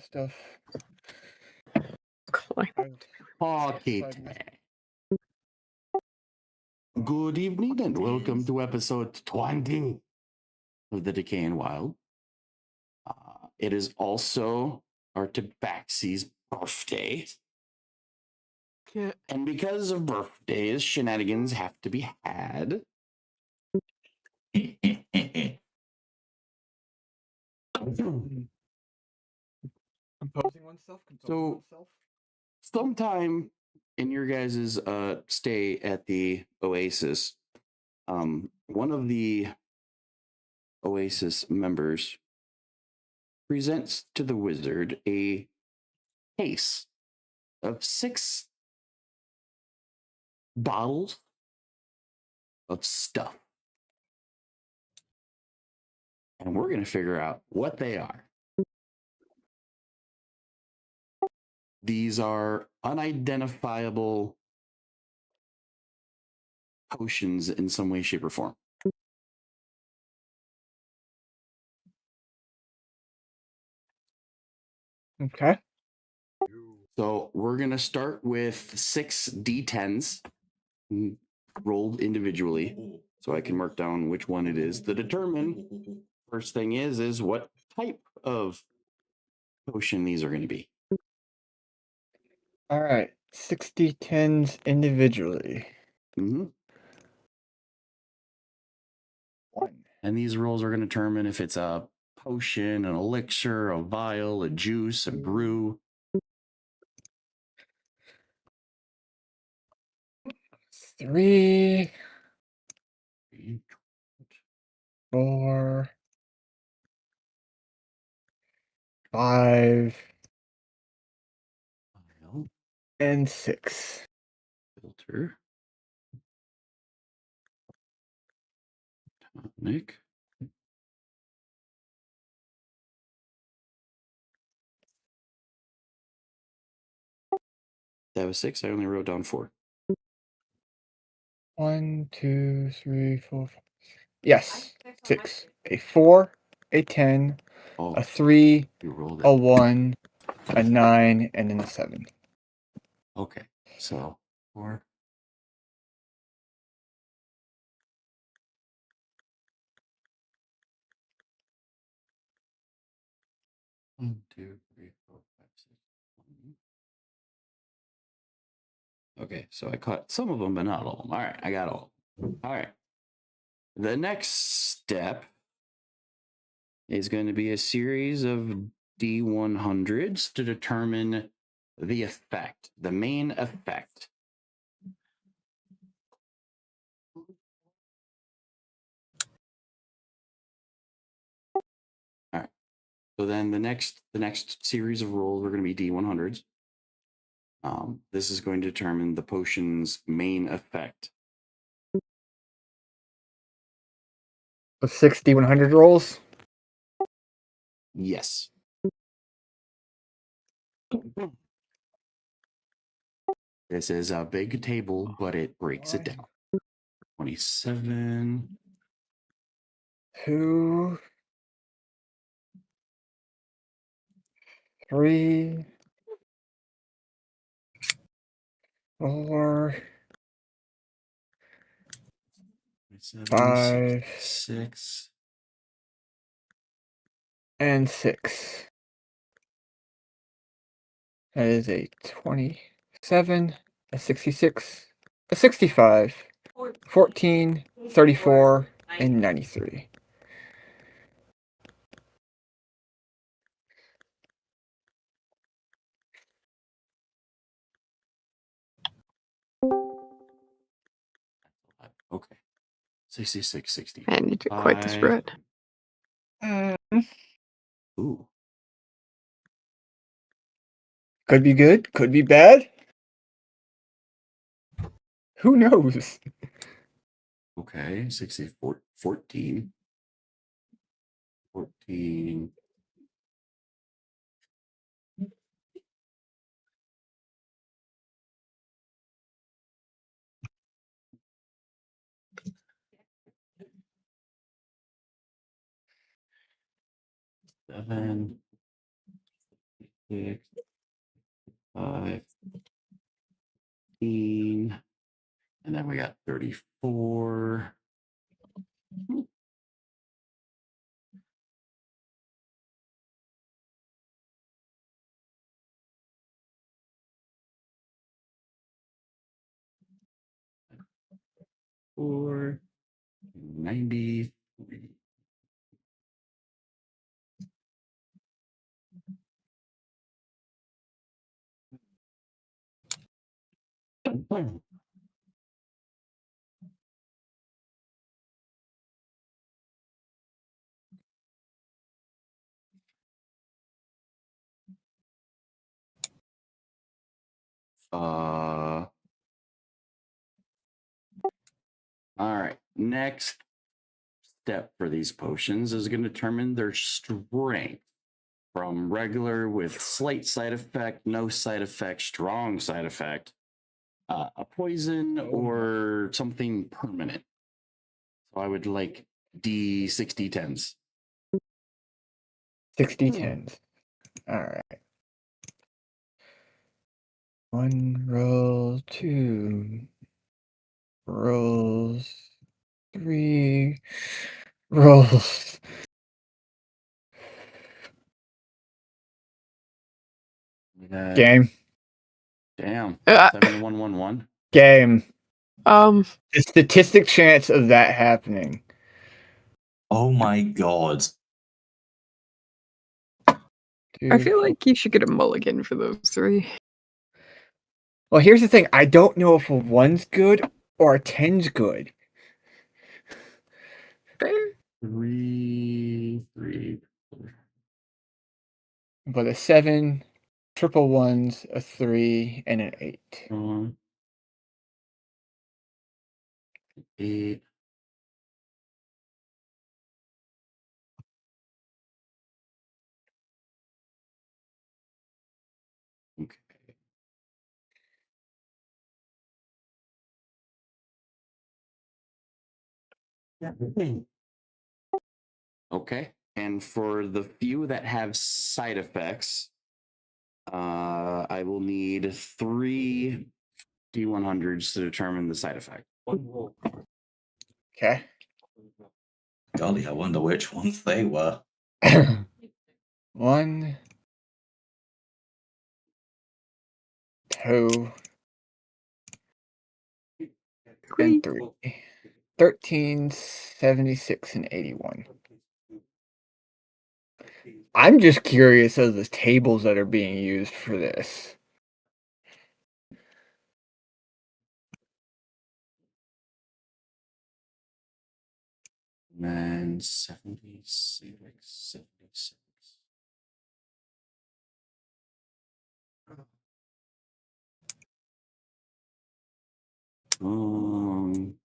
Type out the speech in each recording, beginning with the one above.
stuff. Okay. Good evening and welcome to episode 20 of the Decaying Wild. It is also our Tabaxi's birthday. Yeah. And because of birthdays, shenanigans have to be had. Composing oneself? Sometime in your guys' stay at the Oasis, one of the Oasis members presents to the wizard a case of 6 bottles of stuff. And we're going to figure out what they are. These are unidentifiable potions in some way, shape, or form. Okay. So we're going to start with 6 D10s rolled individually so I can mark down which one it is to determine. First thing is what type of potion these are going to be. All right. 60 tens individually. Mm-hmm. 1. And these rolls are going to determine if it's a potion, an elixir, a vial, a juice, a brew. 3, 4, 5, Vial, and 6. filter, tonic. That was 6. I only wrote down 4. 1, 2, 3, 4, 5. Yes. 6. A 4, a 10, Oh, a 3, you rolled a it. 1, a 9, and then a 7. Okay, so 4. One, 2, 3, 4, 5, 6. Okay, so I caught some of them, but not all of them. All right, I got all. All right. The next step is going to be a series of D100s to determine the effect, the main effect. All right. So then the next series of rolls are going to be D100s. This is going to determine the potion's main effect. So 60 100 rolls? Yes. This is a big table, but it breaks it down. 27. 2, 3, 4, 5, 6. and 6. That is a 27, a 66, a 65, 14, 34, and 93. Okay. 66, 60. Man, you did quite the spread. Ooh. Could be good, could be bad. Who knows? Okay. 64, 14. 14. Seven. 6, 5, 15, and then we got 34. Four, 93. All right. Next step for these potions is going to determine their strength from regular with slight side effect, no side effect, strong side effect, a poison, or something permanent. So I would like D60 10s. 60 10s. All right. 1 roll, 2 rolls, 3 rolls. Game. Damn. Uh, 7-1-1-1. Game. um, The statistic chance of that happening. Oh my god. I feel like you should get a mulligan for those 3. Well, here's the thing. I don't know if a 1's good or a 10's good. Fair. 3, 3. But a 7, triple 1s, a 3, and an 8. 8. Okay. Okay. And for the few that have side effects, I will need 3 D100s to determine the side effect. Okay. Golly, I wonder which ones they were. 1, 2, and 3. 13, 76, and 81. I'm just curious of the tables that are being used for this. And 76, 76. Um,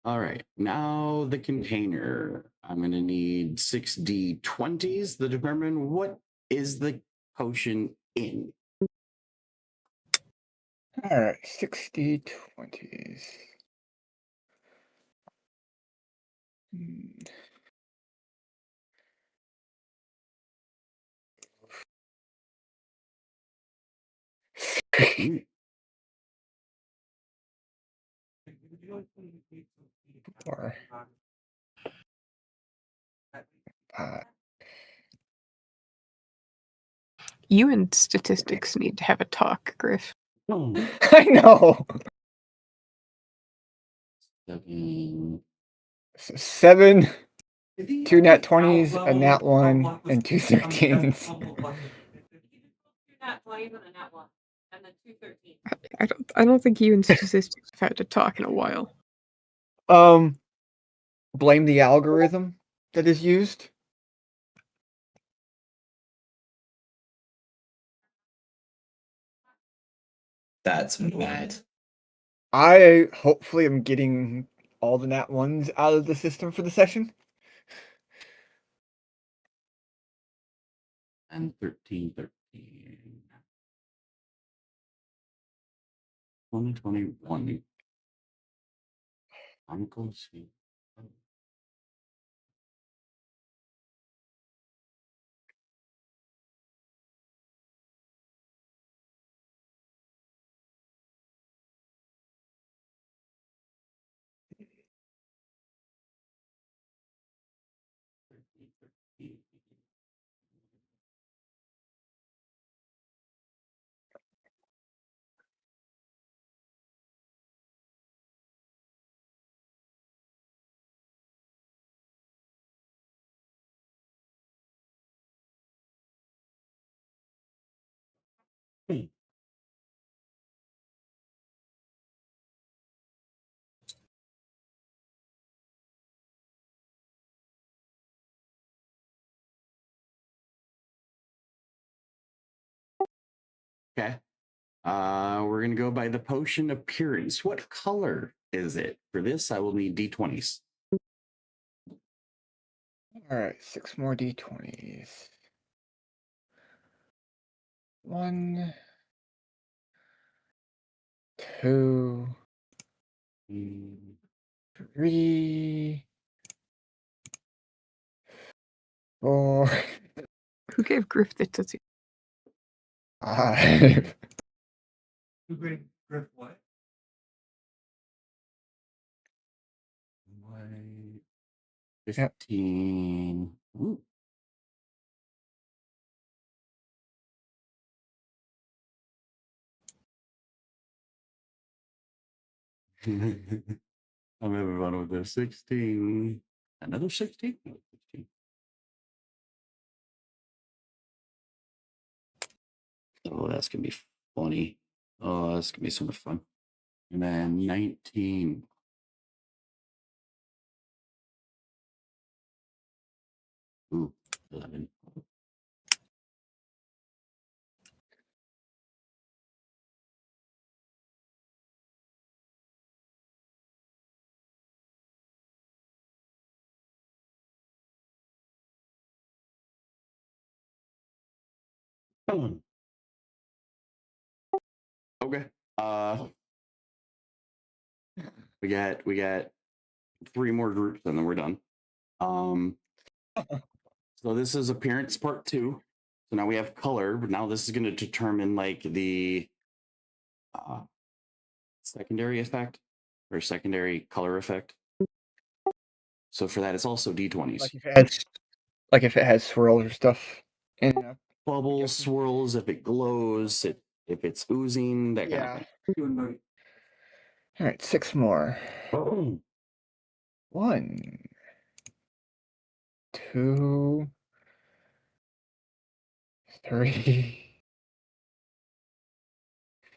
All right, now the container. I'm going to need 6D20s to determine what is the potion in. All right, 60 20s. Mm. 4, 5, You and statistics need to have a talk, Griff. I know. 7, 2 nat 20s, a nat 1, and 2 13s. I don't think you and statistics have had to talk in a while. Blame the algorithm that is used. That's mad. I hopefully am getting all the nat 1s out of the system for the session. And 13. 2021. Uncle C. Okay. We're gonna go by the potion appearance. What color is it? For this, I will need d20s. Alright, 6 more d20s. 1, 2, 3, 4, Who gave Griff the Tootsie? 5. White. Yep. 15. Ooh. I'm having fun with this. 16. Another 16? No, 15. Oh, that's gonna be funny. Oh, that's gonna be so much fun. And then 19. Ooh, 11. Okay. We got 3 more groups and then we're done. So this is appearance part 2. So now we have color, but now this is going to determine like the secondary effect or secondary color effect. So for that, it's also d20s. Like if it has swirls or stuff in it. Bubbles, swirls, if it glows, if it's oozing, that kind of thing. Alright, 6 more. 1, 2, 3,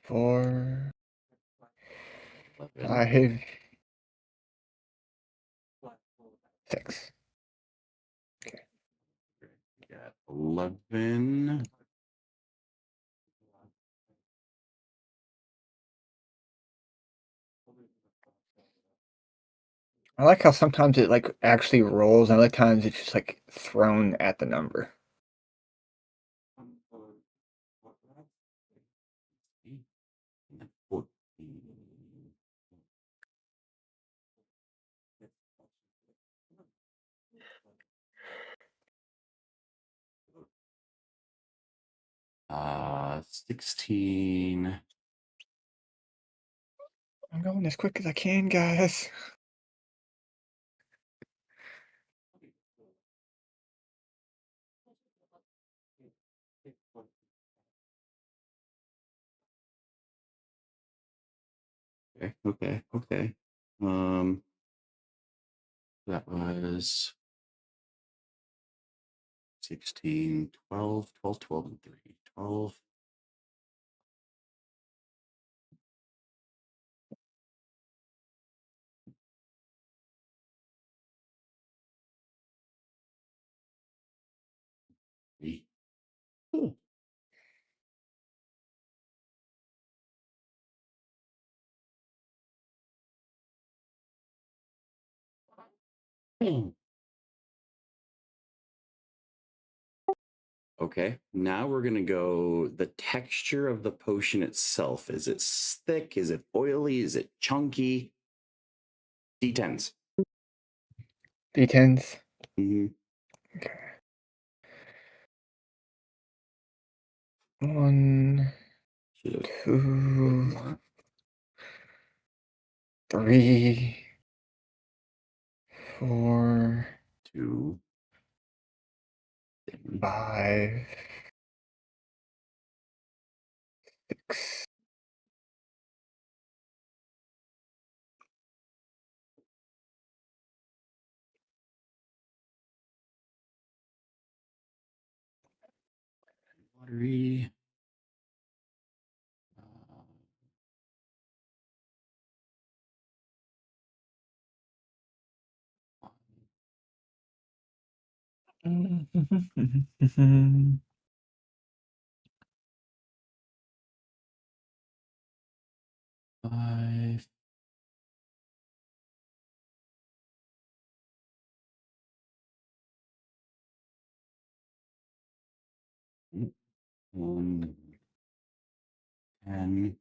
4, 5, 6. We got 11. I like how sometimes it like actually rolls, and other times it's just like thrown at the number. And 14. Uh, 16. I'm going as quick as I can, guys. Okay. That was 16, 12, 12, 12, and 3. 12. Three. Cool. Okay, now we're gonna go the texture of the potion itself. Is it thick? Is it oily? Is it chunky? D10s. D10s. Mm-hmm. Okay. 1, Should've 2, more. 3, 4, 2. 5, 6. Watery. Five. One. 10.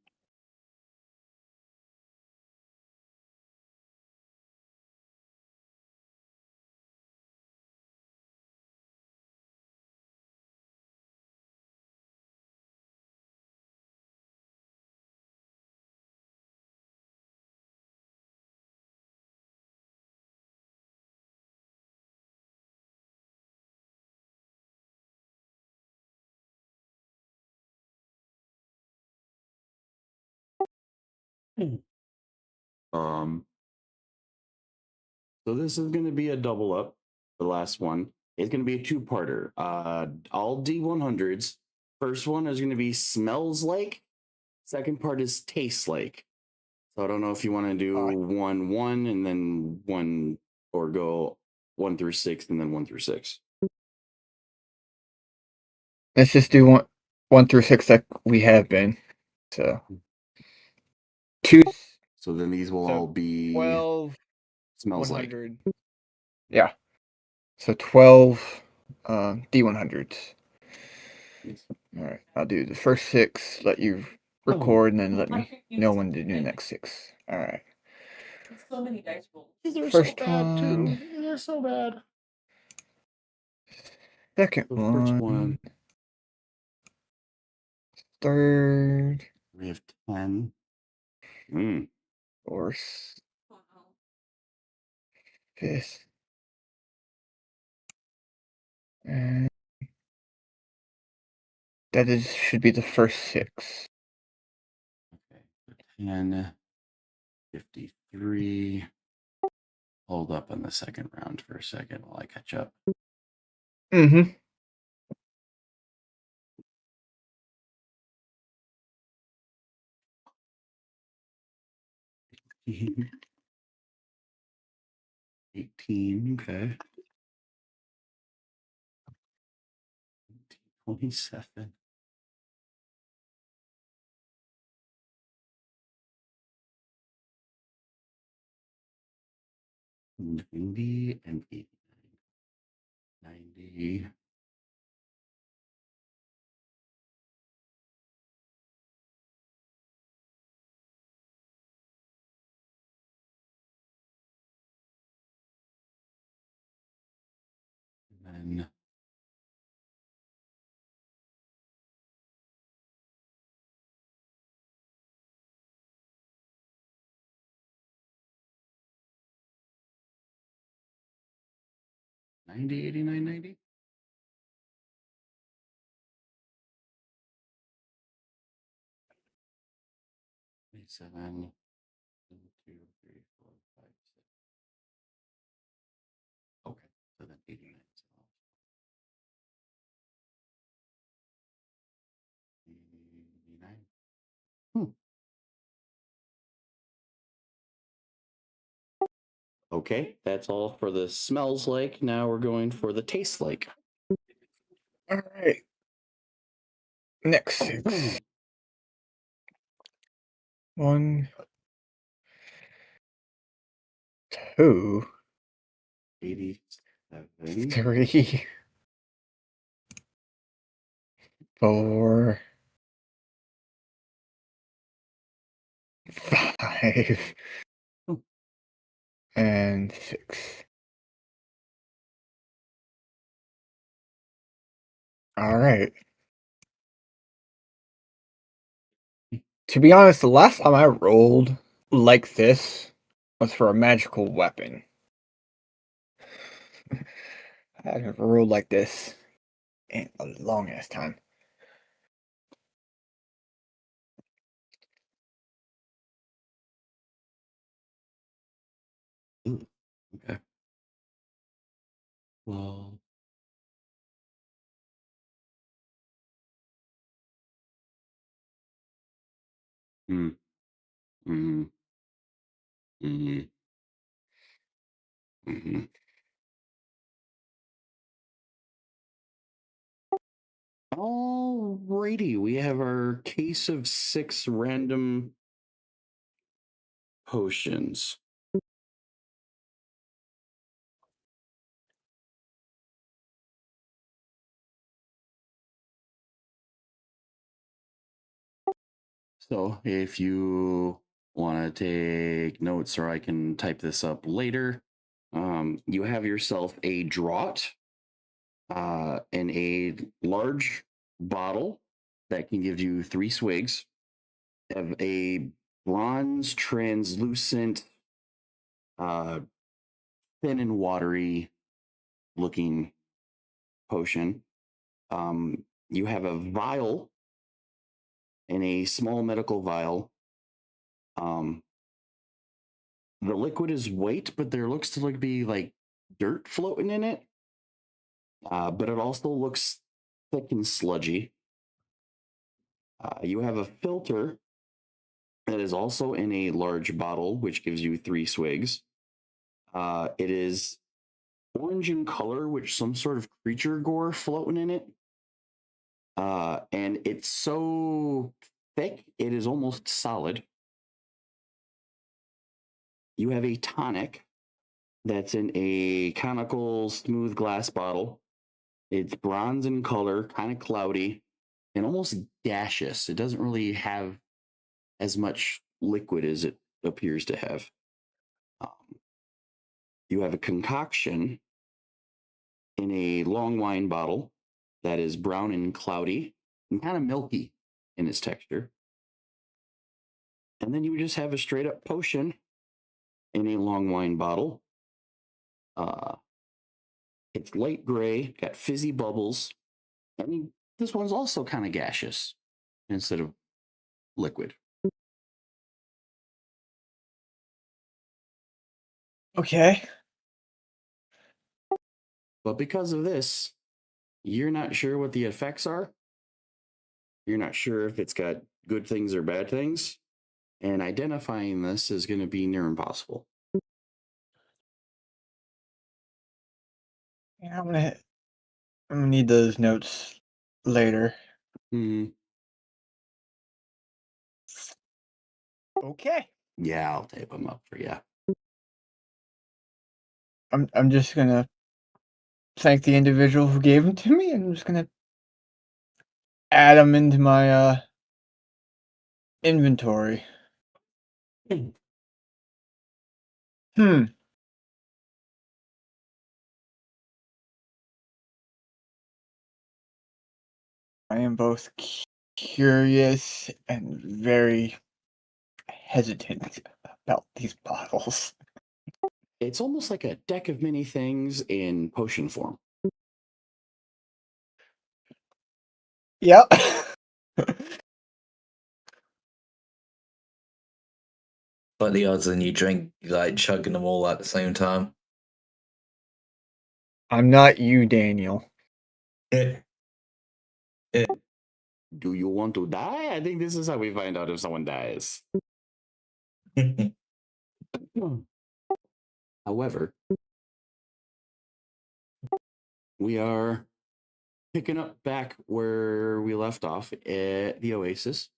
Um, so this is going to be a double up. The last one is going to be a two-parter. All D100s. First one is going to be smells like. Second part is tastes like. So I don't know if you want to do 1, 1, and then 1, or go 1 through 6, and then 1 through 6. Let's just do 1 through 6 like we have been. So 2. So then these will So all be 12, smells 100. Yeah. So 12 D100s. like. All right. I'll do the first 6, let you record, and then let me know when to do the next 6. All right. So many dice rolls. They're First so bad too. one. They're so bad. Second The first one. one. Third. We have 10. Fourth. Wow. Fifth. And that should be the first 6. Okay. So 10, 53. Hold up on the second round for a second while I catch up. Mm-hmm. 18. Okay. 27. 90 and 89. 90. 10. 90, 89, 90. 27. Okay, that's all for the smells like. Now we're going for the taste like. All right. Next 6. 1, 2, 87. 3, 4, 5, and 6. All right. To be honest, the last time I rolled like this was for a magical weapon. I never rolled like this in a long ass time. Ooh, okay. Well, mm, mm, mm, mm. Alrighty, we have our case of 6 random potions. So if you want to take notes, or I can type this up later, you have yourself a draught in a large bottle that can give you 3 swigs. You have a bronze translucent, uh, thin and watery looking potion. You have a vial in a small medical vial. Um, the liquid is white, but there looks to be like dirt floating in it. But it also looks thick and sludgy. You have a filter that is also in a large bottle, which gives you 3 swigs. It is orange in color, with some sort of creature gore floating in it. And it's so thick, it is almost solid. You have a tonic that's in a conical smooth glass bottle. It's bronze in color, kind of cloudy, and almost gaseous. It doesn't really have as much liquid as it appears to have. Um, you have a concoction in a long wine bottle that is brown and cloudy and kind of milky in its texture. And then you just have a straight up potion in a long wine bottle. Uh, it's light gray, got fizzy bubbles. I mean, this one's also kind of gaseous instead of liquid. Okay. But because of this, you're not sure what the effects are. You're not sure if it's got good things or bad things. And identifying this is going to be near impossible. Yeah, I'm gonna need those notes later. Mm, Okay. yeah, I'll tape them up for you. I'm just gonna thank the individual who gave them to me, and I'm just gonna add them into my inventory. Hmm. I am both curious and very hesitant about these bottles. It's almost like a deck of many things in potion form. Yep. But the odds and you drink like chugging them all at the same time. I'm not you, Daniel. Yeah. Do you want to die? I think this is how we find out if someone dies. However, we are picking up back where we left off at the Oasis.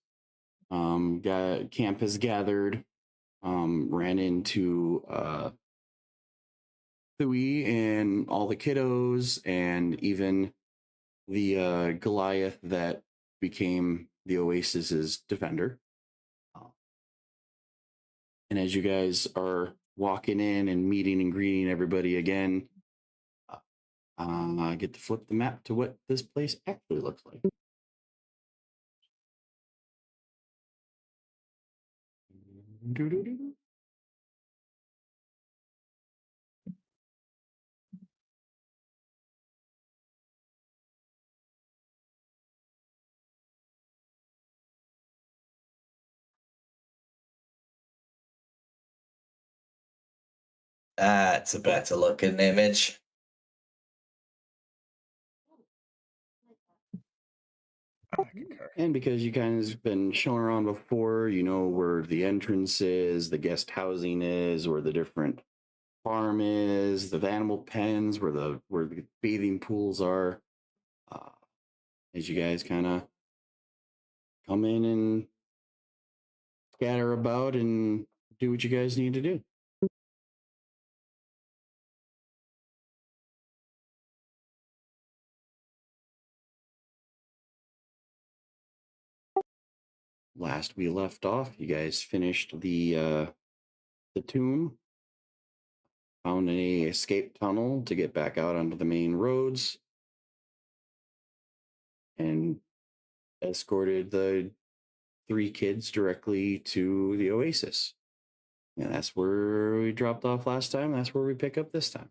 Camp has gathered. Ran into Thui and all the kiddos, and even the Goliath that became the Oasis's defender. And as you guys are walking in and meeting and greeting everybody again, I get to flip the map to what this place actually looks like. That's a better looking image. I concur. And because you guys have been shown around before, you know where the entrance is, the guest housing is, where the different farm is, the animal pens, where the bathing pools are. As you guys kind of come in and scatter about and do what you guys need to do. Last we left off, you guys finished the tomb, found an escape tunnel to get back out onto the main roads, and escorted the 3 kids directly to the Oasis. And that's where we dropped off last time. That's where we pick up this time.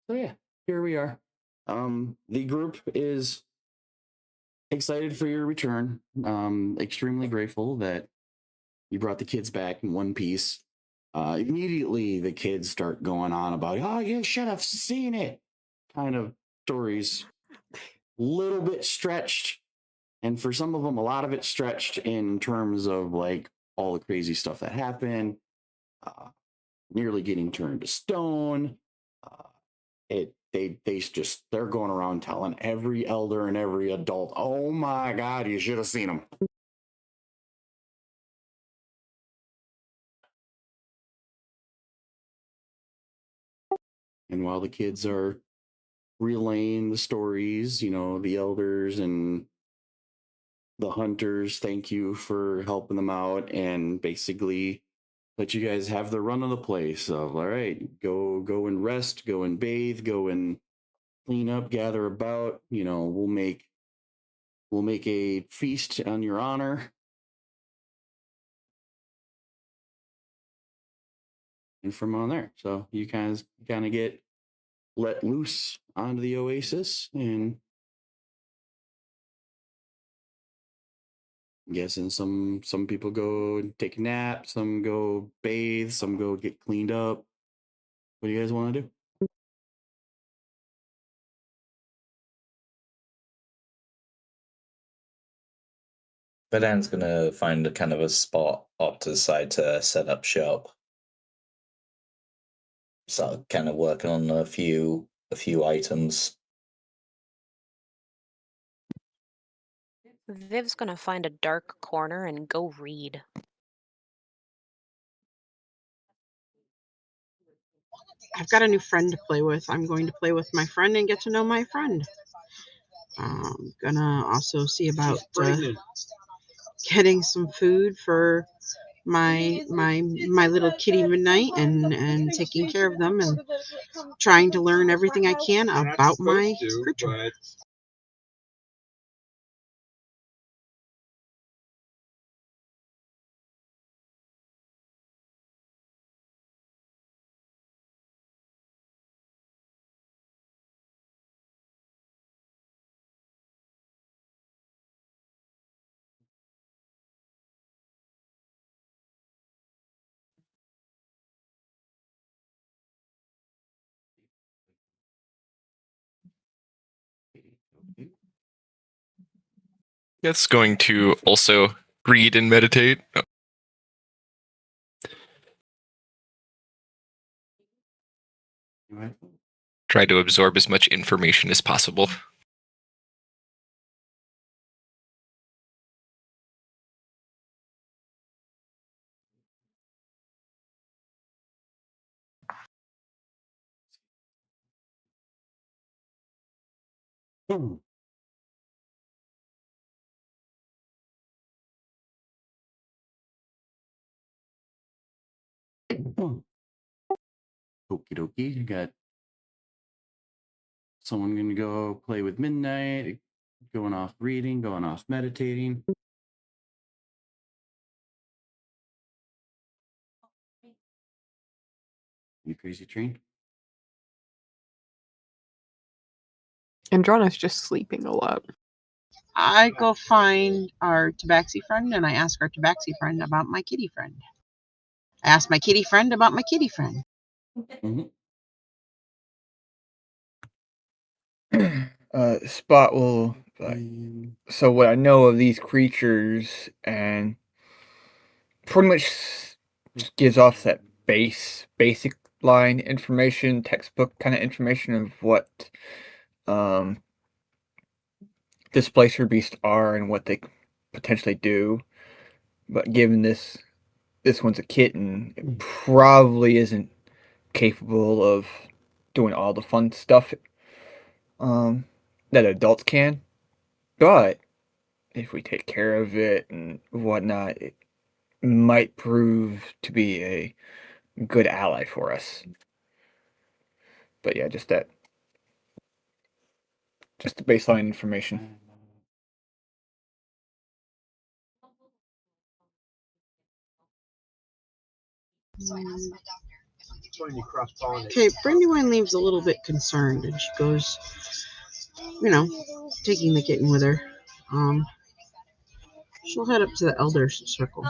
So yeah, here we are. The group is excited for your return. Extremely grateful that you brought the kids back in one piece. Immediately, the kids start going on about, "Oh, you should have seen it," kind of stories. Little bit stretched, and for some of them, a lot of it stretched in terms of like all the crazy stuff that happened, nearly getting turned to stone. They're going around telling every elder and every adult, "Oh my God, you should have seen them." And while the kids are relaying the stories, you know, the elders and the hunters thank you for helping them out and basically let you guys have the run of the place of, all right, go and rest, go and bathe, go and clean up, gather about, you know, we'll make a feast on your honor. And from on there. So you kind of get let loose onto the Oasis, and I'm guessing some people go take a nap, some go bathe, some go get cleaned up. What do you guys want to do? Vedan's gonna find a kind of a spot off to the side to set up shop. Start kind of working on a few items. Viv's gonna find a dark corner and go read. I've got a new friend to play with. I'm going to play with my friend and get to know my friend. Gonna also see about getting some food for my little kitty Midnight and taking care of them and trying to learn everything I can about my creature. It's going to also read and meditate. Right. Try to absorb as much information as possible. Hmm. Okie dokie. You got someone gonna go play with midnight, going off reading, going off meditating. You crazy train? Androna's just sleeping a lot. I go find our tabaxi friend and I ask our tabaxi friend about my kitty friend. I ask my kitty friend about my kitty friend. Mm-hmm. Spot will. So what I know of these creatures, and pretty much just gives off that basic line information, textbook kind of information of what um displacer beasts are and what they potentially do. But given this one's a kitten, it probably isn't capable of doing all the fun stuff um that adults can. But if we take care of it and whatnot, it might prove to be a good ally for us. But yeah, just the baseline information. Okay, Brandywine leaves a little bit concerned and she goes, taking the kitten with her. She'll head up to the elders circle.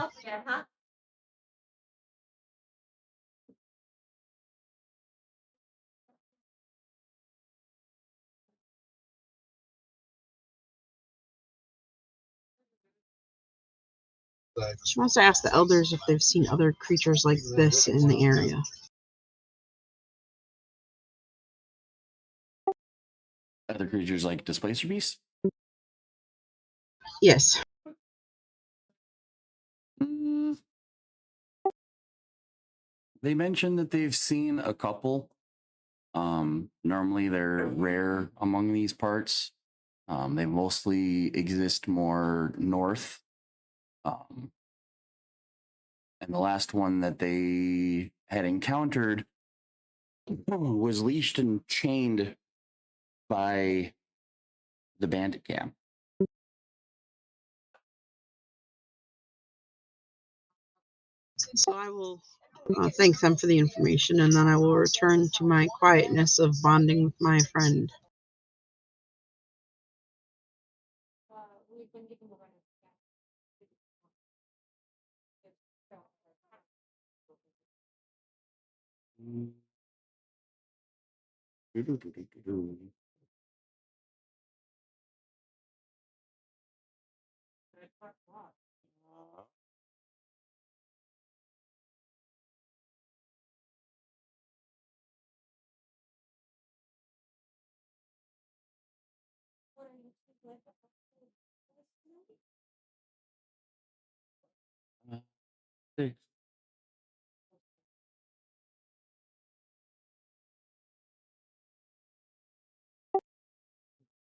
She wants to ask the elders if they've seen other creatures like this in the area. Other creatures like displacer beasts? Yes. Mm. They mentioned that they've seen a couple. Normally they're rare among these parts. They mostly exist more north. And the last one that they had encountered was leashed and chained by the bandit camp. So I will thank them for the information and then I will return to my quietness of bonding with my friend.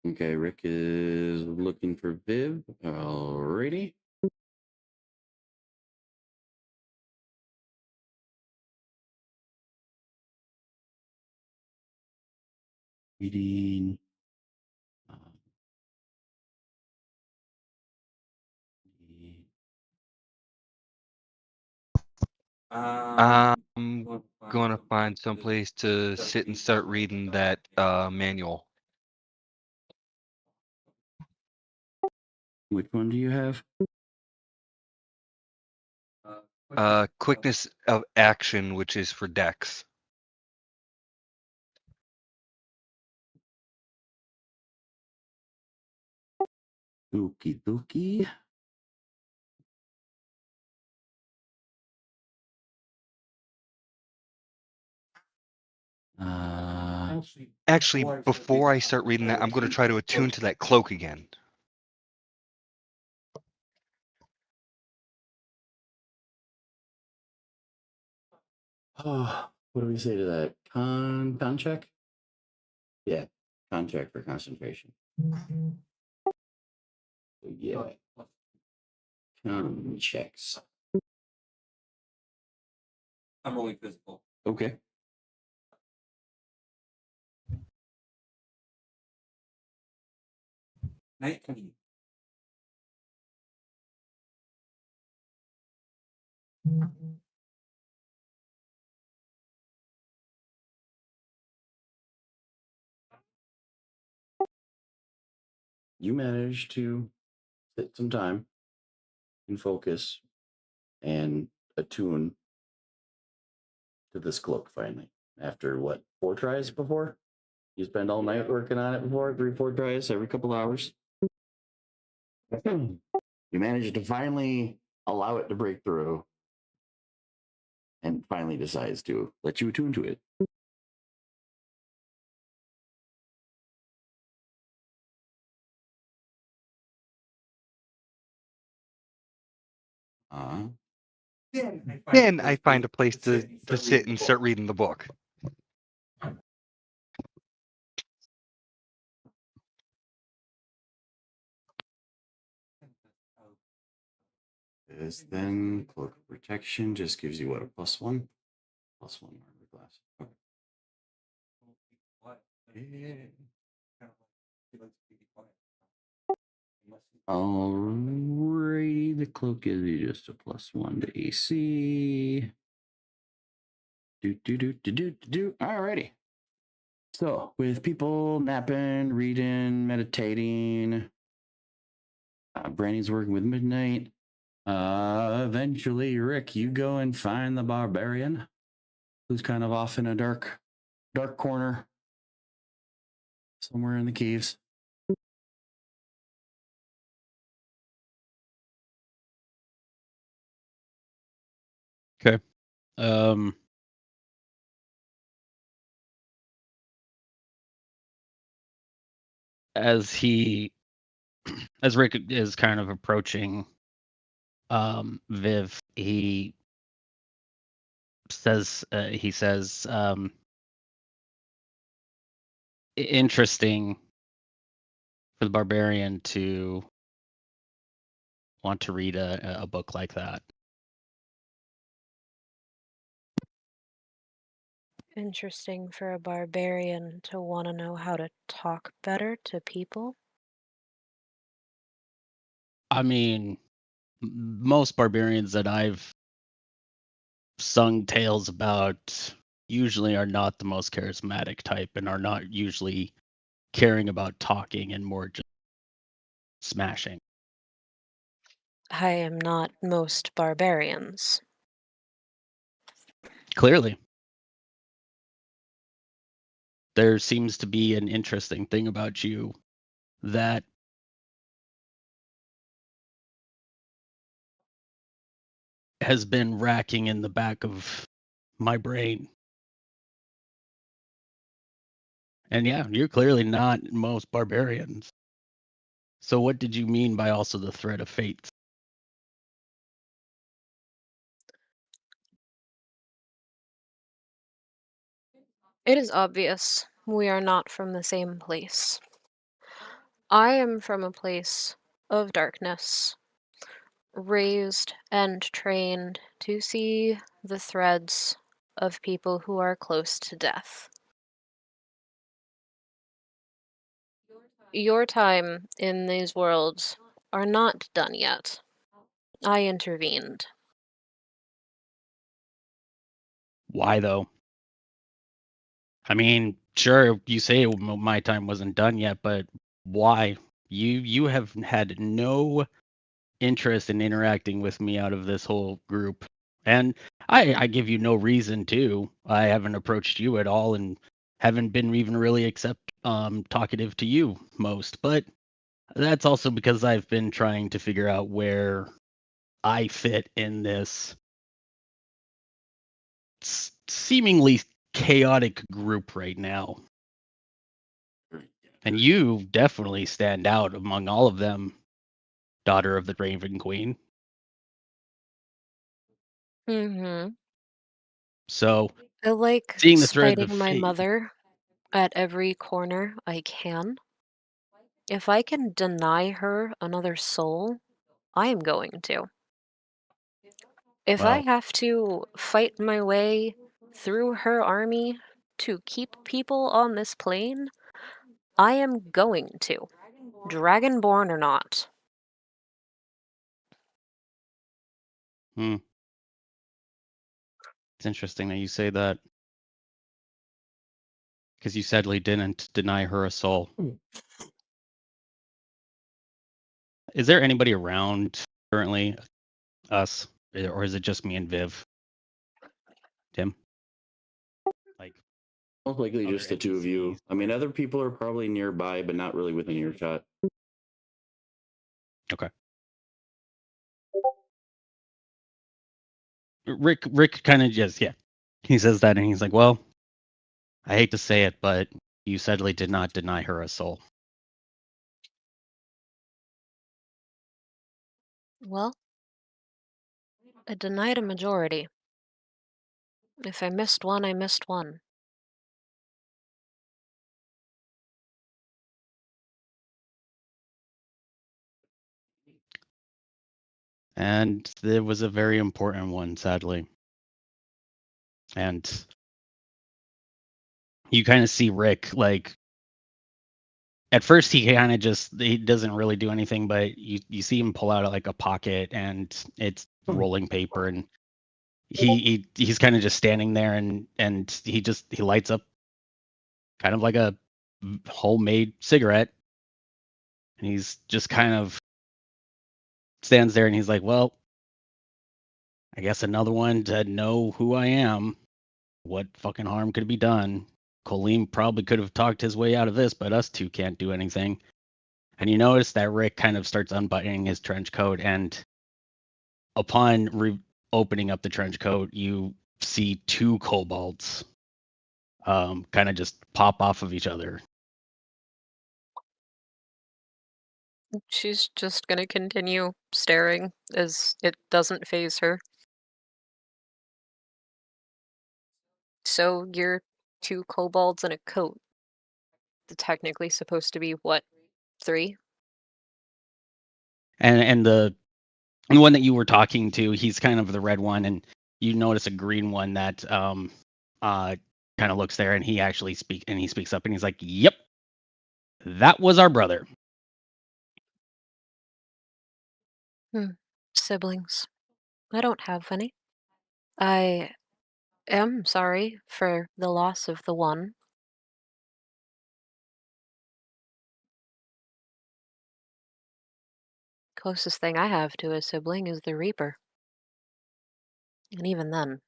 Okay, Rick is looking for Viv. Alrighty. Reading. I'm gonna find someplace to sit and start reading that manual. Which one do you have? Quickness of action, which is for Dex. Okie dokie. Actually, before I start reading that, I'm going to try to attune to that cloak again. Oh, what do we say to that? Con check? Yeah, con check for concentration. So yeah. Con checks. I'm rolling physical. Okay. Night. You managed to sit some time and focus and attune to this cloak finally. After what, 4 tries before? You spend all night working on it before, 3, 4 tries every couple hours. You managed to finally allow it to break through and finally decides to let you attune to it. Uh, Then I find a place to sit and start reading the book. This then cloak of protection just gives you what, a +1? +1 armor class. Okay. Alrighty, the cloak gives you just a +1 to AC. Alrighty. So, with people napping, reading, meditating, Brandy's working with Midnight. Eventually, Rick, you go and find the barbarian, who's kind of off in a dark corner somewhere in the caves. Okay. As Rick is kind of approaching Viv, he says interesting for the barbarian to want to read a book like that. Interesting for a barbarian to want to know how to talk better to people. I mean, most barbarians that I've sung tales about usually are not the most charismatic type and are not usually caring about talking and more just smashing. I am not most barbarians. Clearly. There seems to be an interesting thing about you that has been racking in the back of my brain. And yeah, you're clearly not most barbarians. So what did you mean by also the threat of fate? It is obvious we are not from the same place. I am from a place of darkness, raised and trained to see the threads of people who are close to death. Your time in these worlds are not done yet. I intervened. Why though? I mean, sure, you say my time wasn't done yet, but why? You have had no interest in interacting with me out of this whole group. And I give you no reason to. I haven't approached you at all and haven't been even really talkative to you most. But that's also because I've been trying to figure out where I fit in this seemingly chaotic group right now. And you definitely stand out among all of them, daughter of the Raven Queen. Mm-hmm. So, I like seeing the thread of spiting my fate. mother at every corner I can. If I can deny her another soul, I am going to. If I Well, have to fight my way through her army to keep people on this plane, I am going to. Dragonborn or not. it's interesting that you say that. Because you sadly didn't deny her a soul. Is there anybody around currently? Us? Or is it just me and Viv? Tim? Like, Most likely other just the two of you. NPCs? I mean, other people are probably nearby, but not really within earshot. Okay. Rick kind of just, yeah. He says that and he's like, well, I hate to say it, but you sadly did not deny her a soul. Well, I denied a majority. If I missed one, I missed one. And it was a very important one, sadly. And you kind of see Rick, like, at first he kind of just, he doesn't really do anything, but you see him pull out like a pocket and it's rolling paper, and he's kind of just standing there, and he lights up kind of like a homemade cigarette, and he's just kind of stands there and he's like, well, I guess another one to know who I am. What fucking harm could be done? Kolim probably could have talked his way out of this, but us two can't do anything. And you notice that Rick kind of starts unbuttoning his trench coat, and upon opening up the trench coat, you see two kobolds kind of just pop off of each other. She's just gonna continue staring as it doesn't phase her. So you're two kobolds in a coat. It's technically supposed to be what, 3? And the one that you were talking to, he's kind of the red one, and you notice a green one that kind of looks there, and he actually speaks up, and he's like, "Yep, that was our brother." Siblings. I don't have any. I am sorry for the loss of the one. Closest thing I have to a sibling is the Reaper. And even then,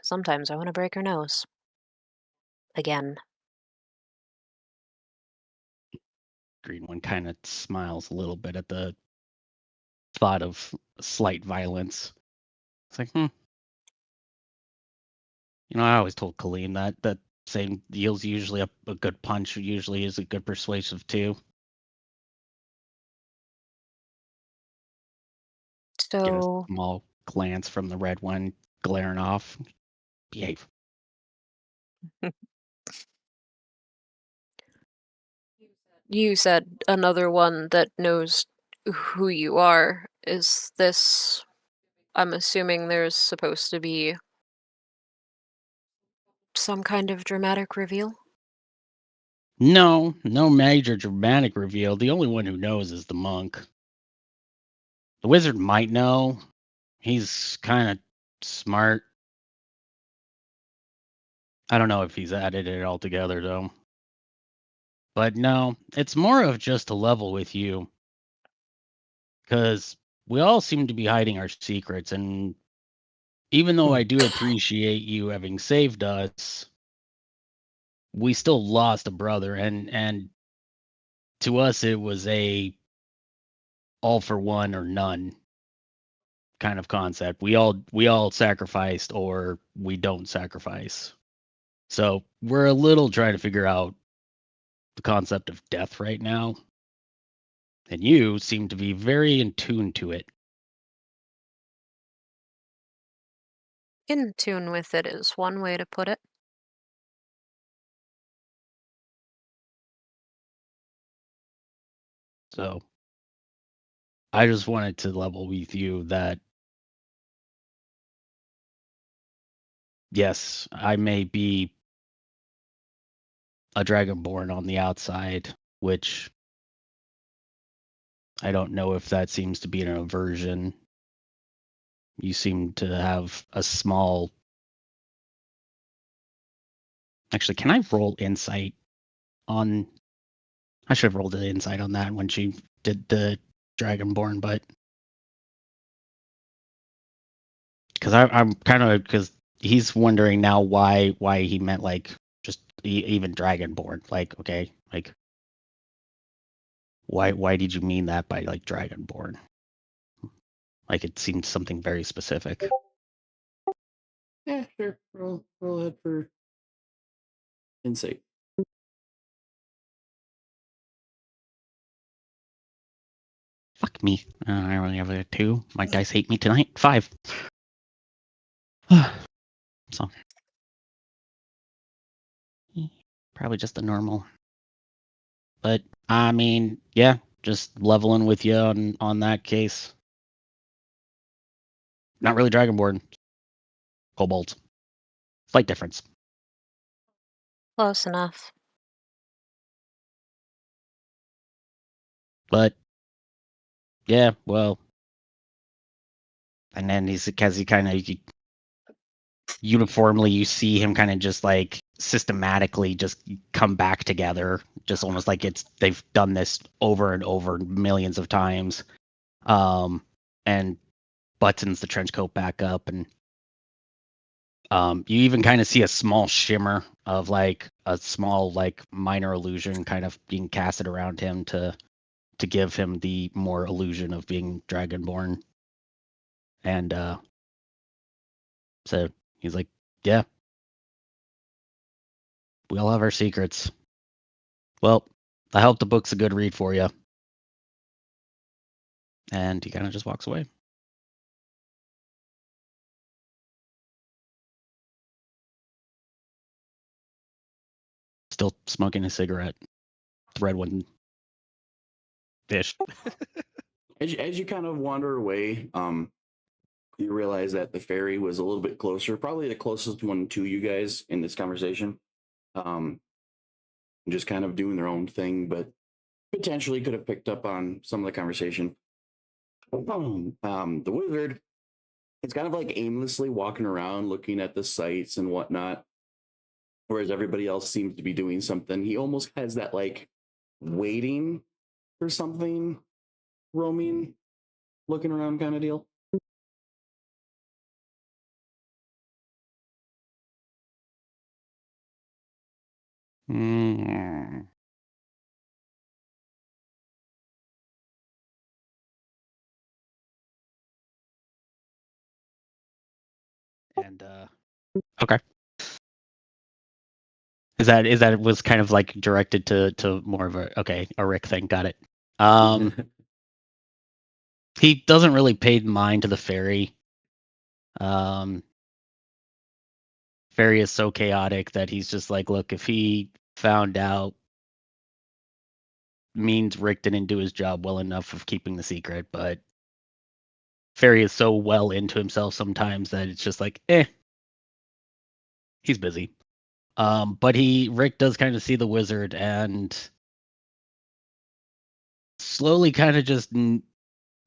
sometimes I want to break her nose. Again. Green one kind of smiles a little bit at the thought of slight violence. It's like, I always told Colleen that saying yields usually a good punch usually is a good persuasive too. Get a So small glance from the red one, glaring off. Behave. you said another one that knows who you are. Is this... I'm assuming there's supposed to be some kind of dramatic reveal? No major dramatic reveal. The only one who knows is the monk. The wizard might know. He's kind of smart. I don't know if he's added it all together though. But no, it's more of just a level with you. Because we all seem to be hiding our secrets, and even though I do appreciate you having saved us, we still lost a brother, and to us it was a all for one or none kind of concept. We all sacrificed or we don't sacrifice. So we're a little trying to figure out the concept of death right now, and you seem to be very in tune to it. In tune with it is one way to put it. So I just wanted to level with you that yes, I may be a dragonborn on the outside, which I don't know if that seems to be an aversion. You seem to have a small. Actually, can I roll insight on? I should have rolled the insight on that when she did the dragonborn, but because I'm kind of because he's wondering now why he meant like just even dragonborn. Like, okay, like why did you mean that by like dragonborn? Like it seemed something very specific. Yeah, sure. Roll ahead for insight. Fuck me. I only have a 2. My dice hate me tonight. 5. So probably just the normal. But I mean, yeah, just leveling with you on that case. Not really dragonborn. Kobolds. Slight difference. Close enough. But yeah, well, and then he kind of uniformly you see him kind of just like systematically just come back together, just almost like they've done this over and over millions of times, and buttons the trench coat back up, and you even kind of see a small shimmer of like a small like minor illusion kind of being casted around him to give him the more illusion of being dragonborn. And so he's like, yeah, we all have our secrets. Well, I hope the book's a good read for you. And he kind of just walks away. Still smoking a cigarette. The red one. Fish. As you kind of wander away, you realize that the ferry was a little bit closer, probably the closest one to you guys in this conversation. Just kind of doing their own thing, but potentially could have picked up on some of the conversation. The wizard is kind of like aimlessly walking around looking at the sights and whatnot, whereas everybody else seems to be doing something. He almost has that like waiting for something, roaming, looking around kind of deal. Mm. And okay. Is that it was kind of like directed to more of a Rick thing. Got it. He doesn't really pay mind to the fairy. Fairy is so chaotic that he's just like, look, if he found out, means Rick didn't do his job well enough of keeping the secret, but Fairy is so well into himself sometimes that it's just like, he's busy. But Rick does kind of see the wizard and slowly kind of just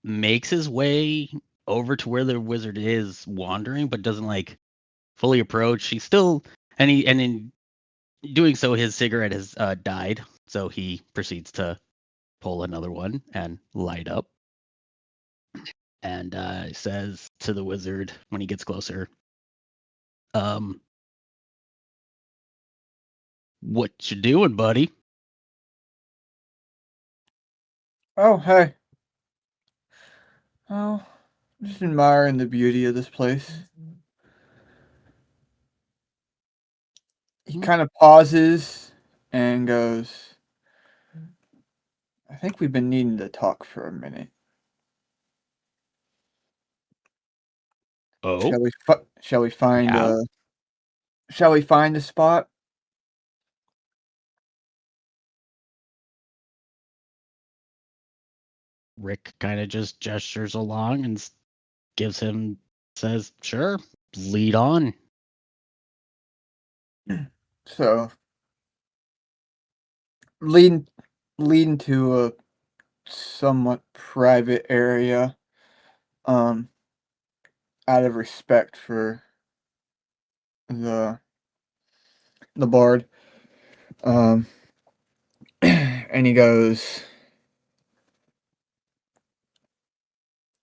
makes his way over to where the wizard is wandering, but doesn't like fully approach. He's still, and in doing so, his cigarette has died. So he proceeds to pull another one and light up. And says to the wizard when he gets closer, what you doing, buddy? Oh, hey. Oh, just admiring the beauty of this place. He kind of pauses and goes, I think we've been needing to talk for a minute. Oh, Shall we find yeah. shall we find a spot? Rick kind of just gestures along and says, "Sure, lead on." So leading to a somewhat private area, um, out of respect for the bard. Um, and he goes,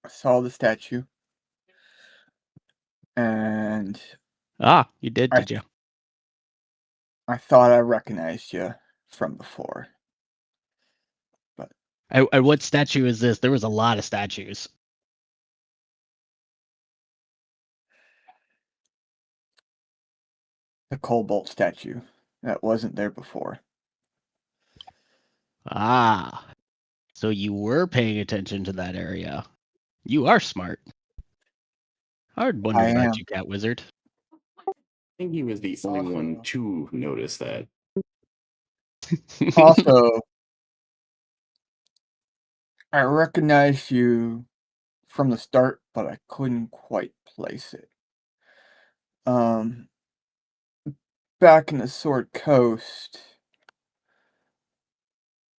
I saw the statue, and Ah, you did I you? I thought I recognized you from before, but What statue is this? There was a lot of statues. the cobalt statue that wasn't there before. Ah, so you were paying attention to that area. You are smart. I would wonder I about am. you, Cat Wizard. I think he was the only one Also, to notice that. also, I recognized you from the start, but I couldn't quite place it. Um, back in the Sword Coast,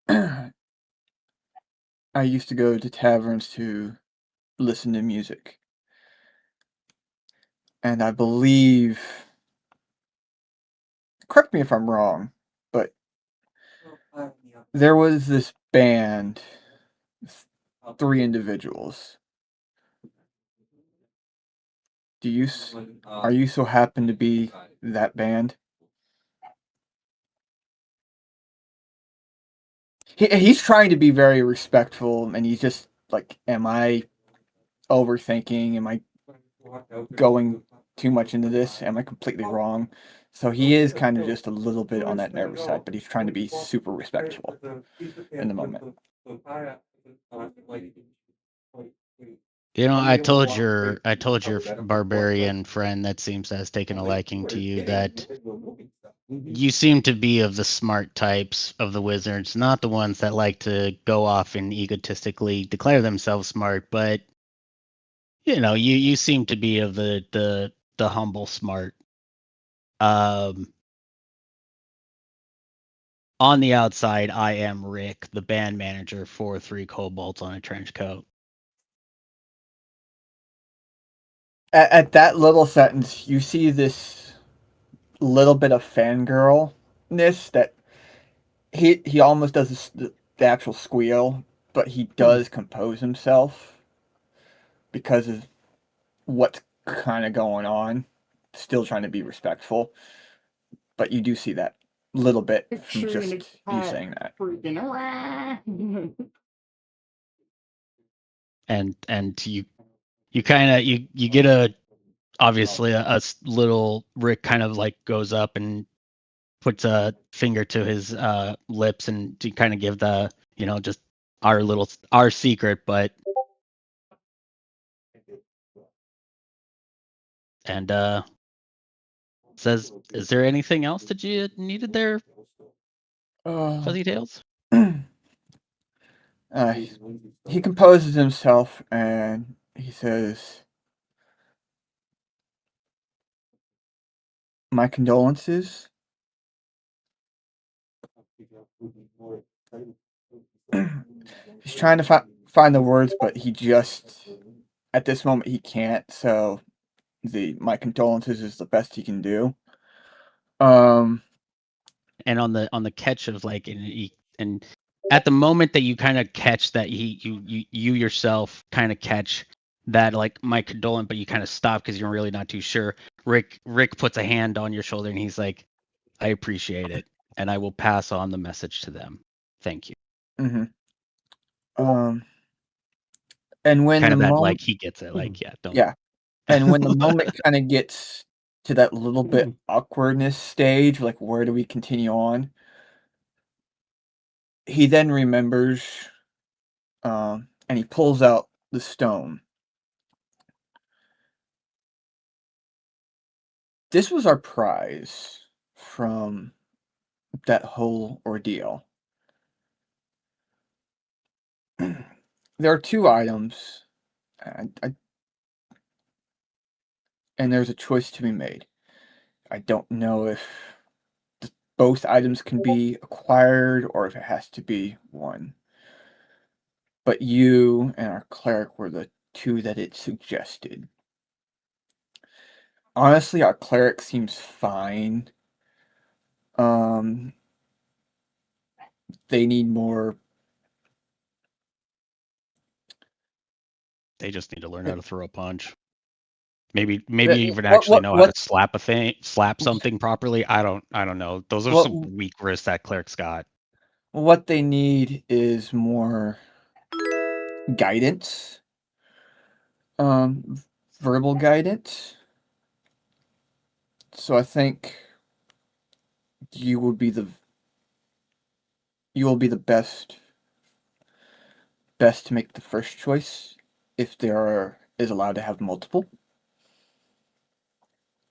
I used to go to taverns to listen to music. And I believe, correct me if I'm wrong, but there was this band, three individuals. Are you so happen to be that band? He's trying to be very respectful, and he's just like, am I overthinking? Am I going too much into this? Am I completely wrong? So he is kind of just a little bit on that nervous side, but he's trying to be super respectful in the moment. You know, I told your barbarian friend that seems to has taken a liking to you that you seem to be of the smart types of the wizards, not the ones that like to go off and egotistically declare themselves smart, but you seem to be of the humble smart. Um, on the outside, I am Rick, the band manager for Three Kobolds on a Trench Coat. At that little sentence, you see this little bit of fangirlness that he almost does the actual squeal, but he does compose himself because of what's kind of going on. Still trying to be respectful, but you do see that little bit from just you saying that. And you kind of you get a obviously little Rick kind of like goes up and puts a finger to his lips and to kind of give the just our secret, but and says, "Is there anything else that you needed there, Fuzzy Tails?" He composes himself and he says, "My condolences." He's trying to find the words, but he just at this moment he can't. So the my condolences is the best he can do. And on the catch of like and at the moment that you kind of catch that you yourself kind of catch that like my condolence, but you kind of stop because you're really not too sure. Rick puts a hand on your shoulder and he's like, "I appreciate it, and I will pass on the message to them. Thank you." Mm-hmm. And when Kind the of that moment, like he gets it, like don't. yeah, and when the moment kind of gets to that little bit awkwardness stage, like where do we continue on? he then remembers, and he pulls out the stone. This was our prize from that whole ordeal. There are 2 items, and there's a choice to be made. I don't know if both items can be acquired or if it has to be one. But you and our cleric were the 2 that it suggested. Honestly, our cleric seems fine. They need more. They just need to learn how to throw a punch. Maybe even What actually what know how what to slap something properly. I don't know. Those are what some weak wrists that cleric's got. what they need is more guidance. Verbal guidance. So I think you will be the best to make the first choice if there is allowed to have multiple.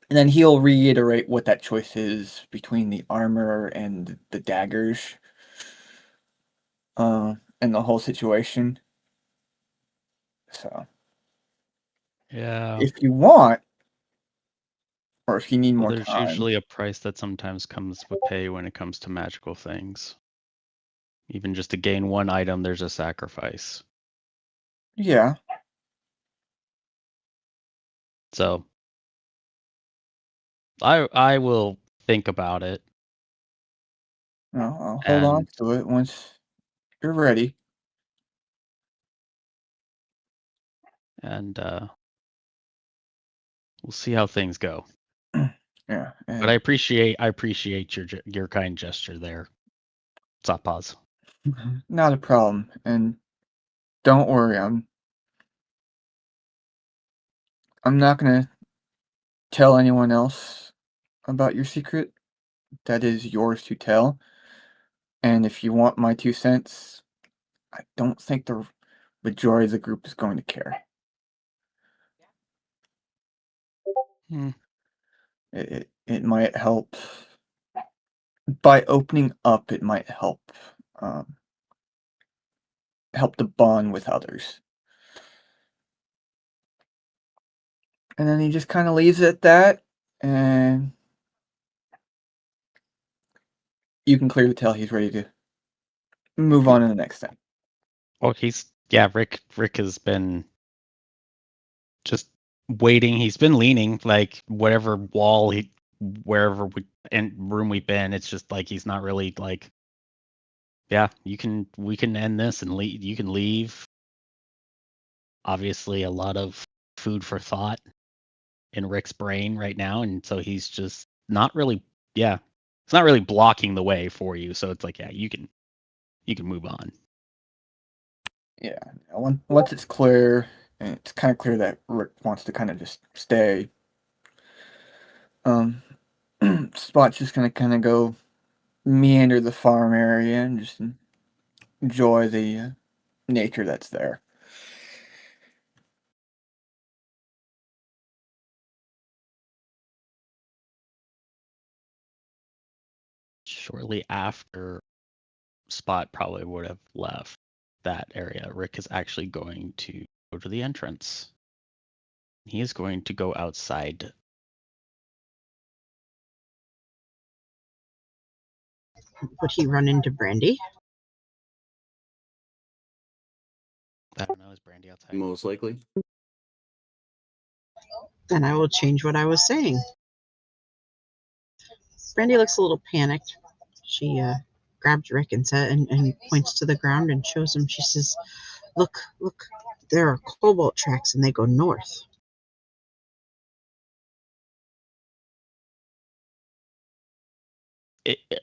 And then he'll reiterate what that choice is between the armor and the daggers, and the whole situation. So, Yeah. if you want, or if you need Well, more there's time, usually a price that sometimes comes with pay when it comes to magical things. Even just to gain one item, there's a sacrifice. yeah, So I will think about it. I'll hold on And to it once you're ready. and we'll see how things go. Yeah, But I appreciate your kind gesture there. Stop pause. not a problem. And don't worry, I'm not gonna tell anyone else about your secret. That is yours to tell. And if you want my 2 cents, I don't think the majority of the group is going to care. Hmm. It might help by opening up. It might um, help to bond with others. And then he just kind of leaves it at that, and you can clearly tell he's ready to move on to the next thing. Well, Rick has been just waiting. He's been leaning like whatever wherever in room we've been. It's just like he's not really like, yeah, we can end this and leave. You can leave. Obviously, a lot of food for thought in Rick's brain right now, and so he's just not really, yeah, it's not really blocking the way for you. So it's like, yeah, you can move on. Yeah, once it's clear, and it's kind of clear that Rick wants to kind of just stay. Spot's just gonna kind of go meander the farm area and just enjoy the nature that's there. Shortly after Spot probably would have left that area, Rick is actually going to go to the entrance. He is going to go outside. Would he run into Brandy? I don't know, is Brandy outside? Most likely. Then I will change what I was saying. Brandy looks a little panicked. She grabs Rick and points to the ground and shows him. She says, "Look, there are cobalt tracks and they go north."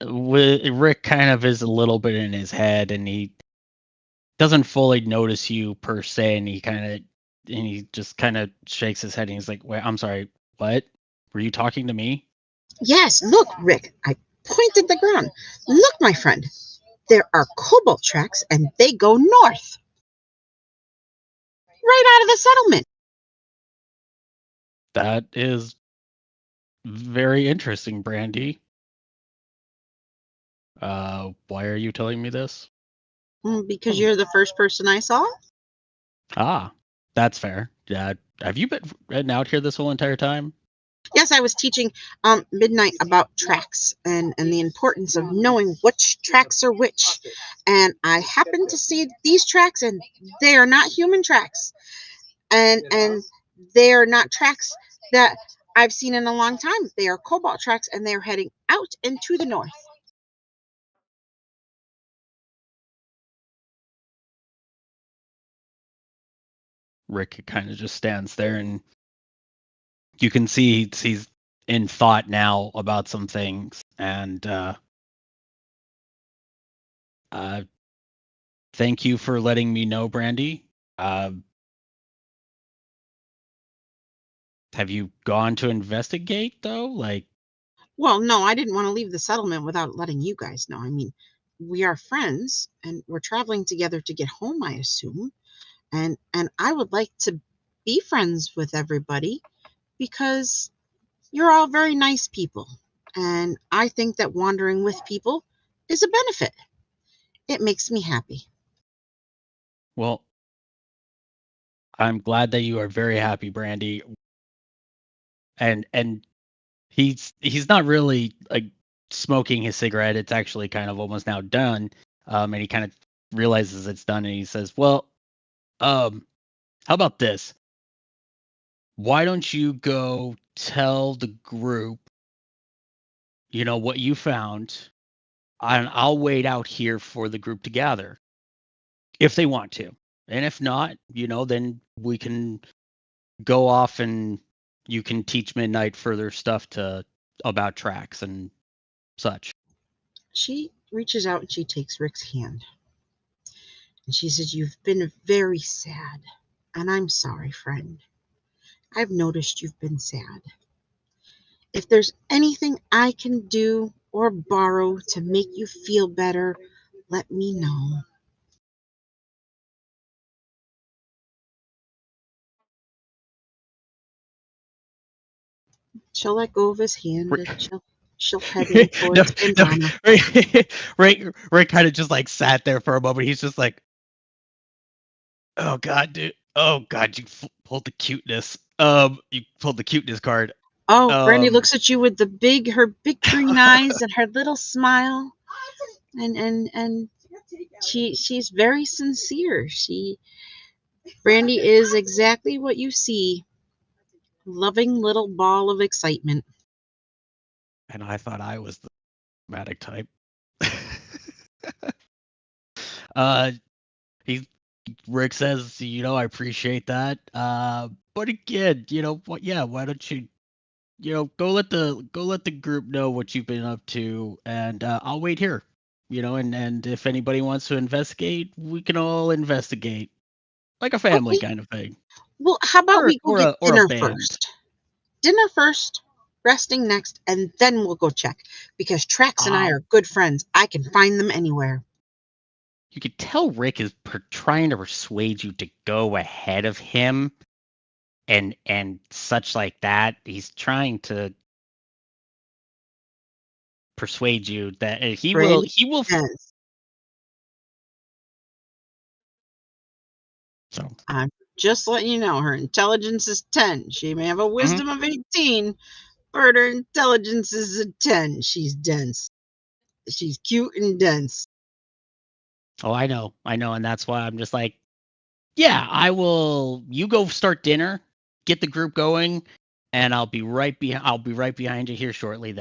Rick kind of is a little bit in his head, and he doesn't fully notice you per se, and he just kind of shakes his head, and he's like, "Wait, I'm sorry, what? Were you talking to me?" Yes, look, Rick. I pointed the ground. Look, my friend. there are cobalt tracks and they go north, right out of the settlement. That is very interesting, Brandy. Why are you telling me this? Because you're the first person I saw. Ah, that's fair. Yeah. Have you been out here this whole entire time? Yes, I was teaching Midnight about tracks and the importance of knowing which tracks are which. And I happened to see these tracks, and they are not human tracks. And they are not tracks that I've seen in a long time. They are cobalt tracks, and they are heading out into the north. Rick kind of just stands there, and you can see he's in thought now about some things. And thank you for letting me know, Brandy. Have you gone to investigate though? Like, Well, no, I didn't want to leave the settlement without letting you guys know. I mean, we are friends, and we're traveling together to get home, I assume. And I would like to be friends with everybody because you're all very nice people. And I think that wandering with people is a benefit. It makes me happy. well, I'm glad that you are very happy, Brandy. And he's not really like smoking his cigarette. It's actually kind of almost now done. And he kind of realizes it's done, and he says, "Well, how about this? Why don't you go tell the group, what you found, and I'll wait out here for the group to gather if they want to. And if not, then we can go off and you can teach Midnight further stuff about tracks and such." She reaches out and she takes Rick's hand. And she says, "You've been very sad. And I'm sorry, friend. I've noticed you've been sad. If there's anything I can do or borrow to make you feel better, let me know." She'll let go of his hand and she'll head in No, towards no, Banana. Ray kind of just like sat there for a moment. He's just like, "Oh God, dude. Oh God, you pulled the cuteness. You pulled the cuteness card." Oh, Brandy Um, looks at you with her big green eyes and her little smile, and she's very sincere. Brandy is exactly what you see, loving little ball of excitement. and I thought I was the dramatic type. uh, he Rick says, "I appreciate that. But again, what? Yeah, why don't you, go let the group know what you've been up to, and I'll wait here. And if anybody wants to investigate, we can all investigate, like a family Okay. kind of thing, Well, how about or we go or get a or a dinner band." first? Dinner first, resting next, and then we'll go check. Because Trax and I are good friends. I can find them anywhere. You could tell Rick is trying to persuade you to go ahead of him, and such like that. He's trying to persuade you that he will Brandy he will. says, So "I'm just letting you know her intelligence is 10. She may have a wisdom of 18, but her intelligence is a 10. She's dense. She's cute and dense." oh, I know, and that's why I'm just like, yeah, I will. You go start dinner, get the group going, and I'll be right behind. I'll be right behind you here shortly.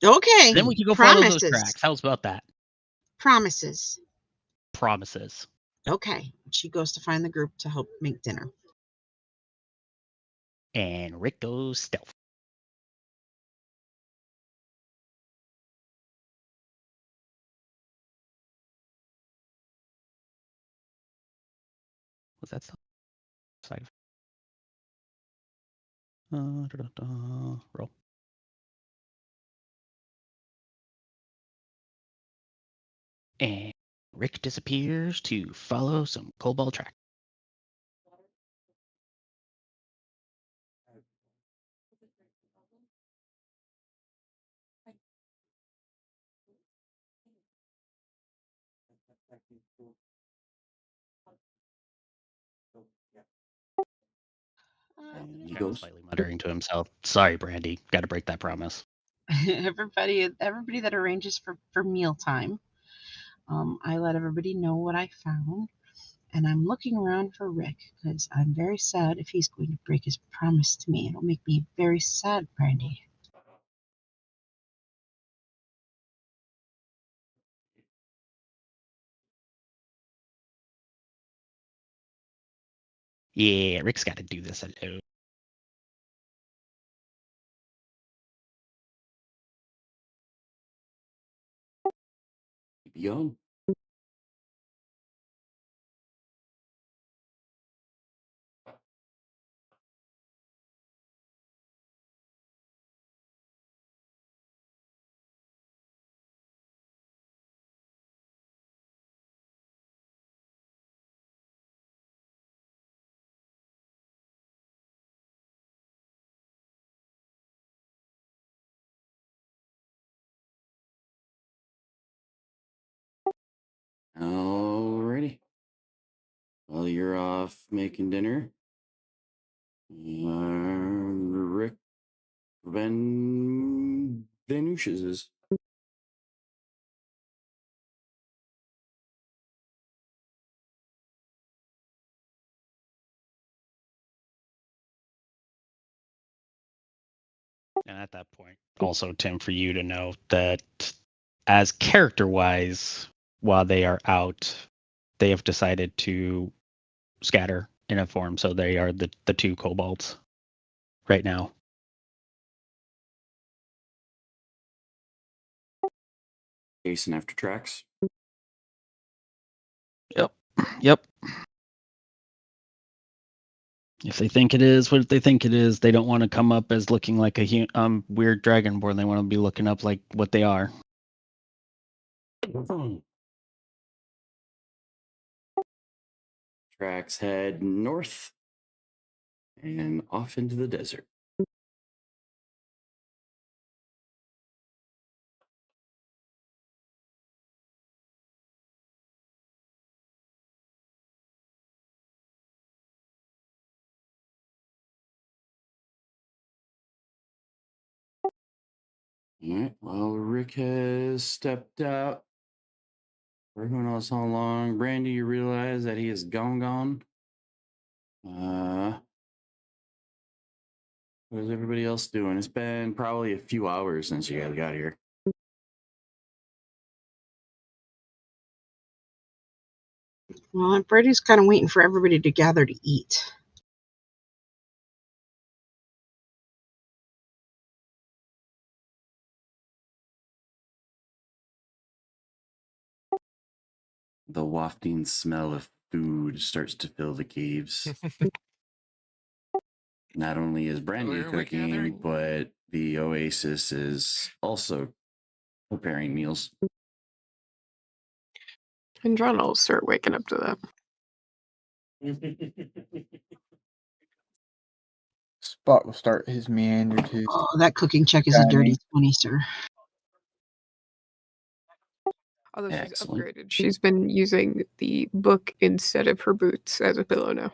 Okay. Then we can go follow those Promises. tracks. How's about that? Promises. Promises. Okay. She goes to find the group to help make dinner. And Rick goes stealth. What's that stuff? Side. Roll. And Rick disappears to follow some cobalt track. And he Kind of goes. slightly muttering to himself, "Sorry, Brandy, got to break that promise." everybody that arranges for mealtime. I let everybody know what I found, and I'm looking around for Rick because I'm very sad if he's going to break his promise to me. It'll make me very sad, Brandy. Yeah, Rick's got to do this alone. Keep going. Alrighty. While you're off making dinner, Rick Venusius is. And at that point, also, Tim, for you to know that as character-wise, while they are out, they have decided to scatter in a form, so they are the two kobolds right now. Chasing after tracks. Yep. If they think it is what they think it is, they don't want to come up as looking like a weird dragonborn. They want to be looking up like what they are. Tracks head north and off into the desert. All right. Well, Rick has stepped out. For everyone else how long, Brandy, you realize that he is gone. What is everybody else doing? It's been probably a few hours since you guys got here. Well, Brady's kind of waiting for everybody to gather to eat. The wafting smell of food starts to fill the caves. Not only is Brandy Where are we cooking, gathering? but the Oasis is also preparing meals. And John will start waking up to that. Spot will start his meander to. Oh, that cooking check is a dirty 20, sir. Although she's Excellent. upgraded, she's been using the book instead of her boots as a pillow now.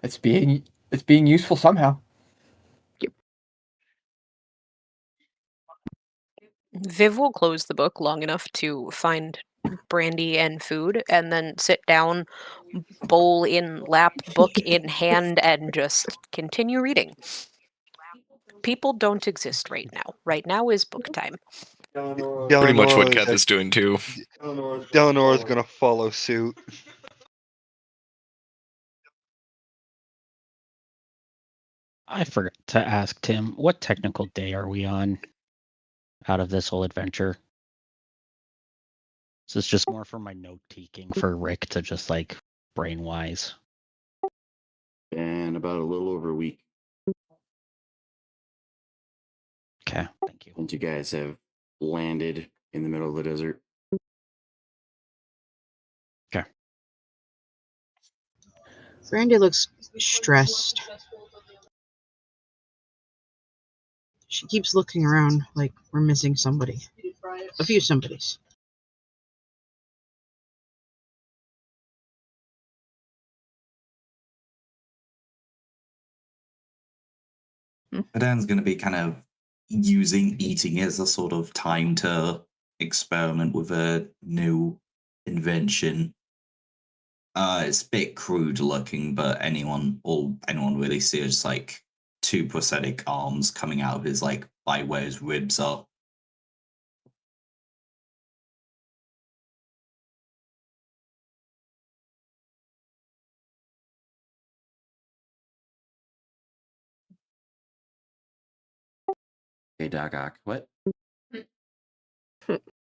It's being useful somehow. Viv will close the book long enough to find brandy and food and then sit down, bowl in lap, book in hand, and just continue reading. People don't exist right now. Right now is book time. Pretty much what Keth is doing too. Delanor's gonna follow suit. I forgot to ask Tim, what technical day are we on out of this whole adventure? This is just more for my note taking for Rick to just like brain wise. And about a little over a week. Okay, thank you. Since you guys have landed in the middle of the desert. Brandy looks stressed. She keeps looking around like we're missing somebody. A few somebodies. Adan's going to be kind of using eating as a sort of time to experiment with a new invention. It's a bit crude looking, but anyone really sees is like two prosthetic arms coming out of his like by where his ribs are. Hey, Doc Ock, what?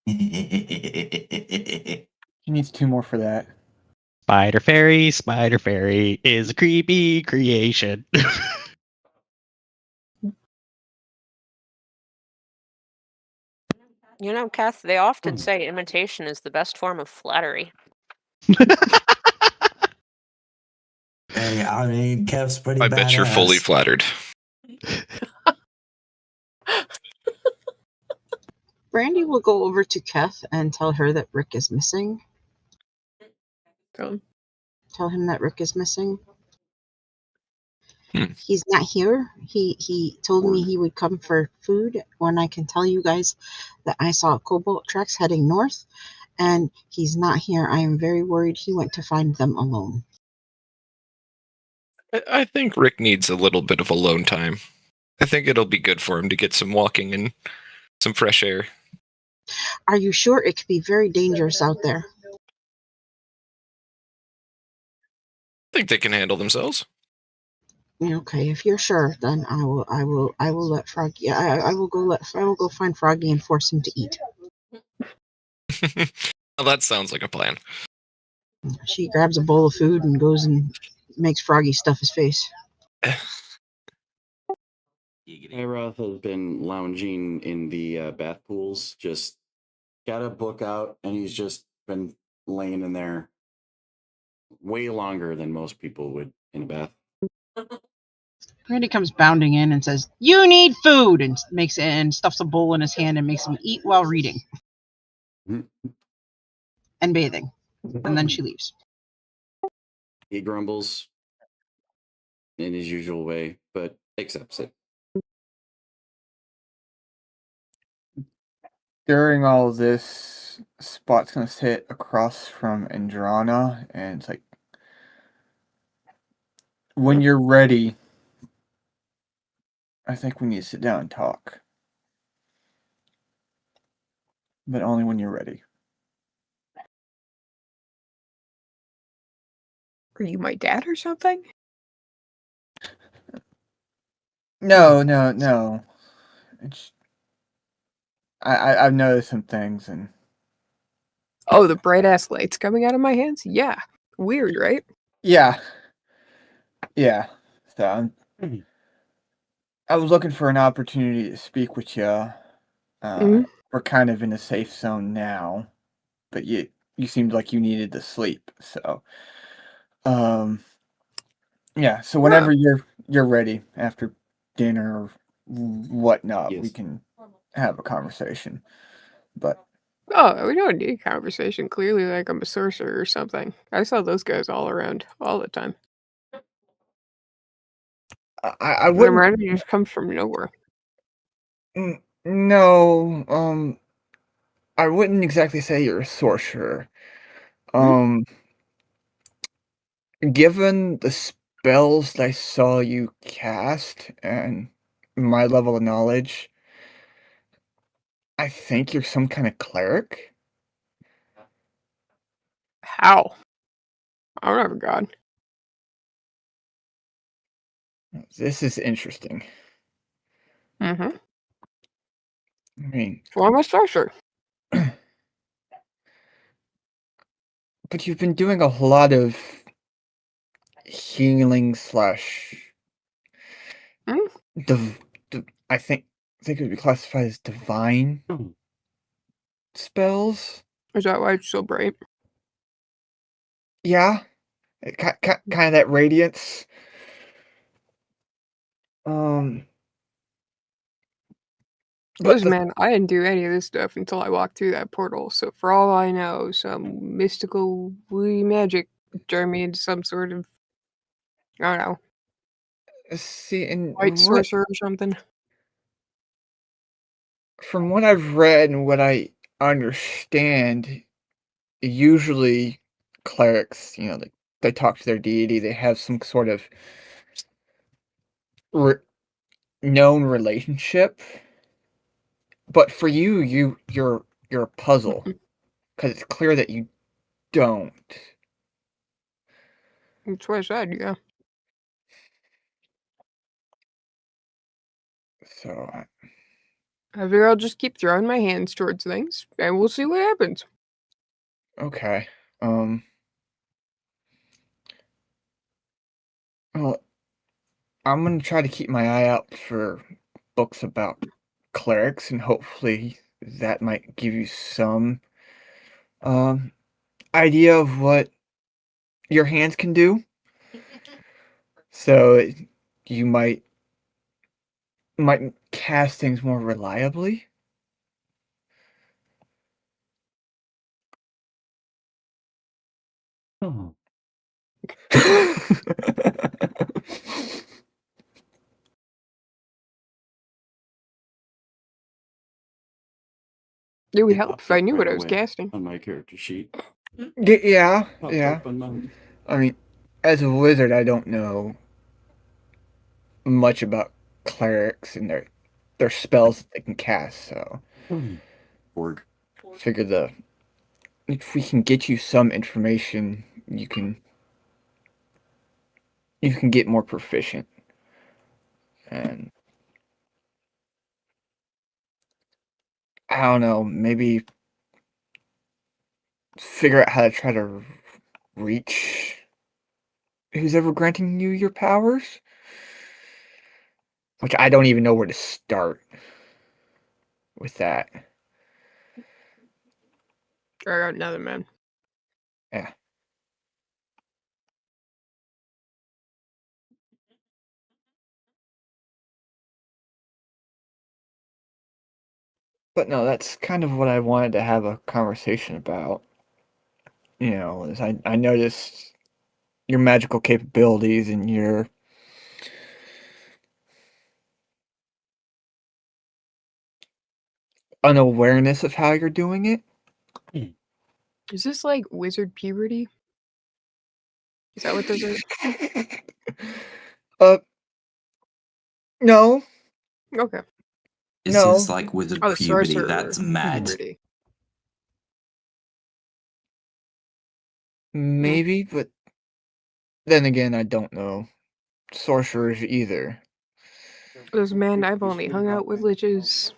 He needs 2 more for that. Spider Fairy is a creepy creation. You know, Kath, they often say imitation is the best form of flattery. Hey, I mean, Kev's pretty I bet you're fully badass. flattered. Brandy will go over to Keth and tell her that Rick is missing. Come. Tell him that Rick is missing. Hmm. He's not here. He told me he would come for food when I can tell you guys that I saw cobalt tracks heading north, and he's not here. I am very worried he went to find them alone. I think Rick needs a little bit of alone time. I think it'll be good for him to get some walking and some fresh air. Are you sure? It could be very dangerous out there. I think they can handle themselves. Okay, if you're sure, then I will let Froggy. I will go find Froggy and force him to eat. Well, that sounds like a plan. She grabs a bowl of food and goes and makes Froggy stuff his face. Aroth has been lounging in the bath pools, just got a book out, and he's just been laying in there way longer than most people would in a bath. Randy comes bounding in and says, "You need food," and stuffs a bowl in his hand and makes him eat while reading and bathing. And then she leaves. He grumbles in his usual way, but accepts it. During all this, Spot's gonna sit across from Andrana, and it's like, when you're ready, I think we need to sit down and talk. But only when you're ready. Are you my dad or something? No. It's I've noticed some things, and Oh, the bright ass lights coming out of my hands? Yeah. Weird, right? yeah. So I was looking for an opportunity to speak with you. We're kind of in a safe zone now, but you seemed like you needed to sleep, so yeah. So whenever you're ready after dinner or whatnot, we Yes. can have a conversation. But Oh, we don't need conversation. Clearly, like I'm a sorcerer or something. I saw those guys all around all the time. I And wouldn't. Miranda just comes from nowhere. No, I wouldn't exactly say you're a sorcerer. Given the spells that I saw you cast and my level of knowledge, I think you're some kind of cleric. How? I don't have a god. This is interesting. Mm-hmm. I mean, Well, I'm a sorcerer. but you've been doing a lot of healing slash Hmm? I think it would be classified as divine spells. Is that why it's so bright? Yeah, kind of that radiance. But Listen, man, I didn't do any of this stuff until I walked through that portal. So for all I know, some mystical wee magic turned me into some sort of, I don't know, see, and white sorcerer or something. from what I've read and what I understand, usually clerics, they talk to their deity. They have some sort of known relationship. But for you, you're a puzzle because it's clear that you don't. That's what I said, yeah. So I figure I'll just keep throwing my hands towards things, and we'll see what happens. okay. Well, I'm gonna try to keep my eye out for books about clerics, and hopefully that might give you some idea of what your hands can do. So you might cast things more reliably. Oh. It would It help popped if I up knew right what I was away casting. on my character sheet. Yeah. Popped up on mine. I mean, as a wizard, I don't know much about clerics and their spells that they can cast. So Org. figure if we can get you some information, you can get more proficient, and I don't know, maybe figure out how to try to reach who's ever granting you your powers, which I don't even know where to start with that. I got nothing, man. Yeah. But no, that's kind of what I wanted to have a conversation about. Is I noticed your magical capabilities and your unawareness of how you're doing it. Is this like wizard puberty? Is that what this is? No. Okay. This No. is like wizard Oh, puberty. sorcerer That's mad. puberty. Maybe, but then again, I don't know sorcerers either. Listen, man, I've only hung out with liches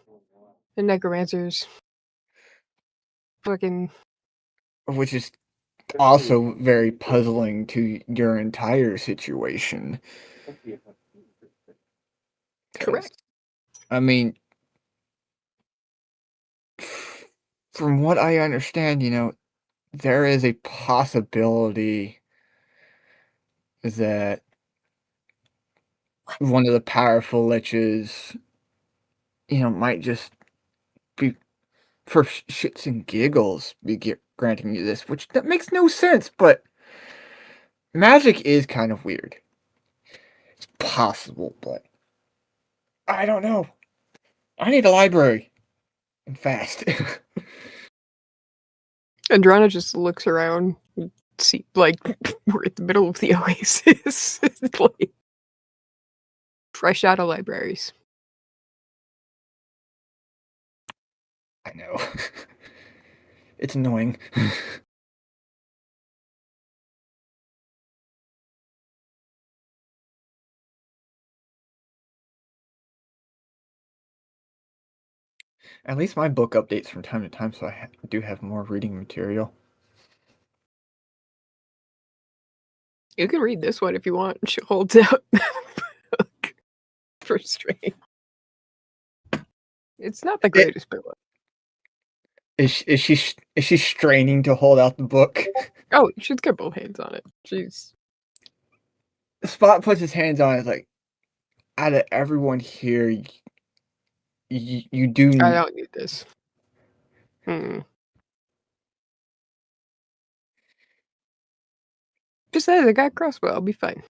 and necromancers. Fucking Which is also very puzzling to your entire situation. 'Cause, correct. I mean, from what I understand, there is a possibility that one of the powerful liches, might just be for shits and giggles be granting you this, which that makes no sense, but magic is kind of weird. It's possible, but I don't know. I need a library and fast. Andrana just looks around, see, like, we're in the middle of the oasis. It's like, fresh out of libraries. I know. It's annoying. At least my book updates from time to time, so I do have more reading material. You can read this one if you want. She holds out the book for straight. It's not the greatest book. is she straining to hold out the book? Oh, she's got both hands on it. She's Spot puts his hands on it like, out of everyone here, you do. I don't need this. Besides, I got a crossbow. I'll be fine.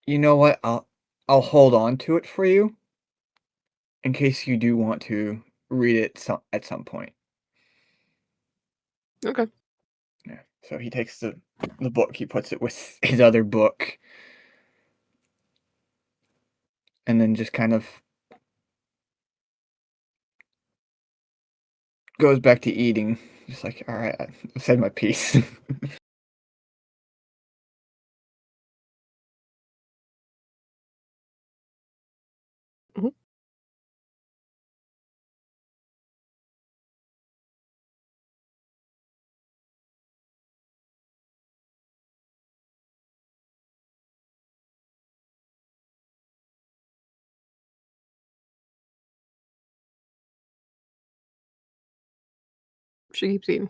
You know what? I'll hold on to it for you in case you do want to read it at some point. Okay. Yeah. So he takes the book. He puts it with his other book, and then just kind of goes back to eating. Just like, all right, I've said my piece. Mhm. She keeps eating.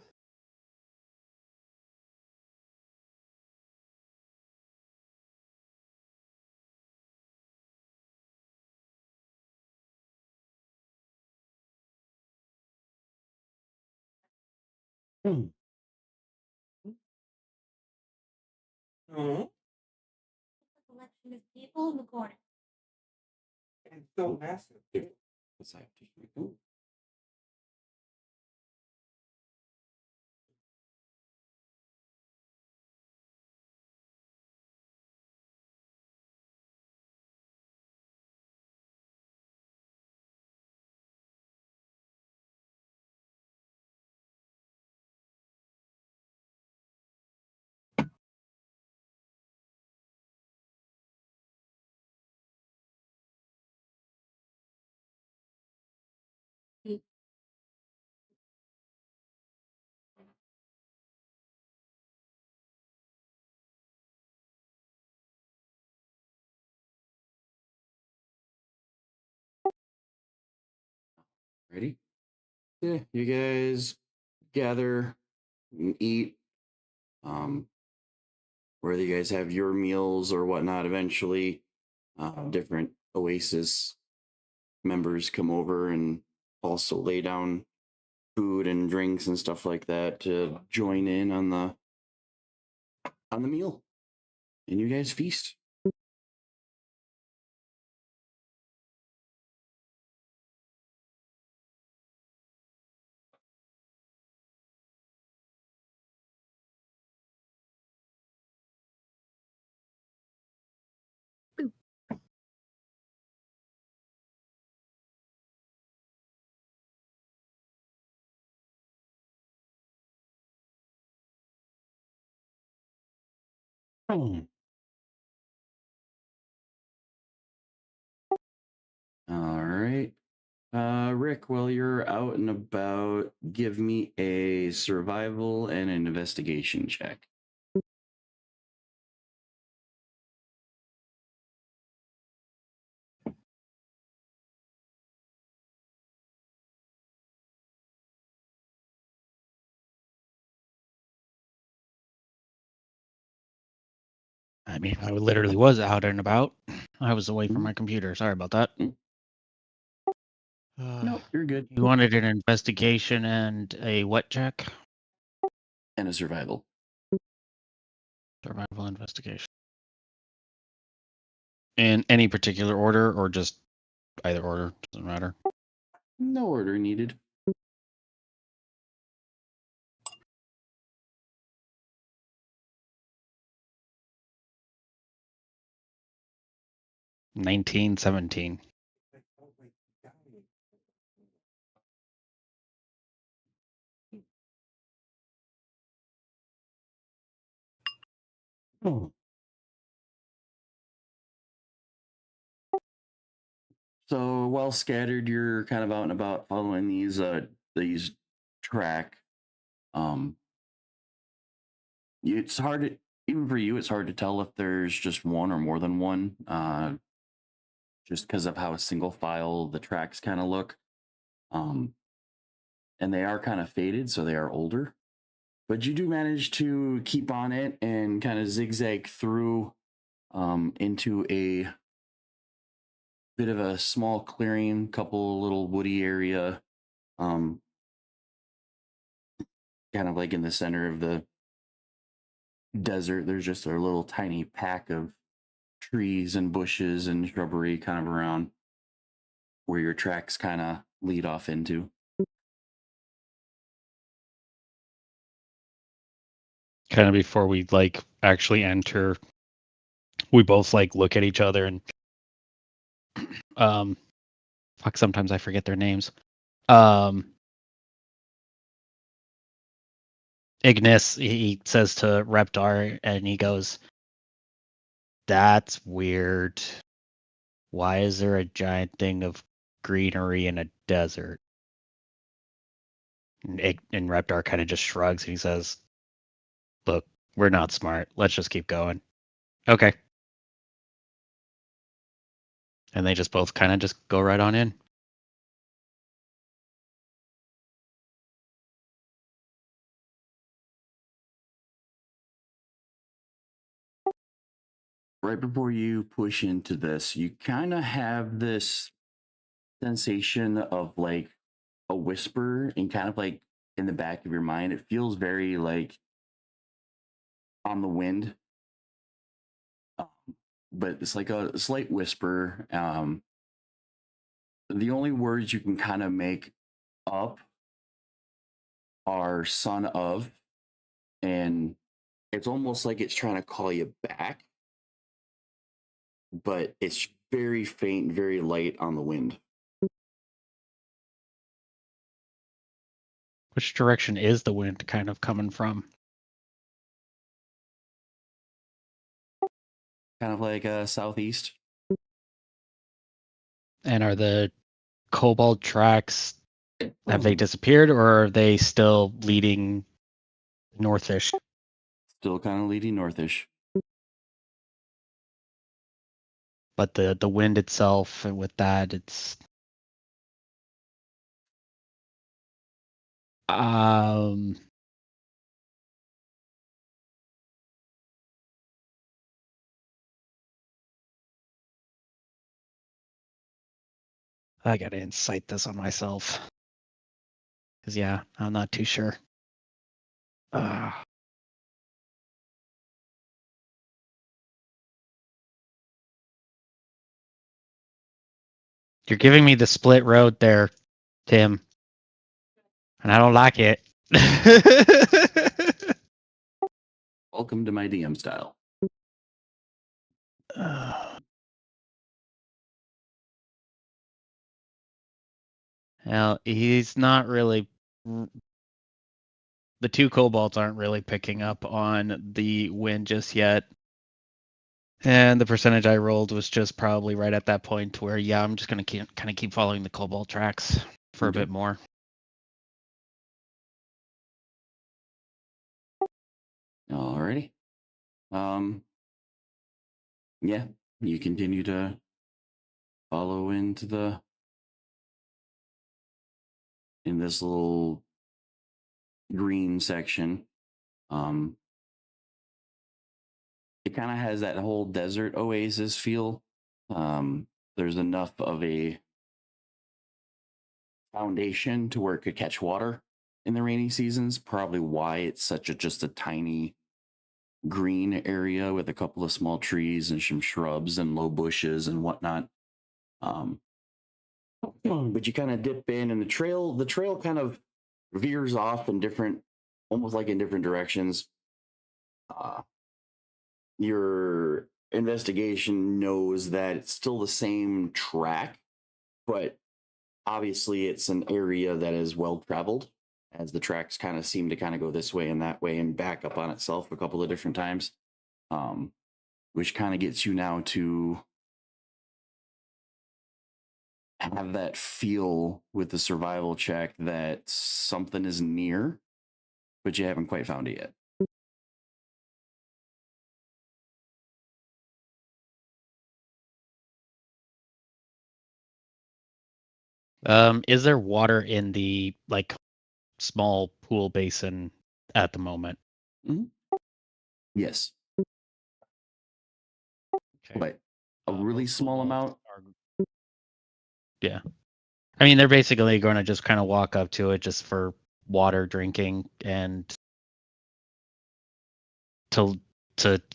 Oh. Collection of people in the corner. And so massive. What's that? Ooh. Ready? Yeah, you guys gather and eat. Whether you guys have your meals or whatnot, eventually, different Oasis members come over and also lay down food and drinks and stuff like that to join in on the meal, and you guys feast. Oh. All right. Rick, while you're out and about, give me a survival and an investigation check. I mean, I literally was out and about. I was away from Mhm. my computer. Sorry about that. Nope, you're good. You wanted an investigation and a what check? And a survival. Survival investigation. In any particular order or just either order? Doesn't matter. No order needed. $19.17. Oh. So while scattered, you're kind of out and about following these track. It's hard to, even for you, it's hard to tell if there's just one or more than one. Just because of how single file the tracks kind of look. Um, and they are kind of faded, so they are older. But you do manage to keep on it and kind of zigzag through into a bit of a small clearing, couple little woody area, um, kind of like in the center of the desert. There's just a little tiny pack of trees and bushes and shrubbery kind of around where your tracks kind of lead off into. Kind of before we like actually enter, we both like look at each other and fuck, sometimes I forget their names. Ignis, he says to Reptar, and he goes, "That's weird. Why is there a giant thing of greenery in a desert?" And Reptar kind of just shrugs and he says, "Look, we're not smart. Let's just keep going." Okay. And they just both kind of just go right on in. Right before you push into this, you kind of have this sensation of like a whisper and kind of like in the back of your mind. It feels very like on the wind, um, but it's like a slight whisper. The only words you can kind of make up are son of, and it's almost like it's trying to call you back, but it's very faint, very light on the wind. Which direction is the wind kind of coming from? Kind of like southeast. And are the cobalt tracks, have they disappeared, or are they still leading northish? Still kind of leading northish. But the wind itself, and with that, it's I gotta incite this on myself. Because, yeah, I'm not too sure. You're giving me the split road there, Tim. And I don't like it. Welcome to my DM style. Well, he's not really. The two kobolds aren't really picking up on the wind just yet. And the percentage I rolled was just probably right at that point where, yeah, I'm just going to kind of keep following the kobold tracks for a bit more. Alrighty. Yeah, you continue to follow into in this little green section. It kind of has that whole desert oasis feel. There's enough of a foundation to where it could catch water in the rainy seasons. Probably why it's such a just a tiny green area with a couple of small trees and some shrubs and low bushes and whatnot. But you kind of dip in, and the trail kind of veers off in different, almost like in different directions. Your investigation knows that it's still the same track, but obviously it's an area that is well traveled, as the tracks kind of seem to kind of go this way and that way and back up on itself a couple of different times, which kind of gets you now to have that feel with the survival check that something is near, but you haven't quite found it yet. Is there water in the, like, small pool basin at the moment. Yes. Okay. But a really Those small kobolds amount. Yeah. I mean, they're basically going to just kind of walk up to it just for water drinking and to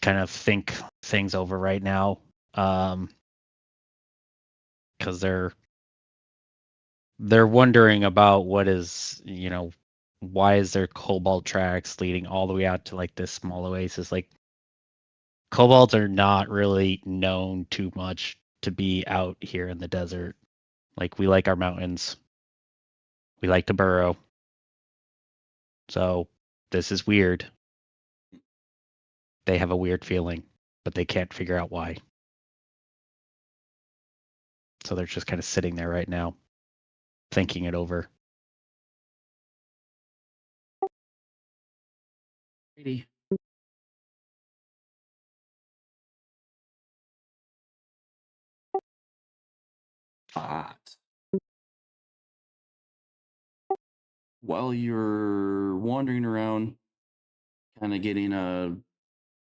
kind of think things over right now. Because they're wondering about what is, why is there cobalt tracks leading all the way out to like this small oasis? Like kobolds are not really known too much to be out here in the desert. Like we like our mountains. We like to burrow. So this is weird. They have a weird feeling, but they can't figure out why. So they're just kind of sitting there right now, thinking it over. Righty. While you're wandering around, kind of getting a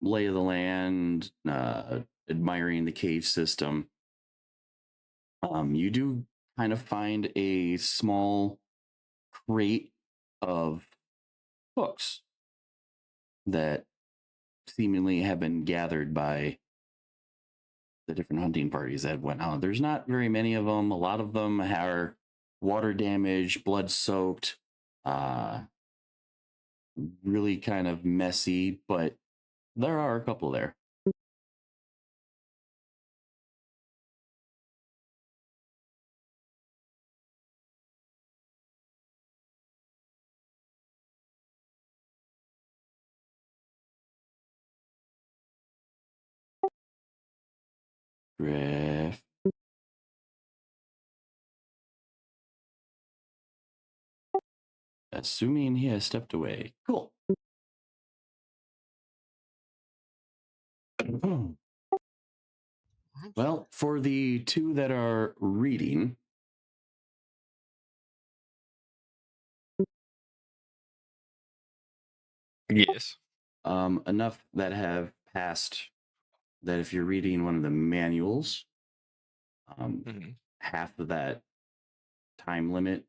lay of the land, admiring the cave system, you do kind of find a small crate of books that seemingly have been gathered by the different hunting parties that went out. There's not very many of them. A lot of them are water damaged, blood soaked, really kind of messy, but there are a couple there. Griff. Assuming he has stepped away. Cool. Well, for the two that are reading, Yes. enough that have passed that if you're reading one of the manuals, half of that time limit,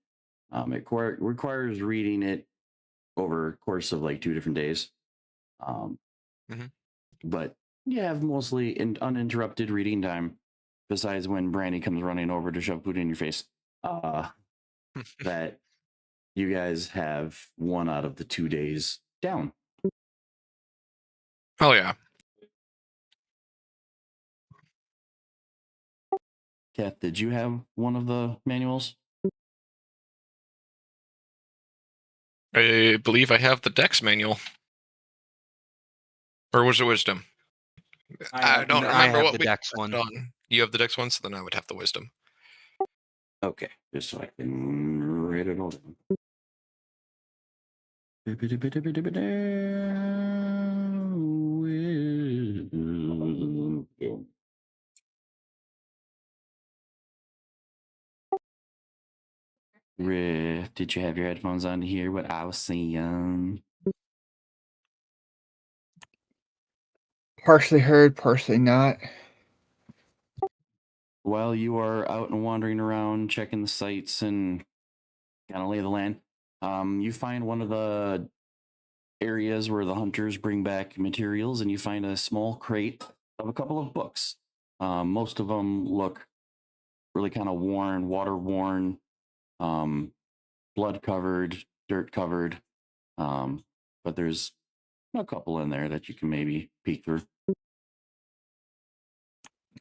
it requires reading it over a course of like 2 different days. But you have mostly uninterrupted reading time, besides when Brandy comes running over to shove food in your face. That you guys have 1 out of the 2 days down. Oh yeah. Kath, did you have one of the manuals? I believe I have the Dex manual. Or was it Wisdom? I don't remember I have what the we Dex decided one. on. You have the Dex one, so then I would have the Wisdom. Okay, just so I can write it all down. Riff, did you have your headphones on to hear what I was saying? Partially heard, partially not. While you are out and wandering around, checking the sites and kind of lay the land, you find one of the areas where the hunters bring back materials, and you find a small crate of a couple of books. Most of them look really kind of worn, water worn, blood covered, dirt covered. But there's a couple in there that you can maybe peek through.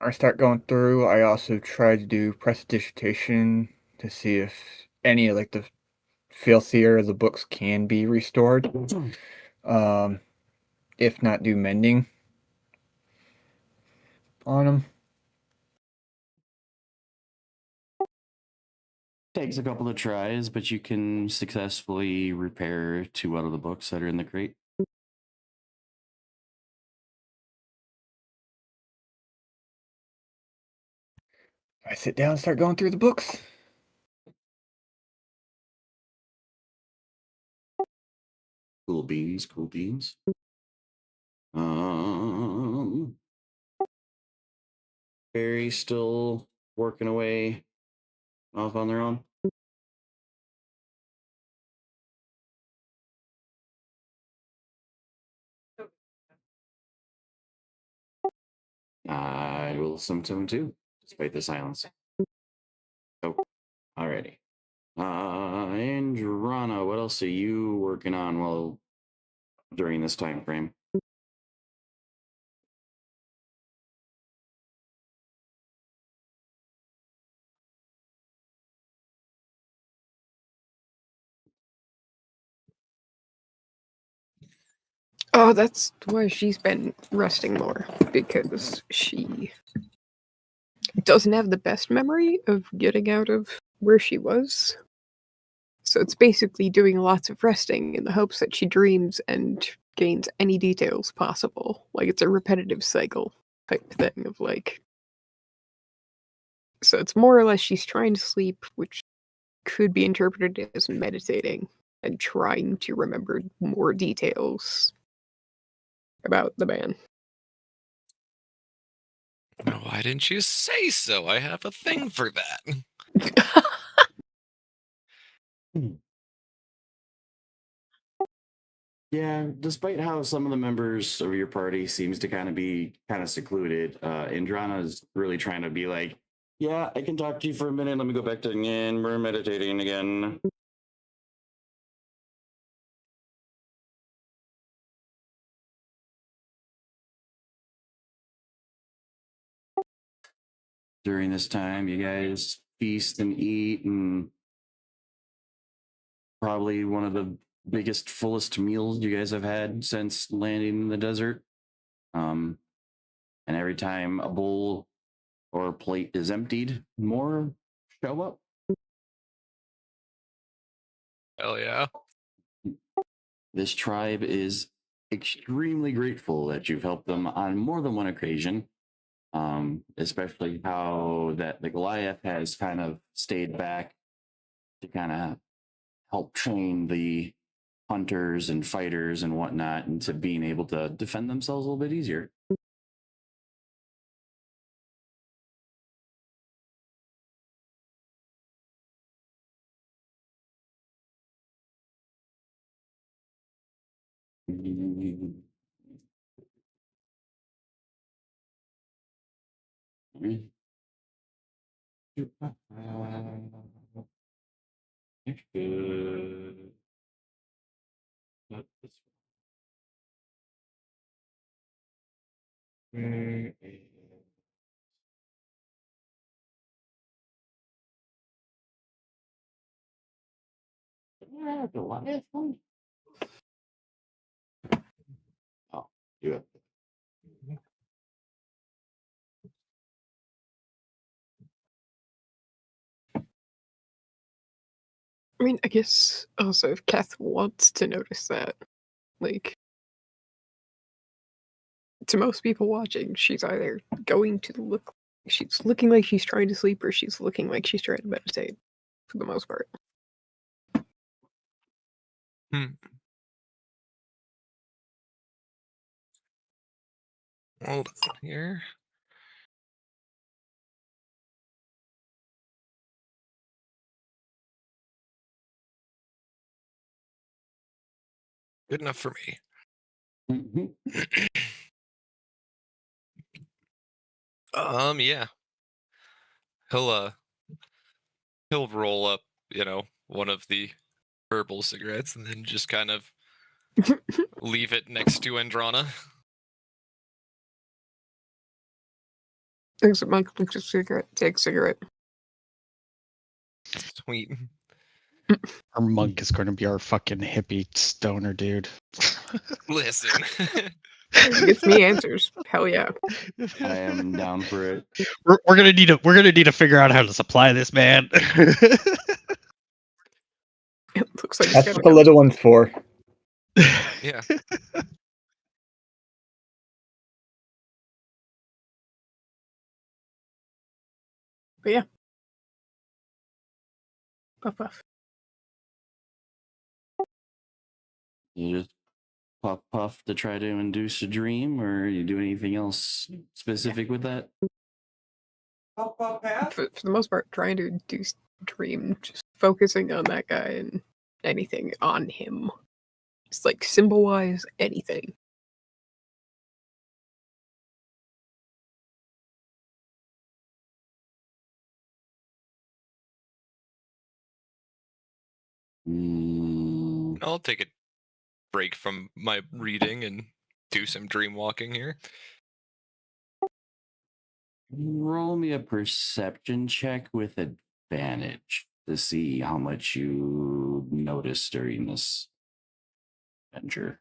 I start going through. I also try to do prestidigitation to see if any of like the filthier of the books can be restored. If not, do mending on them. Takes a couple of tries, but you can successfully repair 2 out of the books that are in the crate. I sit down and start going through the books. Cool beans, cool beans. Barry's still working away off on their own. I will listen to him too, despite the silence. Oh, alrighty. Andrana, what else are you working on during this time frame? Oh, that's why she's been resting more, because she doesn't have the best memory of getting out of where she was. So it's basically doing lots of resting in the hopes that she dreams and gains any details possible. Like, it's a repetitive cycle type thing of like. So it's more or less she's trying to sleep, which could be interpreted as meditating and trying to remember more details about the man. Why didn't you say so? I have a thing for that. Yeah, despite how some of the members of your party seems to be kind of secluded, Indrana is really trying to be like, yeah, I can talk to you for a minute. Let me go back to again. We're meditating again. During this time, you guys feast and eat, and probably one of the biggest, fullest meals you guys have had since landing in the desert. And every time a bowl or a plate is emptied, more show up. Hell yeah. This tribe is extremely grateful that you've helped them on more than one occasion. Especially how that the Goliath has kind of stayed back to kind of help train the hunters and fighters and whatnot into being able to defend themselves a little bit easier. Oh, you have. I mean, I guess also if Kath wants to notice that, like, to most people watching, she's either going to look, she's looking like she's trying to sleep, or she's looking like she's trying to meditate, for the most part. Hold on here. Good enough for me. Yeah. He'll roll up, one of the herbal cigarettes and then just kind of leave it next to Andrana. Thanks, Mike. Takes a cigarette. Take a cigarette. Sweet. Our monk is going to be our fucking hippie stoner dude. Listen. Gets me answers. Hell yeah. I am down for it. We're gonna need to figure out how to supply this man. It looks like That's what the little one's for. Yeah. But yeah. Puff puff. You just puff puff to try to induce a dream, or you do anything else specific with that? For the most part, trying to induce dream, just focusing on that guy and anything on him. Just like symbol wise, anything. Mm, I'll take a break from my reading and do some dream walking here. roll me a perception check with advantage to see how much you notice during this adventure.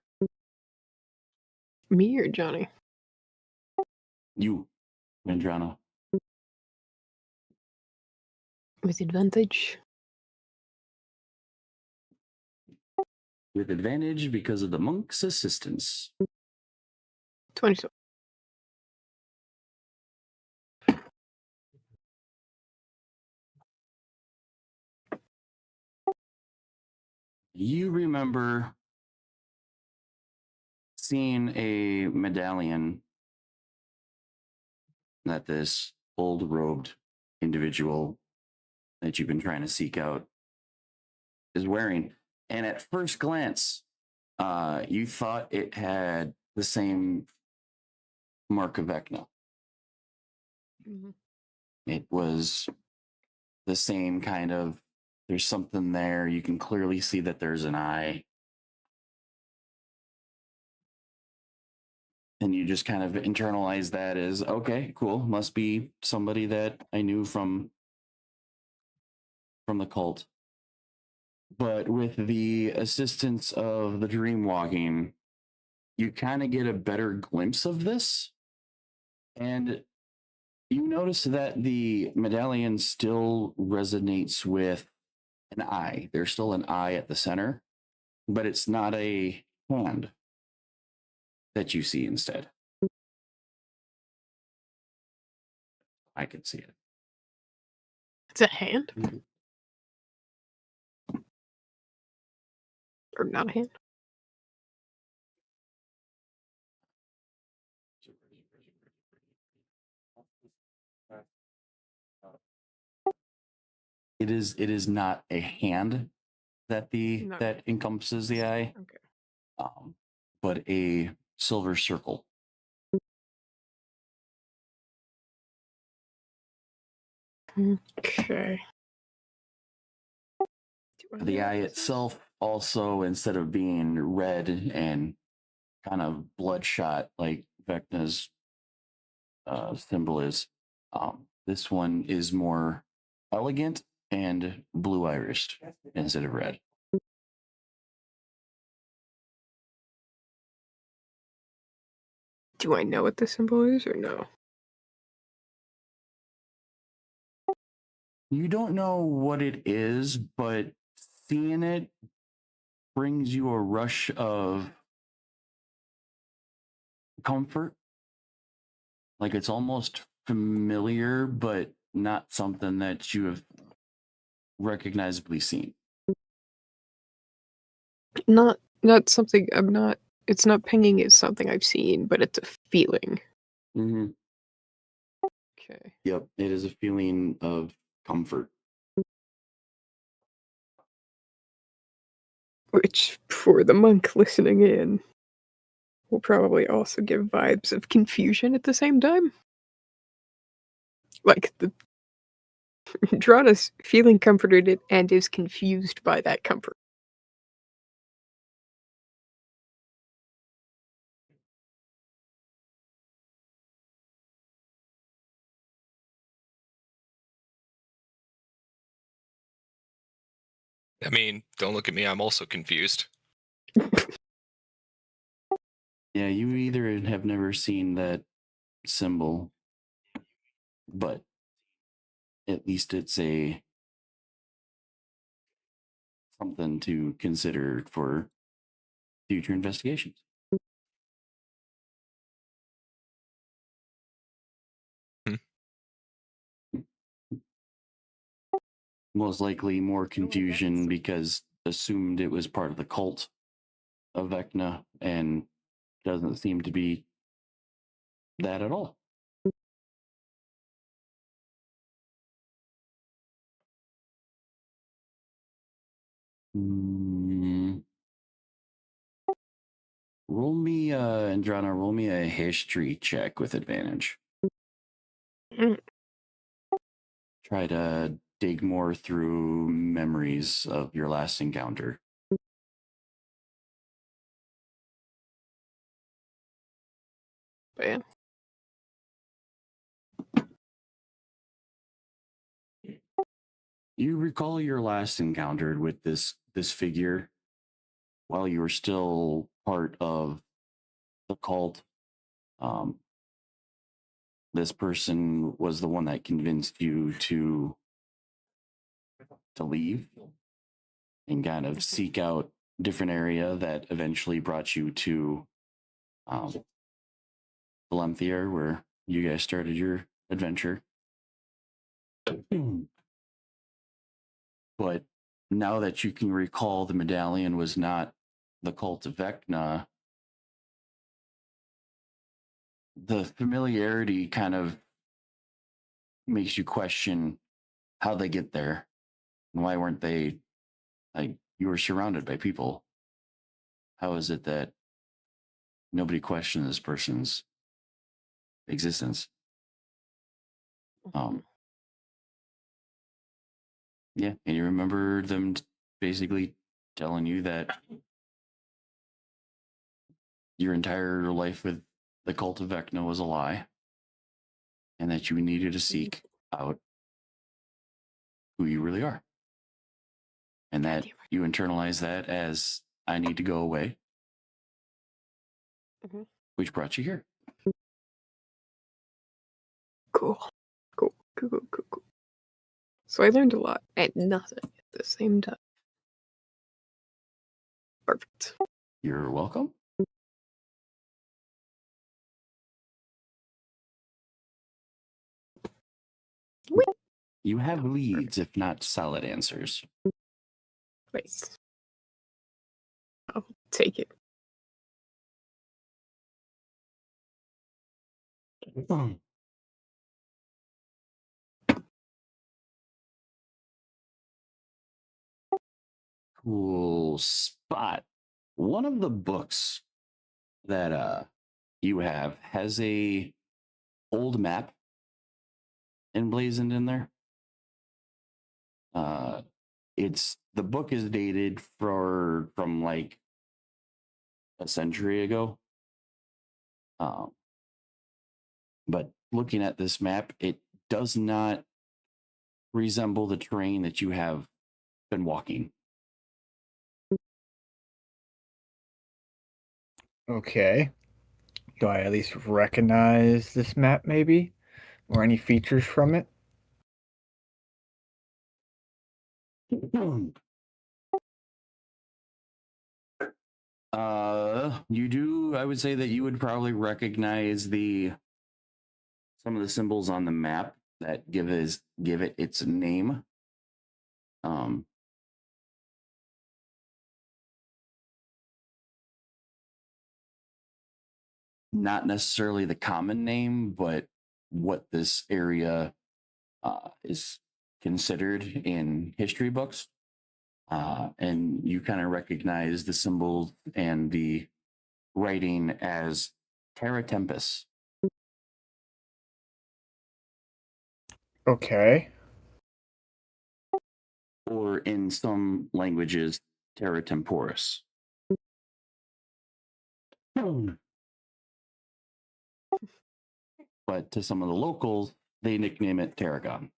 Me or Johnny? You, Vendrana. With advantage. With advantage because of the monk's assistance. 22. You remember seeing a medallion that this old robed individual that you've been trying to seek out is wearing. And at first glance, you thought it had the same mark of Vecna. Mm-hmm. It was the same kind of, there's something there. You can clearly see that there's an eye. And you just kind of internalize that as, okay, cool. Must be somebody that I knew from the cult. But with the assistance of the dream walking, you kind of get a better glimpse of this. And you notice that the medallion still resonates with an eye. There's still an eye at the center, but it's not a hand that you see instead. I can see it. It's a hand? Mhm. Or not a hand? It is not a hand that No. that encompasses the eye, Okay. but a silver circle. Okay. Do I The know eye what this is? itself also, instead of being red and kind of bloodshot like Vecna's symbol is, this one is more elegant and blue irised instead of red. Do I know what the symbol is or no? You don't know what it is, but seeing it brings you a rush of comfort. Like it's almost familiar, but not something that you have recognizably seen. Not something I'm not. It's not pinging as something I've seen, but it's a feeling. Mm-hmm. Okay. Yep, it is a feeling of comfort. Which, for the monk listening in, will probably also give vibes of confusion at the same time. Like the Drana's feeling comforted and is confused by that comfort. I mean, don't look at me. I'm also confused. Yeah, you either have never seen that symbol, but at least it's a something to consider for future investigations. Hmm. Most likely more confusion because assumed it was part of the cult of Vecna and doesn't seem to be that at all. Roll me, Andrana, roll me a history check with advantage. Mm. Try to dig more through memories of your last encounter. Yeah. You recall your last encounter with this figure while you were still part of the cult. This person was the one that convinced you to leave and kind of seek out different area that eventually brought you to Valenthia, where you guys started your adventure. But now that you can recall the medallion was not the cult of Vecna, the familiarity kind of makes you question how they get there and why weren't they, like, you were surrounded by people. How is it that nobody questioned this person's existence? Yeah, and you remember them basically telling you that your entire life with the cult of Vecna was a lie, and that you needed to seek out who you really are, and that you internalize that as I need to go away, which brought you here. Cool. Cool. Cool. Cool. Cool. Cool. So I learned a lot and nothing at the same time. Perfect. You're welcome. You have leads, if not solid answers. Nice. I'll take it. Cool spot. One of the books that you have has a old map emblazoned in there. It's the book is dated from like a century ago. But looking at this map, it does not resemble the terrain that you have been walking. Okay. Do I at least recognize this map, maybe? Or any features from it? You do. I would say that you would probably recognize some of the symbols on the map that give it its name. Not necessarily the common name, but what this area is considered in history books. And you kind of recognize the symbols and the writing as Terra Tempus. Okay. Or in some languages, Terra Temporis. But to some of the locals, they nickname it Tarragon.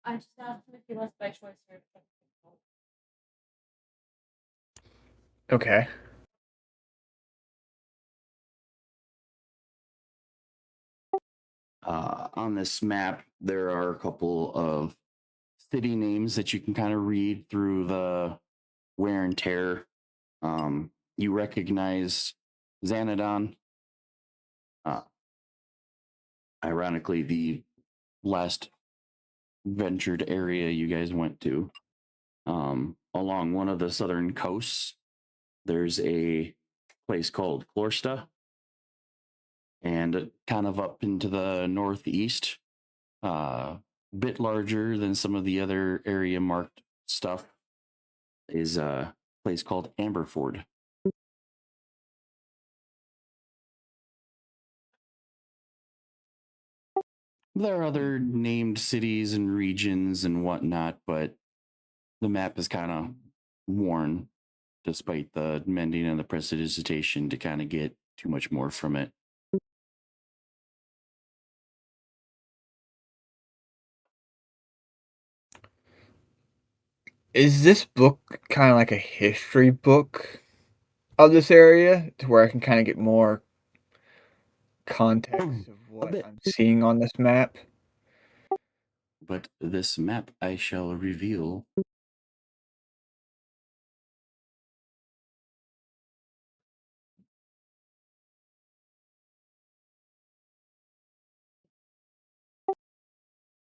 I just asked him if he left by choice or Okay. On this map, there are a couple of city names that you can kind of read through the wear and tear. You recognize Xanadon. Ironically, the last ventured area you guys went to. Along one of the southern coasts, there's a place called Clorsta, and kind of up into the northeast, a bit larger than some of the other area marked stuff, is a place called Amberford. There are other named cities and regions and whatnot, but the map is kind of worn despite the mending and the prestidigitation to kind of get too much more from it. Is this book kind of like a history book of this area to where I can kind of get more context of what bit. I'm seeing on this map? But this map I shall reveal.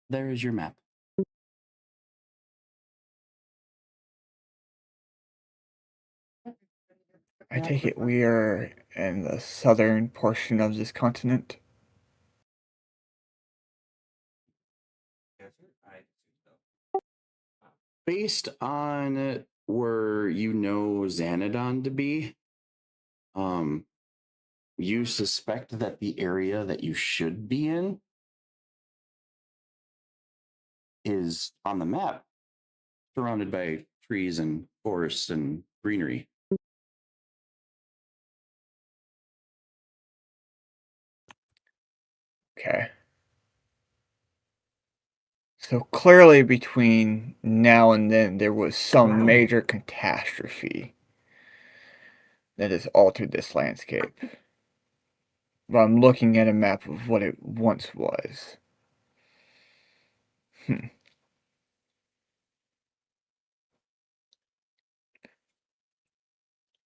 There is your map. I take it we are in the southern portion of this continent. Based on where you know Xanadon to be, you suspect that the area that you should be in is on the map, surrounded by trees and forests and greenery. Okay. So clearly between now and then there was some major catastrophe that has altered this landscape. But I'm looking at a map of what it once was. I'm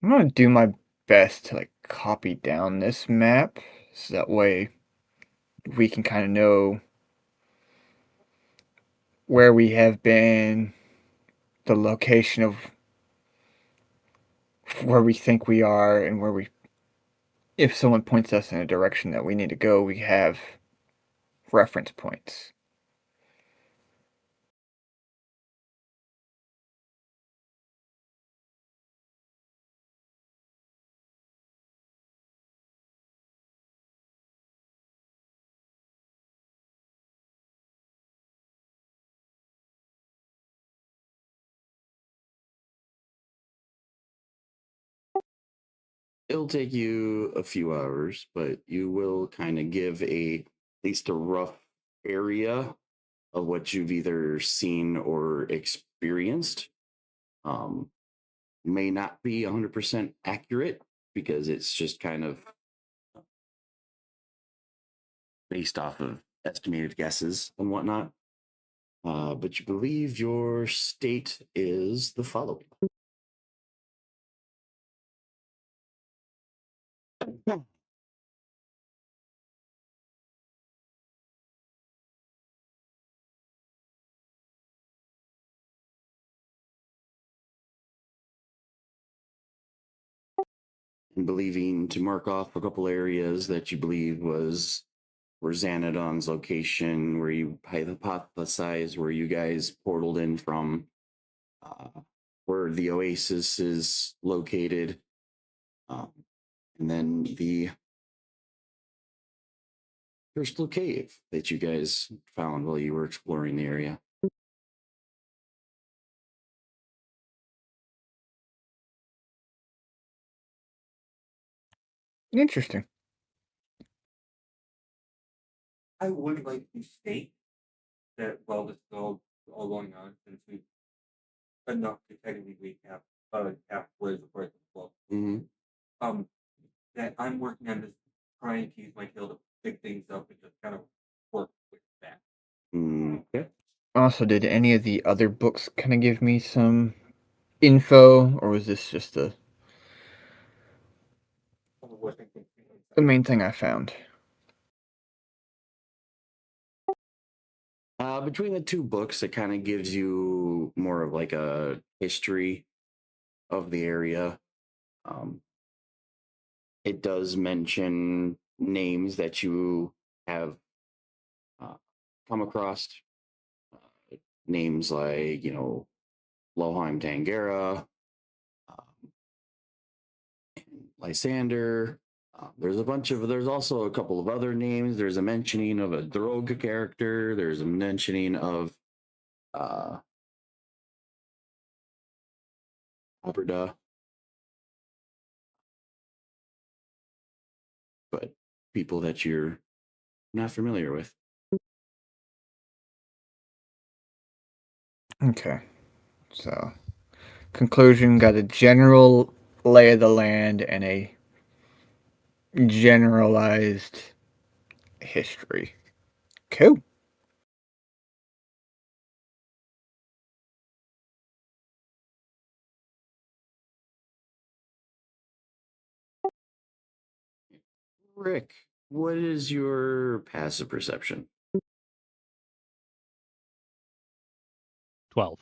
gonna do my best to like copy down this map so that way we can kind of know where we have been, the location of where we think we are, and where we, if someone points us in a direction that we need to go, we have reference points. It'll take you a few hours, but you will kind of give at least a rough area of what you've either seen or experienced. Um, may not be 100% accurate because it's just kind of based off of estimated guesses and whatnot. But you believe your state is the following. And believing to mark off a couple areas that you believe were Xanadon's location, where you hypothesize where you guys portaled in from, where the oasis is located, and then the crystal cave that you guys found while you were exploring the area. Interesting. I would like to state that while this is all going on, since we've enough to technically halfway the part of the book, that I'm working on this, trying to use my tail to pick things up and just kind of work with that. Okay. Also, did any of the other books kind of give me some info, or was this just the main thing I found? Between the two books, it kind of gives you more of like a history of the area. Um, it does mention names that you have uh, come across. Names like, Loheim Tangera, um, Lysander. There's also a couple of other names. There's a mentioning of a Droga character. There's a mentioning of uh, Aberda, but people that you're not familiar with. Okay. So, conclusion, got a general lay of the land and a generalized history. Cool. Rick, what is your passive perception? 12.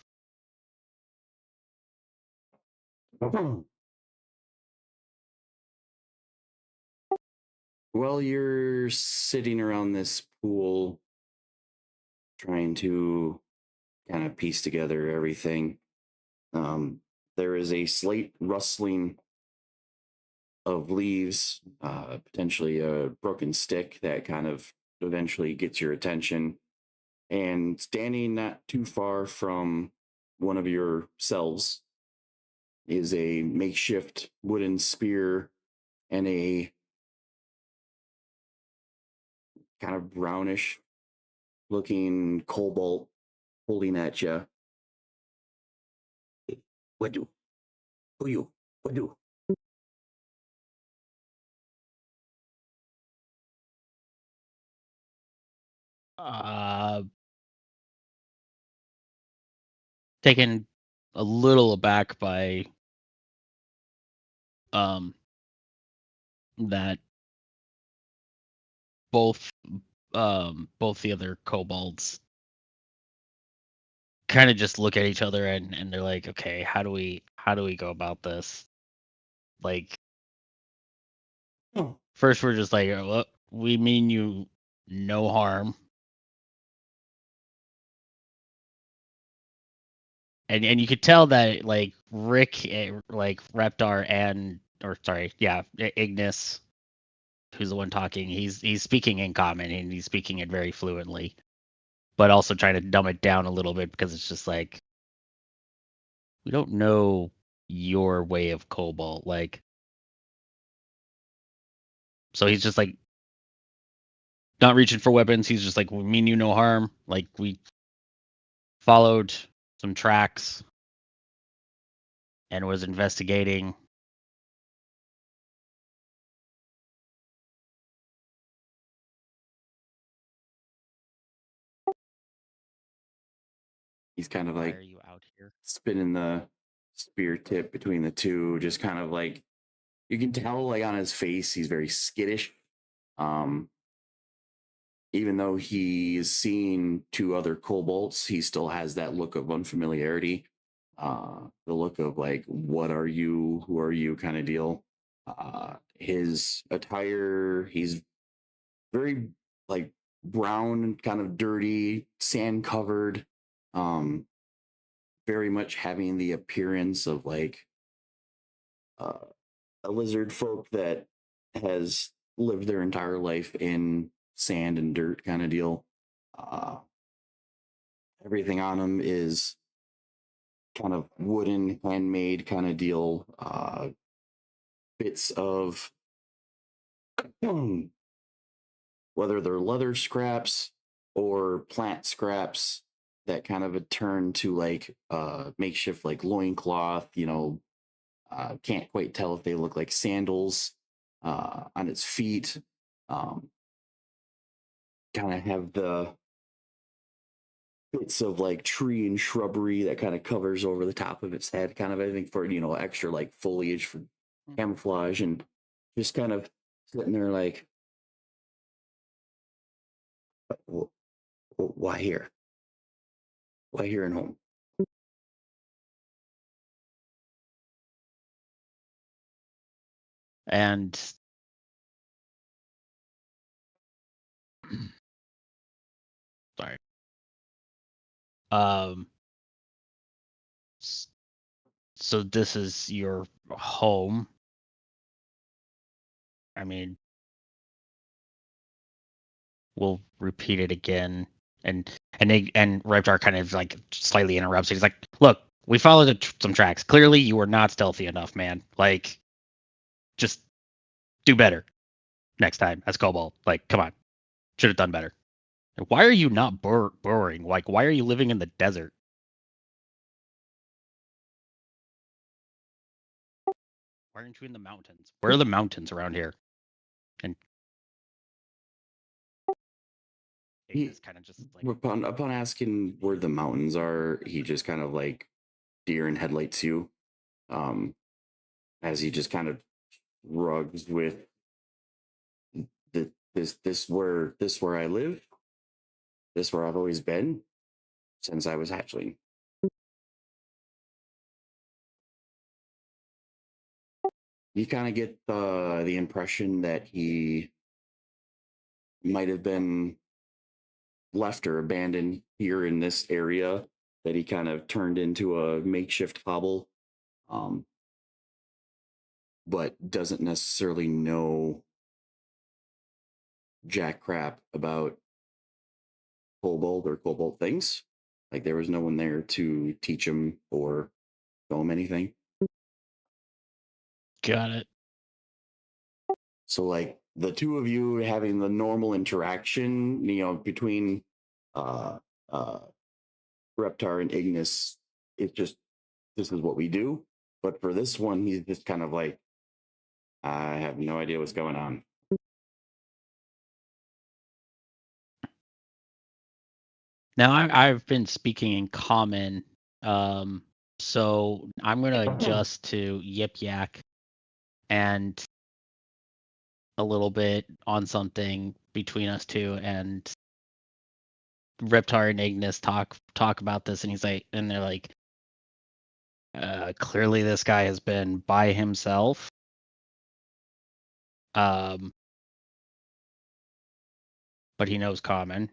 While you're sitting around this pool, trying to kind of piece together everything, there is a slight rustling of leaves, potentially a broken stick that kind of eventually gets your attention. And standing not too far from one of your cells is a makeshift wooden spear and a kind of brownish looking cobalt holding at you. What do? Who you? What do? Uh, Taken a little aback by um that both both the other kobolds kind of just look at each other and they're like, okay, how do we go about this? Like, Oh, first we're just like, oh, well, we mean you no harm. And you could tell that like Rick, like Reptar and or sorry, yeah, Ignis, who's the one talking, he's speaking in common and he's speaking it very fluently, but also trying to dumb it down a little bit because it's just like we don't know your way of Cobalt, like. So he's just like not reaching for weapons. He's just like, we mean you no harm. Like we followed some tracks and was investigating. he's kind of Why like are you out here? spinning the spear tip between the two, just kind of like you can tell like on his face he's very skittish. Um, even though he's seen two other kobolds, he still has that look of unfamiliarity. The look of like, what are you? Who are you? Kind of deal. His attire, he's very like brown, kind of dirty, sand covered. Um, very much having the appearance of like uh, a lizard folk that has lived their entire life in sand and dirt kind of deal. Uh, Everything on him is kind of wooden, handmade kind of deal. Bits of whether they're leather scraps or plant scraps that kind of a turn to like makeshift like loincloth, can't quite tell if they look like sandals on its feet. Um, Kind of have the bits of like tree and shrubbery that kind of covers over the top of its head, kind of I think for extra like foliage for camouflage, and just kind of sitting there like, why here? Why here and home? And sorry. Um so this is your home. I mean, we'll repeat it again. And Reptar kind of like slightly interrupts. He's like, "Look, we followed some tracks. Clearly, you were not stealthy enough, man. Like, just do better next time as Cobalt. Like, come on, should have done better. Why are you not burrowing? Like, why are you living in the desert? Why aren't you in the mountains? Where are the mountains around here?" And Ignis kind of just like, Upon asking where the mountains are, he just kind of like deer in headlights you. As he just kind of rugs with this where I live, this where I've always been since I was hatchling. You kind of get the impression that he might have been left or abandoned here in this area, that he kind of turned into a makeshift hovel, but doesn't necessarily know jack crap about kobold or kobold things. Like there was no one there to teach him or show him anything. got it. So like the two of you having the normal interaction, between uh uh Reptar and Ignis, it's just this is what we do. But for this one, he's just kind of like, I have no idea what's going on. Now I've been speaking in common, so I'm gonna adjust to Yip Yak and a little bit on something between us two, and Reptar and Ignis talk about this, and they're like, clearly this guy has been by himself. But he knows common.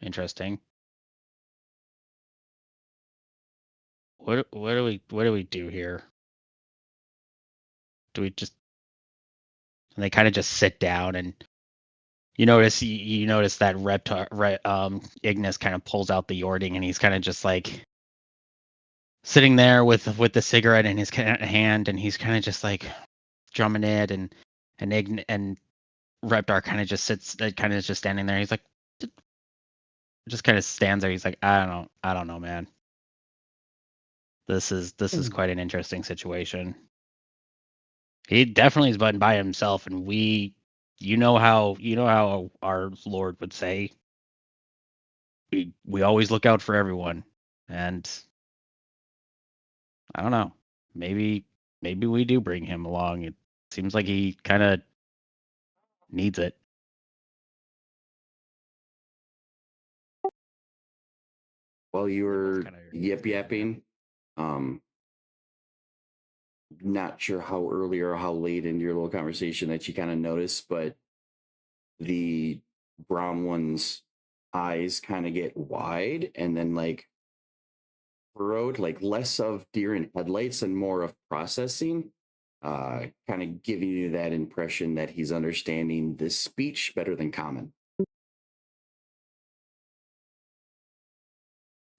Interesting. What do we do here? Do we just and they kind of just sit down, and you notice that Ignis kind of pulls out the Yording, and he's kind of just like sitting there with the cigarette in his hand, and he's kind of just like drumming it, and Reptar kind of just sits, kind of just standing there. He's like, just kind of stands there. He's like, I don't know, man. This is quite an interesting situation. He definitely is button by himself, and you know how our Lord would say, we always look out for everyone, and I don't know, maybe we do bring him along. It seems like he kind of needs it. While you were yip yapping, not sure how early or how late in your little conversation that you kind of noticed, but the brown one's eyes kind of get wide and then like furrowed, like less of deer in headlights and more of processing, kind of giving you that impression that he's understanding this speech better than common.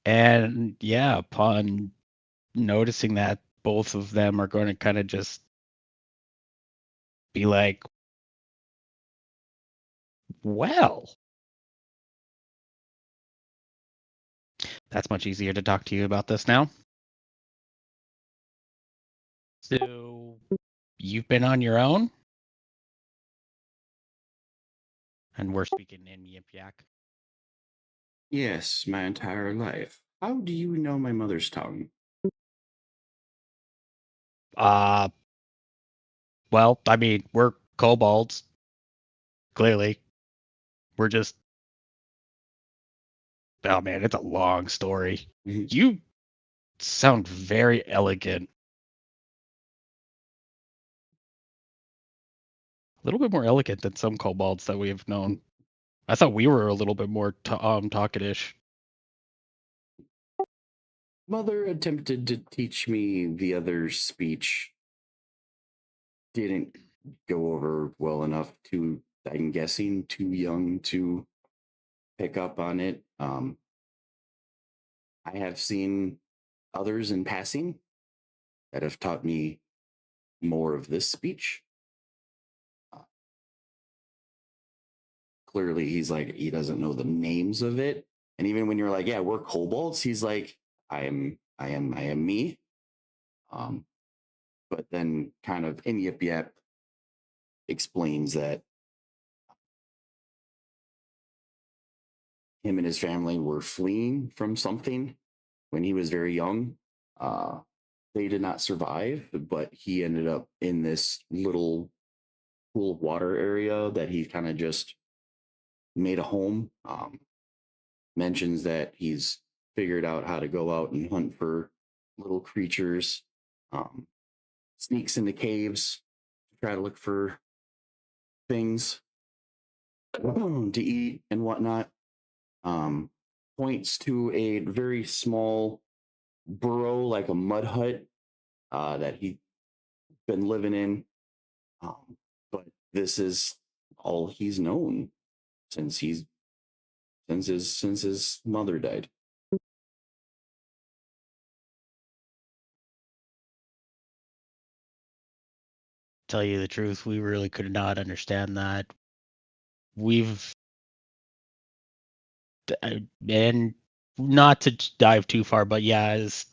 And yeah, upon noticing that, both of them are going to kind of just be like, well, that's much easier to talk to you about this now. So you've been on your own? And we're speaking in Yip Yak. Yes, my entire life. How do you know my mother's tongue? Well, I mean, we're kobolds. Clearly. We're just Oh man, it's a long story. Mhm. You sound very elegant. A little bit more elegant than some kobolds that we have known. I thought we were a little bit more talkatish. Mother attempted to teach me the other speech. Didn't go over well enough to, I'm guessing, too young to pick up on it. I have seen others in passing that have taught me more of this speech. Clearly, he's like, he doesn't know the names of it. And even when you're like, yeah, we're kobolds, he's like, I am me. But then kind of in Yip Yap explains that him and his family were fleeing from something when he was very young. They did not survive, but he ended up in this little pool of water area that he kind of just made a home. Mentions that he's figured out how to go out and hunt for little creatures, um, sneaks into caves, try to look for things to eat and whatnot. Um, Points to a very small burrow, like a mud hut, that he'd been living in. But this is all he's known since his mother died. Tell you the truth, we really could not understand that. We've and not to dive too far, but yeah, as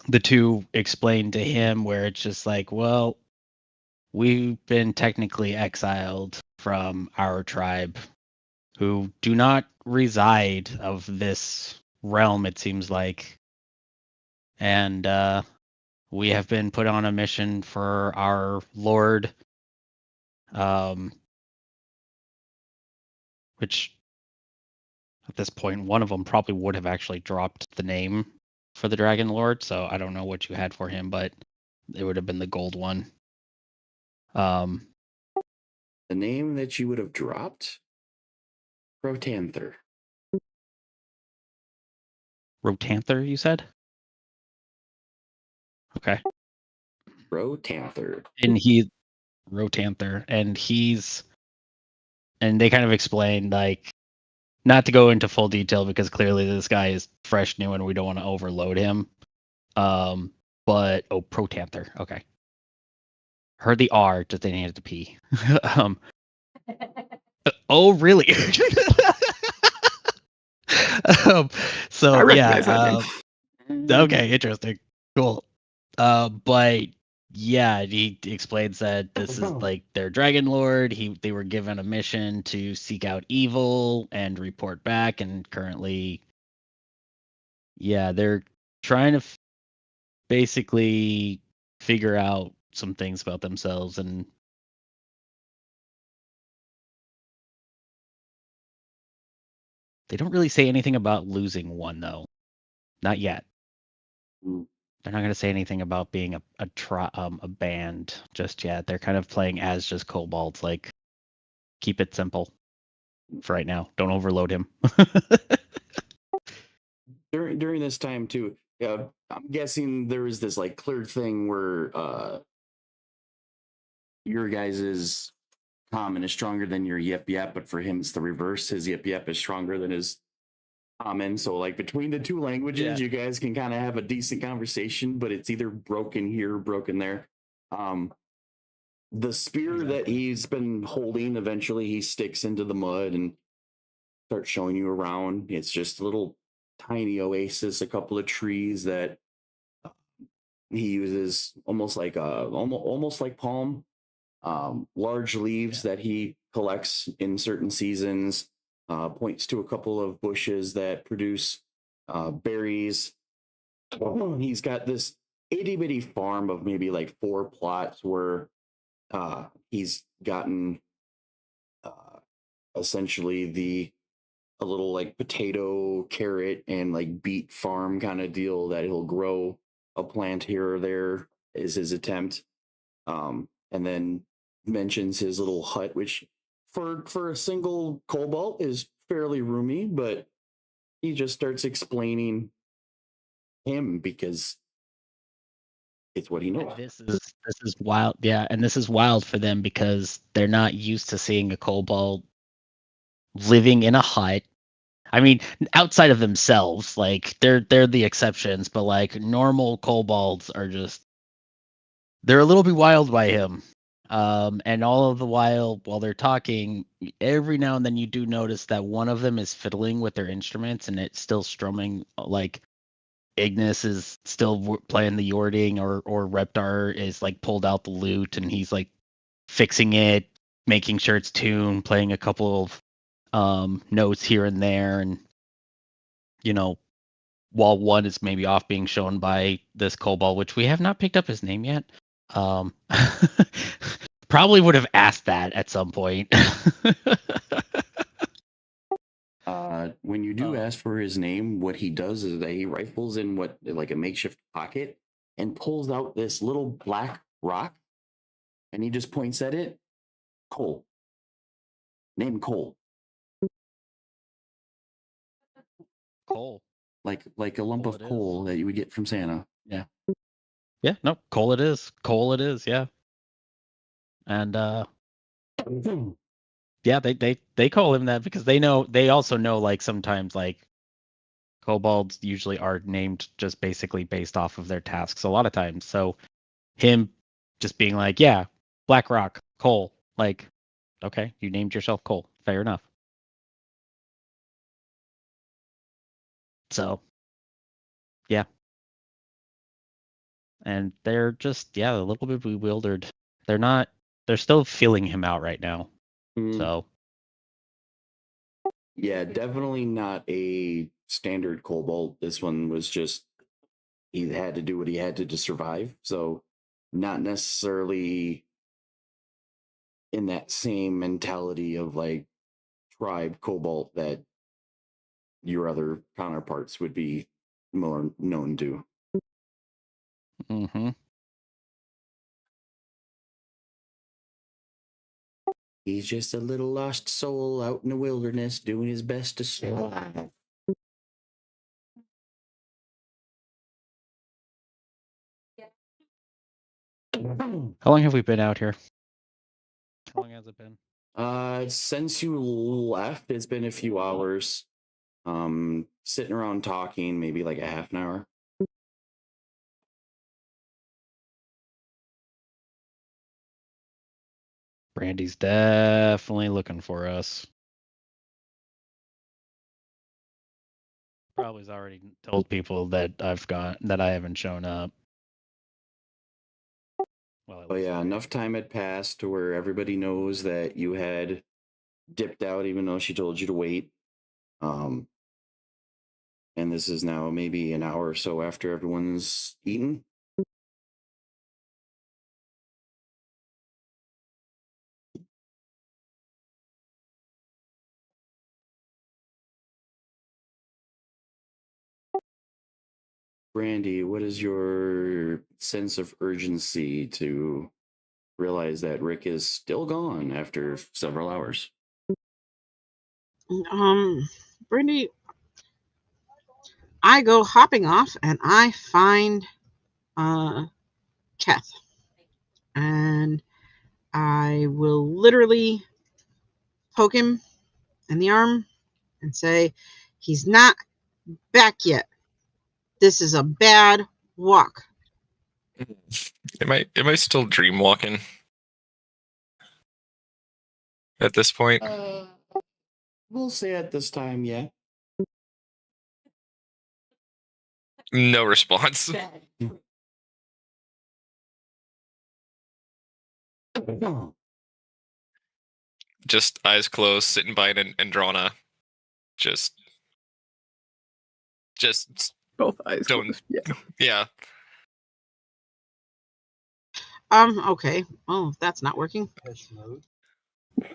the two explained to him, where it's just like, well, we've been technically exiled from our tribe, who do not reside of this realm. It seems like, and we have been put on a mission for our lord, which at this point, one of them probably would have actually dropped the name for the Dragon Lord, so I don't know what you had for him, but it would have been the gold one. The name that you would have dropped? Rotanther. Rotanther, you said? Okay. Rotanther. And Rotanther, and they kind of explained, like, not to go into full detail because clearly this guy is fresh new and we don't want to overload him. But Protanther, okay. Heard the R, just they needed the P. Oh, really? So I yeah, recognize that name. okay, interesting, cool. But yeah, he explains that this is like their dragon lord. They were given a mission to seek out evil and report back, and currently, yeah, they're trying to basically figure out some things about themselves, and they don't really say anything about losing one though, not yet. They're not going to say anything about being a band just yet. They're kind of playing as just kobolds. Like, keep it simple for right now. Don't overload him. During this time too, I'm guessing there is this like clear thing where your guys's common is stronger than your Yip Yap, but for him it's the reverse. His Yip Yap is stronger than his common. So like between the two languages, you guys can kind of have a decent conversation, but it's either broken here or broken there. The spear that he's been holding, eventually he sticks into the mud and starts showing you around. It's just a little tiny oasis, a couple of trees that he uses almost like almost like palm, large leaves that he collects in certain seasons. Points to a couple of bushes that produce berries. He's got this itty bitty farm of maybe like 4 plots where he's gotten essentially the a little like potato, carrot, and like beet farm kind of deal that he'll grow a plant here or there is his attempt. And then mentions his little hut, which for a single cobalt is fairly roomy, but he just starts explaining him because it's what he knows. This is wild. Yeah, and this is wild for them because they're not used to seeing a kobold living in a hut. I mean, outside of themselves, like they're the exceptions, but like normal kobolds are just they're a little bit wild by him. And all of the while they're talking, every now and then you do notice that one of them is fiddling with their instruments and it's still strumming. Like Ignis is still playing the yording, or Reptar is like pulled out the lute and he's like fixing it, making sure it's tuned, playing a couple of notes here and there, and while one is maybe off being shown by this kobold, which we have not picked up his name yet. Um, probably would have asked that at some point. When you do ask for his name, what he does is that he rifles in what like a makeshift pocket and pulls out this little black rock, and he just points at it. Coal. Name Coal. Coal. Like a lump Coal of it is. coal that you would get from Santa. Yeah. Yeah, no, coal it is. Coal it is, yeah. And yeah, they call him that because they also know like sometimes like kobolds usually are named just basically based off of their tasks a lot of times. So him just being like, yeah, Black Rock, coal, like, okay, you named yourself Coal. Fair enough. So yeah. And they're just, yeah, a little bit bewildered. They're still feeling him out right now. So yeah, definitely not a standard cobalt. This one was just he had to do what he had to survive. So not necessarily in that same mentality of like tribe cobalt that your other counterparts would be more known to. mm-hmm. He's just a little lost soul out in the wilderness doing his best to survive. How long have we been out here? How long has it been? Since you left, it's been a few hours. Sitting around talking, maybe like a half an hour. Brandy's definitely looking for us. Probably's already told people that I haven't shown up. Well, Oh yeah, enough time had passed to where everybody knows that you had dipped out, even though she told you to wait. And this is now maybe an hour or so after everyone's eaten. Brandy, what is your sense of urgency to realize that Rick is still gone after several hours? Brittany, I go hopping off and I find Keth, and I will literally poke him in the arm and say, "He's not back yet. This is a bad walk." Am I still dream walking at this point? We'll say at this time, yeah. No response. Just eyes closed, sitting by an Androna. Just Both eyes don't. closed. Yeah. Yeah. Okay. Oh, that's not working.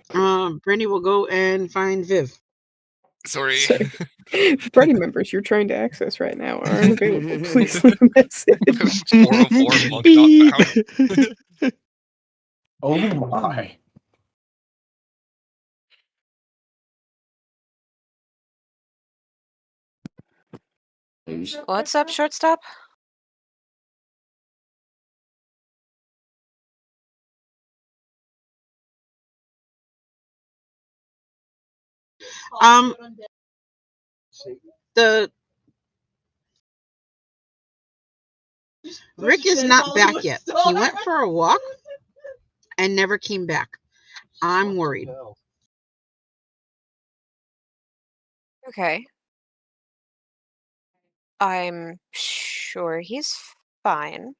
Brandy will go and find Viv. Sorry. Sorry. The party members you're trying to access right now are unavailable. Please leave a message. 404 monk not found. Oh my. What's up, shortstop? The Rick is not back yet. He went for a walk and never came back. I'm worried. Okay. I'm sure he's fine.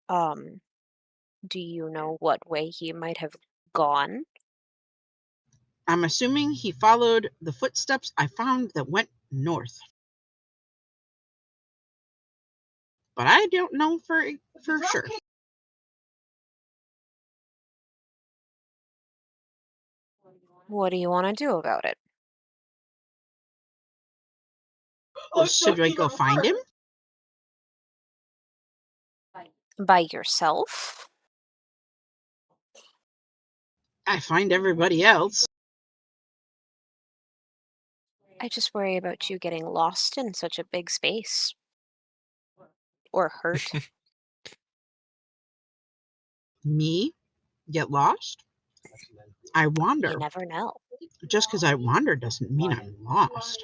Do you know what way he might have gone? I'm assuming he followed the footsteps I found that went north. But I don't know for sure. What do you want to do about it? Should I go find him? By yourself? I find everybody else. I just worry about you getting lost in such a big space. Or hurt. Me? Get lost? I wander. You never know. Just because I wander doesn't mean I'm lost.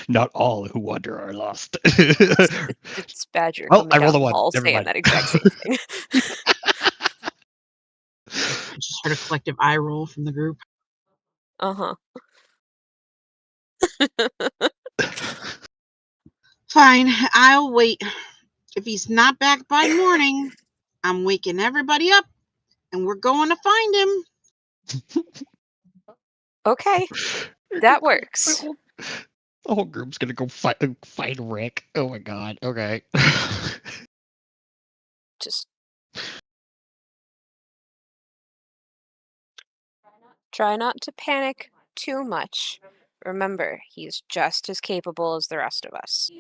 Not all who wander are lost. It's Badger Oh, coming I rolled a down the 1. hall Never saying mind. that exact same thing. I just heard a collective eye roll from the group. Uh-huh. Fine, I'll wait. If he's not back by morning, I'm waking everybody up and we're going to find him. Okay. That works. The whole group's gonna go find Rick. Oh my god. Okay. Just try not to panic too much. Remember, he's just as capable as the rest of us,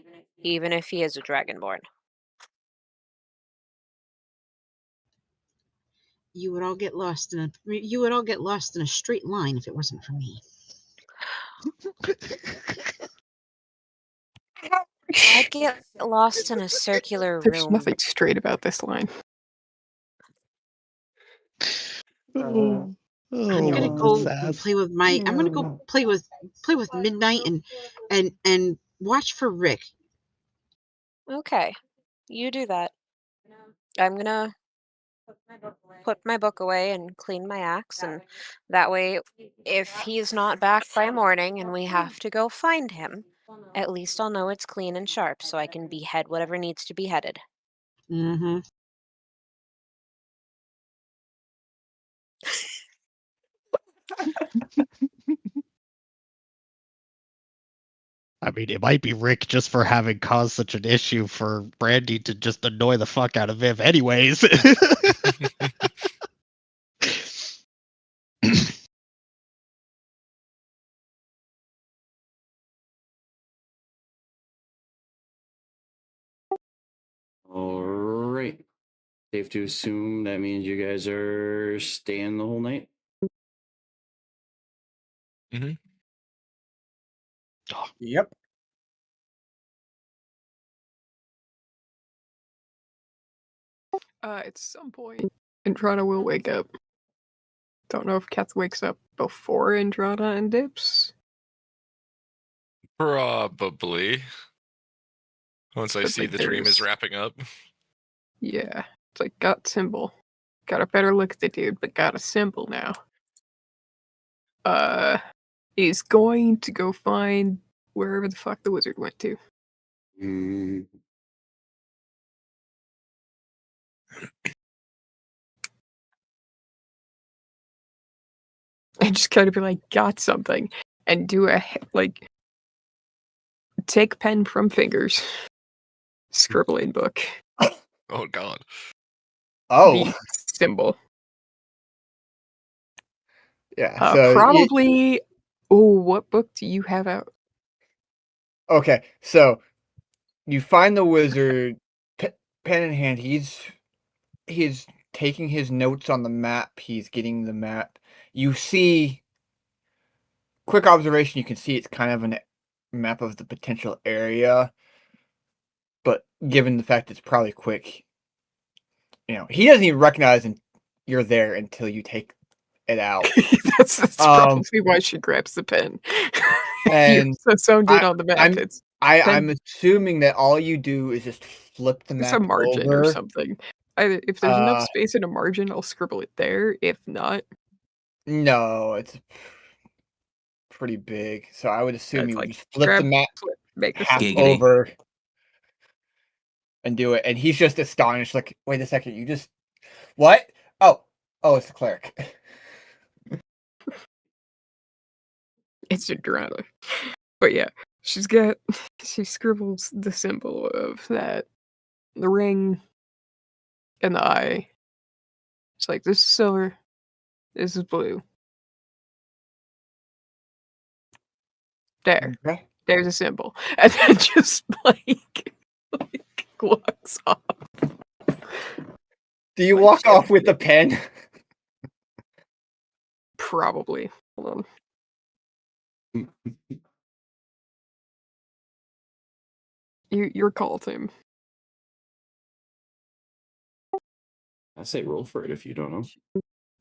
even if he is a dragonborn. You would all get lost in a straight line if it wasn't for me. I'd get lost in a circular There's room. nothing straight about this line. Oh, I'm gonna go play with play with Midnight and watch for Rick. Okay, you do that. I'm gonna put my book away and clean my axe, and that way, if he's not back by morning and we have to go find him, at least I'll know it's clean and sharp so I can behead whatever needs to be headed. Mm-hmm. I mean, it might be Rick just for having caused such an issue for Brandy to just annoy the fuck out of Viv anyways. All right. Safe to assume that means you guys are staying the whole night? Mm-hmm. Yep. At some point, Andrada will wake up. Don't know if Keth wakes up before Andrada and dips. Probably. Once I But, see like, the dream is there's- wrapping up. Yeah, it's like got symbol. Got a better look at the dude, but got a symbol now. Is going to go find wherever the fuck the wizard went to. Mm. And just kind of be like, got something, and do a like, take pen from fingers, scribbling book. Oh god. Oh, symbol. yeah. So Probably. Oh, what book do you have out? okay, so you find the wizard, pen in hand. He's taking his notes on the map. He's getting the map. You see, quick observation. You can see it's kind of a map of the potential area, but given the fact it's probably quick, he doesn't even recognize you're there until you take it out. That's probably why she grabs the pen. And zoned in on the map. I'm assuming that all you do is just flip the It's map a margin over. or something. If there's enough space in a margin, I'll scribble it there. If not, no, it's pretty big. So I would assume you would just flip the grab, map make a half Giggity. over and do it. And he's just astonished, like, wait a second, you just what? Oh, it's the cleric. It's a drama. But yeah, she scribbles the symbol of that, the ring, and the eye. It's like, this is silver, this is blue. There. Okay. There's a symbol. And then just like walks off. Do you walk off with the pen? Probably. Hold on. You're called him. I say roll for it if you don't know.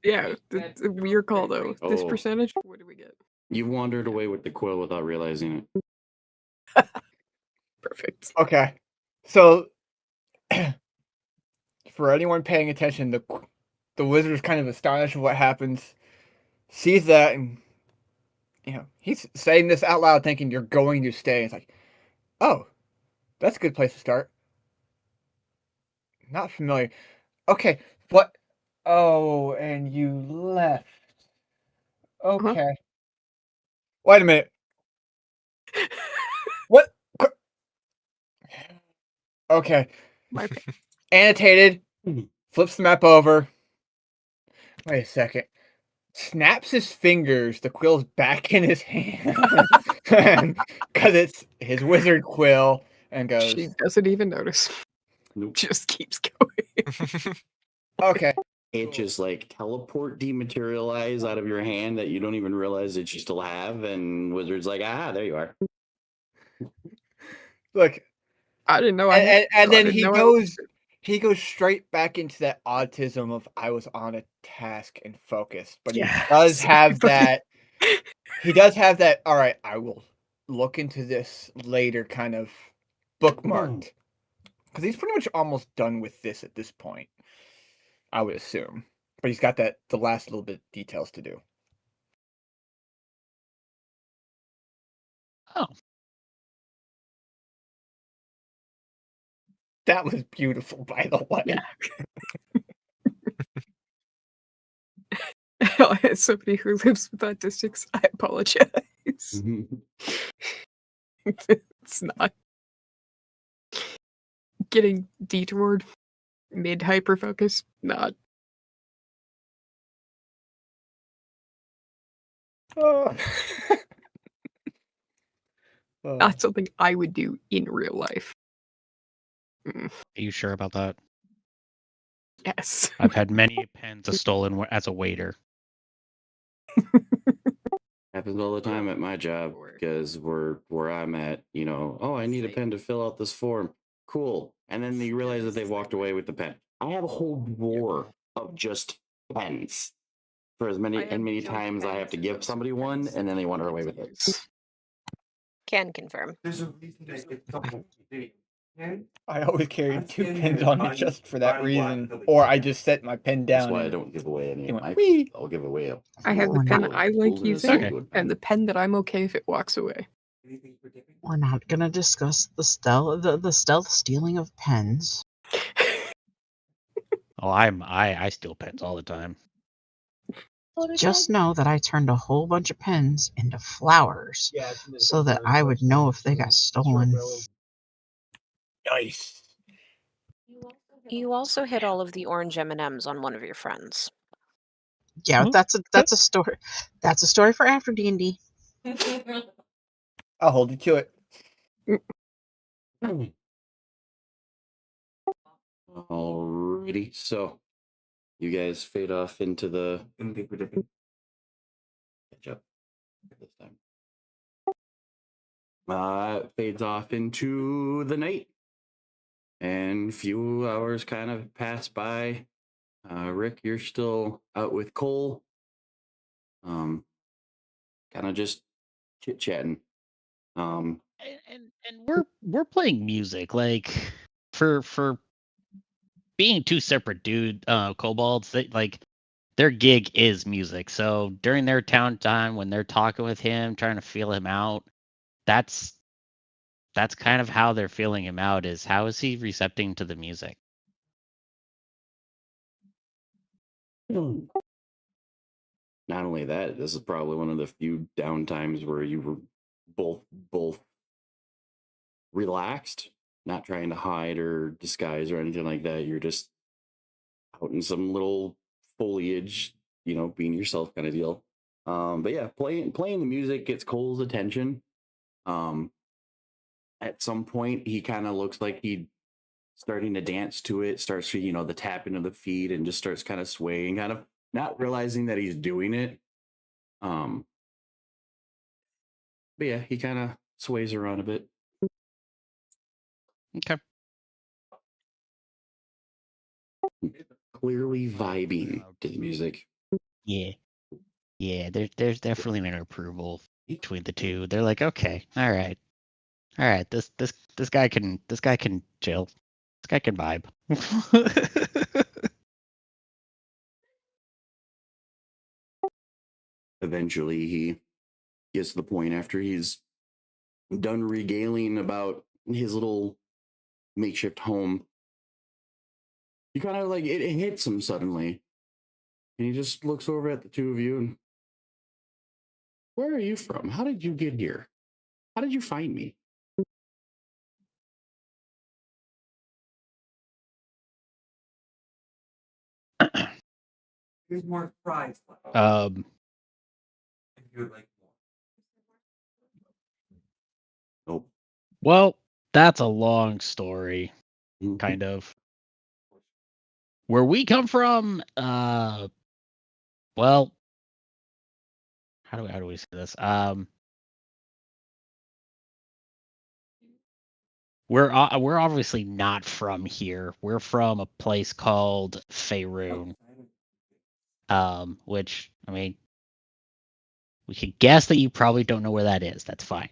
Yeah, your call though. This Oh. percentage, what do we get? You wandered away with the quill without realizing it. Perfect. Okay. So for anyone paying attention, the wizard is kind of astonished at what happens, sees that, and he's saying this out loud, thinking you're going to stay. It's like, oh, that's a good place to start. Not familiar. Okay, what? Oh, and you left. Okay. Wait a minute. What? Okay. My Annotated. Flips the map over. Wait a second. Snaps his fingers. The quill's back in his hand. Because it's his wizard quill. And goes. She doesn't even notice. Nope. Just keeps going. Okay. It just like teleport dematerialize out of your hand that you don't even realize that you still have, and wizard's like, there you are. Look. I didn't know. And then he goes straight back into that autism of I was on a task and focused. But he does have that. He does have that. All right, I will look into this later. Kind of bookmarked, because he's pretty much almost done with this at this point, I would assume. But he's got the last little bit details to do. Oh. That was beautiful, by the way. Yeah. As somebody who lives with autistics, I apologize. It's not getting detoured mid hyper focus. Not. Not something I would do in real life. Are you sure about that? Yes. I've had many pens stolen as a waiter. Happens all the time at my job because where I'm at, I need a pen to fill out this form. Cool. And then you realize that they've walked away with the pen. I have a whole drawer of just pens for as many times I have to give somebody one, and then they wander away with it. Can confirm. There's a reason that it's double D. I always carry 2 pens on me just for that reason, or I just set my pen down. That's why I don't give away any of my. I'll give away a. I have the pen I like using, and the pen that I'm okay if it walks away. We're not gonna discuss the stealth stealing of pens. Oh, I steal pens all the time. Just know that I turned a whole bunch of pens into flowers, so that I would know if they got stolen. Nice. You also hid all of the orange M&Ms on one of your friends. Yeah, Oh, that's a story. That's a story for after D&D. I'll hold you to it. Alrighty, so you guys fade off into the catch up this time. It fades off into the night, and a few hours kind of pass by. Rick, you're still out with Cole, kind of just chit chatting. and we're playing music like for being two separate kobolds. Like their gig is music. So during their town time when they're talking with him, trying to feel him out, that's kind of how they're feeling him out. Is how is he recepting to the music? Not only that, this is probably one of the few down times where you were both relaxed, not trying to hide or disguise or anything like that. You're just out in some little foliage, being yourself kind of deal. But yeah, playing the music gets Cole's attention. At some point, he kind of looks like he starting to dance to it, starts the tapping of the feet, and just starts kind of swaying, kind of not realizing that he's doing it. Um, but yeah, he kind of sways around a bit. Okay. Clearly vibing to the music. Yeah. Yeah, there's definitely an approval between the two. They're like, okay, all right. This guy can chill. This guy can vibe. Eventually, he gets to the point after he's done regaling about his little makeshift home. He kind of like it hits him suddenly, and he just looks over at the two of you and, where are you from? How did you get here? How did you find me? There's more fries left. If you would like more. Nope. Well, that's a long story, kind of. Where we come from, well, how do we say this? We're obviously not from here. We're from a place called Faerun, which I mean, we could guess that you probably don't know where that is. That's fine.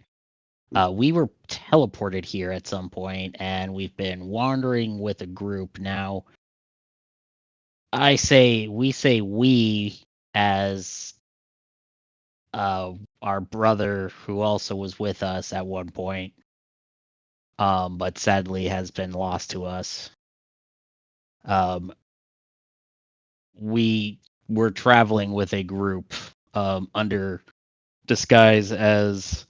We were teleported here at some point, and we've been wandering with a group now. We say we as our brother who also was with us at one point, but sadly has been lost to us. We were traveling with a group under disguise as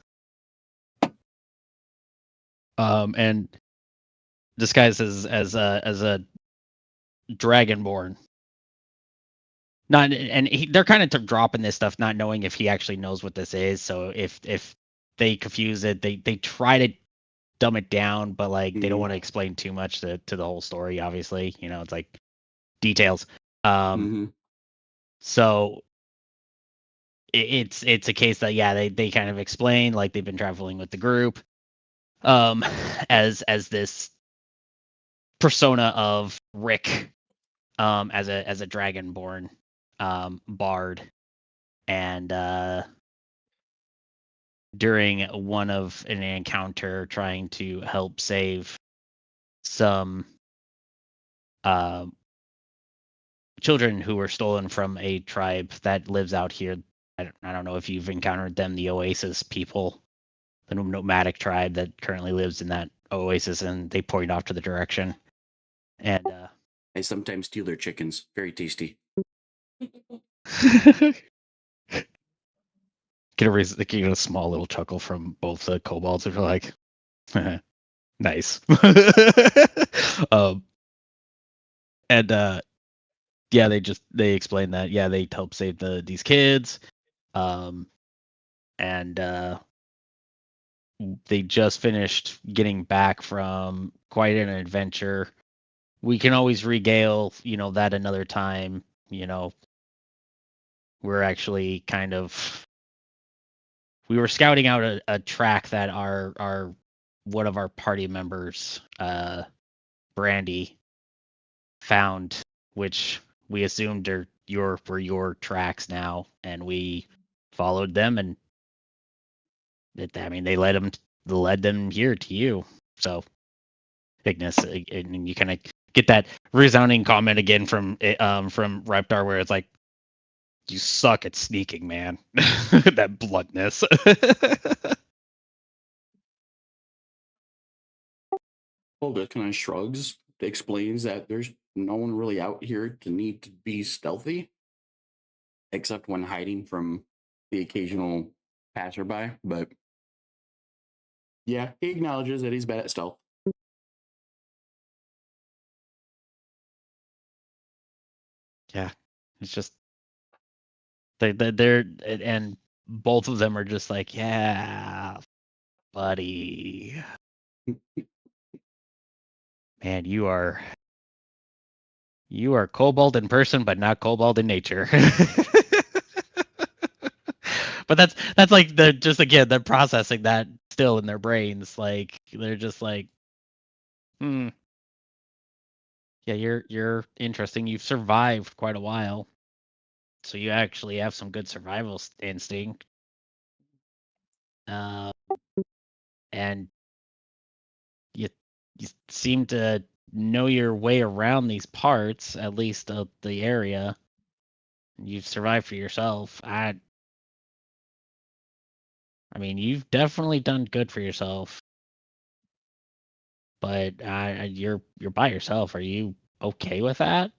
and disguised as a dragonborn. Not and they're kind of dropping this stuff, not knowing if he actually knows what this is. So if they confuse it, they try to dumb it down, but like they don't want to explain too much to the whole story. Obviously, it's like details. So it's a case that they kind of explain like they've been traveling with the group, as this persona of Rick, as a dragonborn bard, and during one of an encounter trying to help save some children who were stolen from a tribe that lives out here. I don't know if you've encountered them, the Oasis people, the nomadic tribe that currently lives in that oasis, and they point off to the direction. And I sometimes steal their chickens. Very tasty. Get a small little chuckle from both the kobolds who are like, nice. And yeah, they explain that they help save these kids, and they just finished getting back from quite an adventure. We can always regale, that another time. We're actually we were scouting out a track that our one of our party members, Brandy, found, which we assumed were your tracks now, and we followed them, and they led them here to you. So, Ignis, and you kind of get that resounding comment again from Reptar, where it's like, "You suck at sneaking, man." That bluntness. Olga kind of shrugs, explains that there's no one really out here to need to be stealthy, except when hiding from the occasional passerby. But yeah, he acknowledges that he's bad at stealth. Yeah, it's just they're and both of them are just like, yeah, buddy, man, you are kobold in person, but not kobold in nature. But that's like they're just again they're processing that still in their brains. Like they're just like, yeah, you're interesting. You've survived quite a while, so you actually have some good survival instinct. Uh, and you you seem to know your way around these parts, at least of the area. You've survived for yourself. I mean, you've definitely done good for yourself, but you're by yourself. Are you okay with that?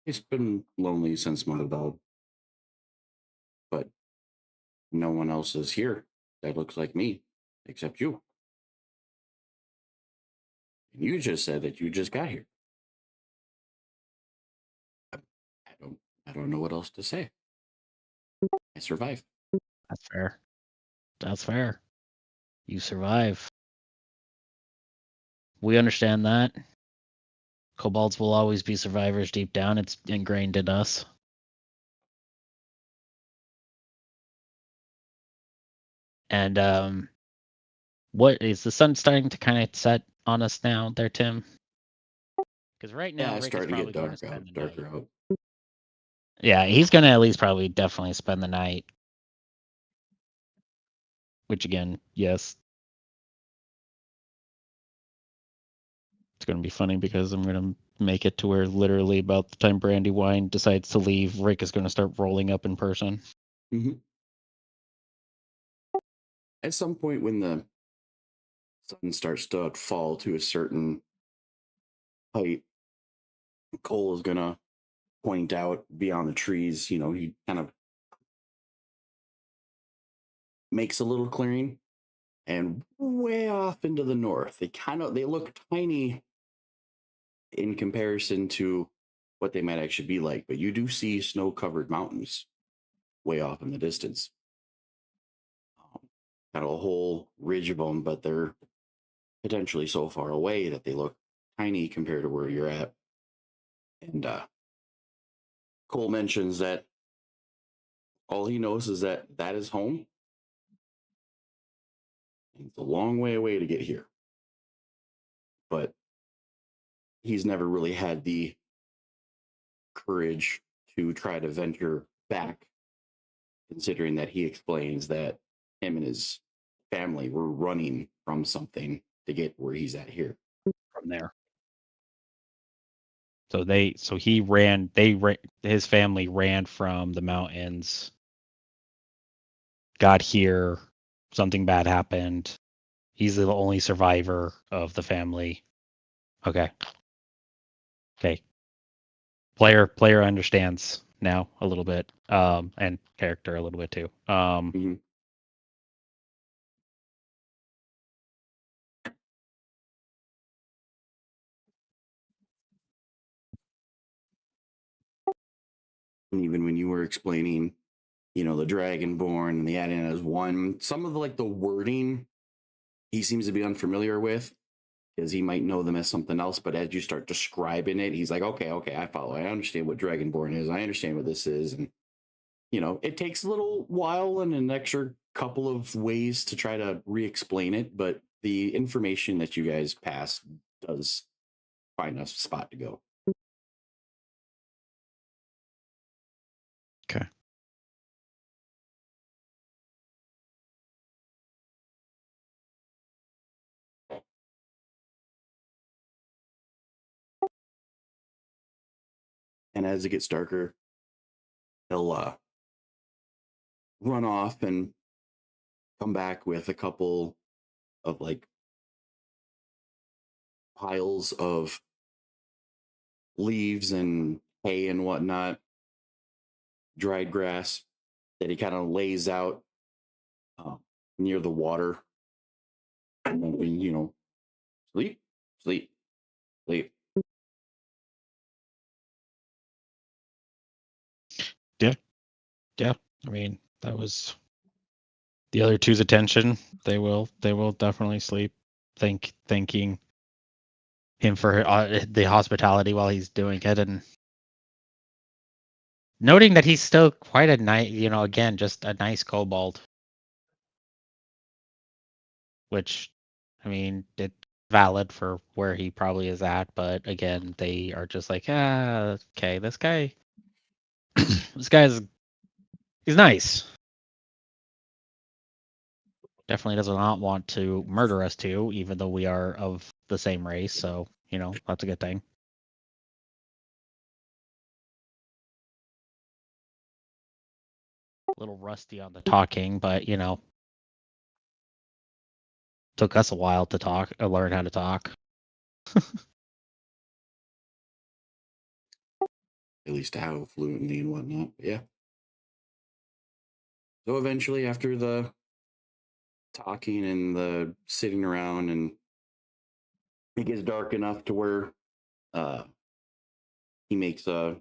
He's been lonely since Mother died, but no one else is here that looks like me, except you. And you just said that you just got here. I don't, I don't know what else to say. I survived. That's fair. That's fair. You survive. We understand that. Kobolds will always be survivors deep down. It's ingrained in us. And what is the sun starting to kind of set on us now there, Tim? Because right now Yeah, it's Rick is starting to probably get going to dark out, spend the night. darker out. Yeah, he's going to at least probably definitely spend the night. Which again, yes. It's going to be funny because I'm going to make it to where literally about the time Brandywine decides to leave, Rick is going to start rolling up in person. Mm-hmm. At some point when the sun starts to fall to a certain height, Cole is gonna point out beyond the trees. He kind of makes a little clearing, and way off into the north, they look tiny in comparison to what they might actually be like. But you do see snow-covered mountains way off in the distance. Kind of a whole ridge of them, but they're potentially so far away that they look tiny compared to where you're at. And Cole mentions that all he knows is that that is home. It's a long way away to get here. But he's never really had the courage to try to venture back, considering that he explains that him and his family were running from something to get where he's at here. From there. So he ran. His family ran from the mountains. Got here. Something bad happened. He's the only survivor of the family. Okay. Player understands now a little bit. And character a little bit too. Mm-hmm. And even when you were explaining, the Dragonborn and the adding as one, some of the wording he seems to be unfamiliar with because he might know them as something else. But as you start describing it, he's like, okay, I follow. I understand what Dragonborn is. I understand what this is. And, it takes a little while and an extra couple of ways to try to re-explain it. But the information that you guys pass does find a spot to go. Okay. And as it gets darker, he'll run off and come back with a couple of piles of leaves and hay and whatnot, dried grass that he kind of lays out uh, near the water. And then, sleep, sleep, sleep. Yeah. I mean, that was the other two's attention. They will definitely sleep. Thanking him for the hospitality while he's doing it, and noting that he's still quite a nice, again, just a nice kobold. Which, I mean, it's valid for where he probably is at, but again, they are just like, okay, this guy, he's nice. Definitely does not want to murder us too, even though we are of the same race. So, that's a good thing. A little rusty on the talking, but took us a while to learn how to talk. At least how fluently and whatnot. But yeah. So eventually, after the talking and the sitting around, and it gets dark enough to where uh, he makes a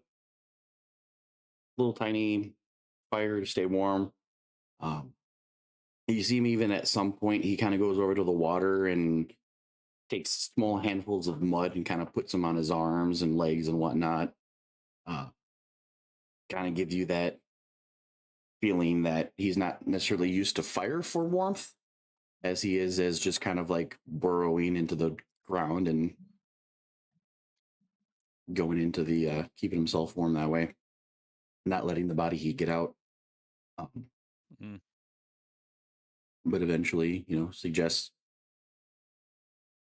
little tiny fire to stay warm. Um, you see him even at some point, he kind of goes over to the water and takes small handfuls of mud and kind of puts them on his arms and legs and whatnot. Uh, kind of gives you that feeling that he's not necessarily used to fire for warmth as he is as just kind of burrowing into the ground and going into the keeping himself warm that way, not letting the body heat get out. Mm. But eventually, suggests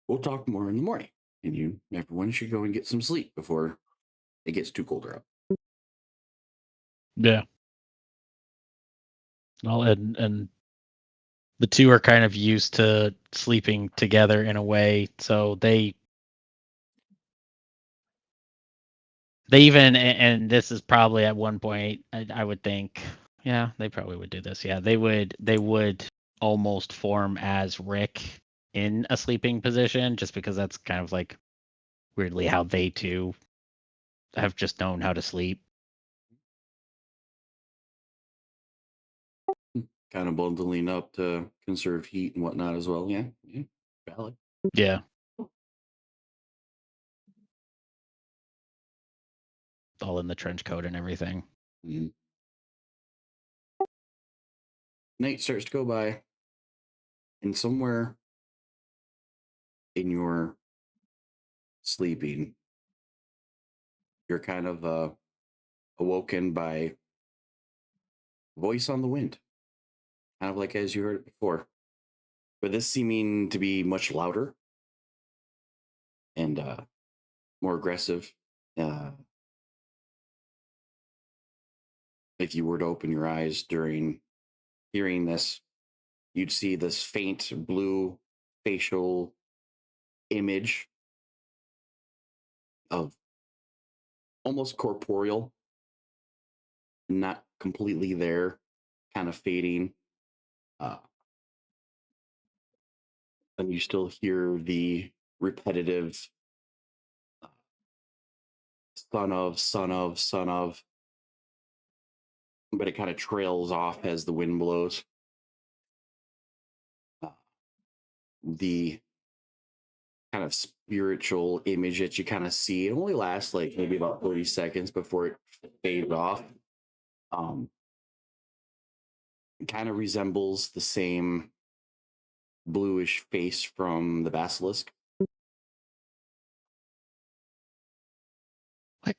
we'll talk more in the morning, and everyone should go and get some sleep before it gets too colder out. Yeah. Well, and the two are kind of used to sleeping together in a way, so they even, and this is probably at one point, I would think, yeah, they probably would do this. Yeah, they would almost form as Rick in a sleeping position, just because that's kind of weirdly how they too have just known how to sleep. Kind of bundling up to conserve heat and whatnot as well. Yeah, valid. Yeah. All in the trench coat and everything. Mm-hmm. Night starts to go by, and somewhere in your sleeping, you're kind of awoken by voice on the wind, kind of like as you heard it before, but this seeming to be much louder and more aggressive. If you were to open your eyes during hearing this, you'd see this faint blue facial image of almost corporeal, not completely there, kind of fading. Uh, and you still hear the repetitive son of, son of, son of. but it kind of trails off as the wind blows. The kind of spiritual image that you kind of see, it only lasts like maybe about 30 seconds before it fades off. It kind of resembles the same bluish face from the basilisk. What?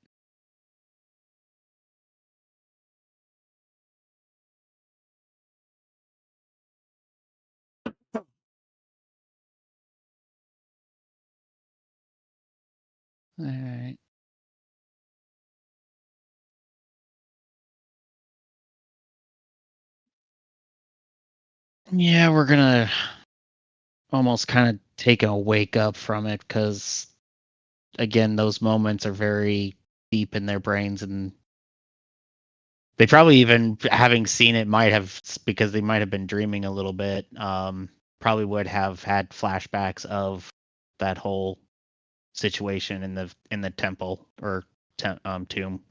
All right. Yeah, we're gonna almost kind of take a wake up from it because, again, those moments are very deep in their brains, and they probably even, having seen it, might have, because they might have been dreaming a little bit. Probably would have had flashbacks of that whole situation in the temple or tomb.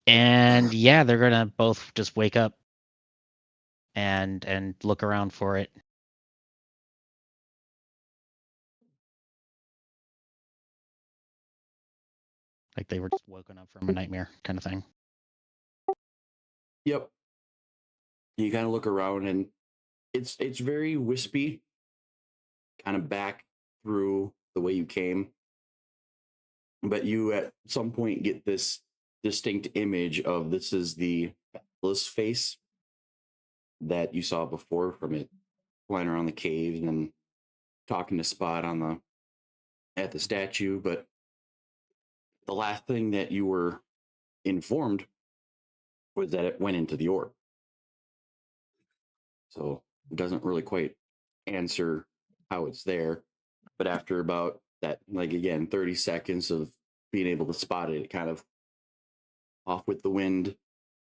And yeah, they're gonna both just wake up and look around for it. Like they were just woken up from a nightmare kind of thing. Yep. You kind of look around and it's very wispy, kind of back through the way you came. But you at some point get this distinct image of this is the Atlas face that you saw before from it flying around the cave and talking to Spot on the at the statue. But the last thing that you were informed was that it went into the orb. So it doesn't really quite answer how it's there. But after about that, like again, 30 seconds of being able to spot it, it kind of off with the wind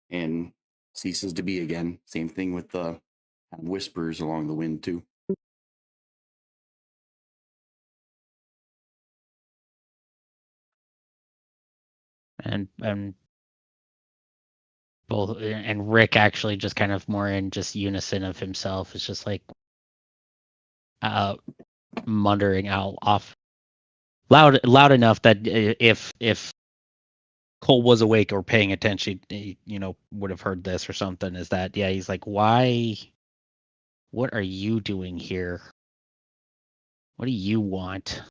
and ceases to be again. Same thing with the kind of whispers along the wind too. And both, and Rick actually just kind of more in just unison of himself. It's just like muttering out off loud enough that if Cole was awake or paying attention, he, would have heard this or something. Is that, yeah, he's like, why? What are you doing here? What do you want?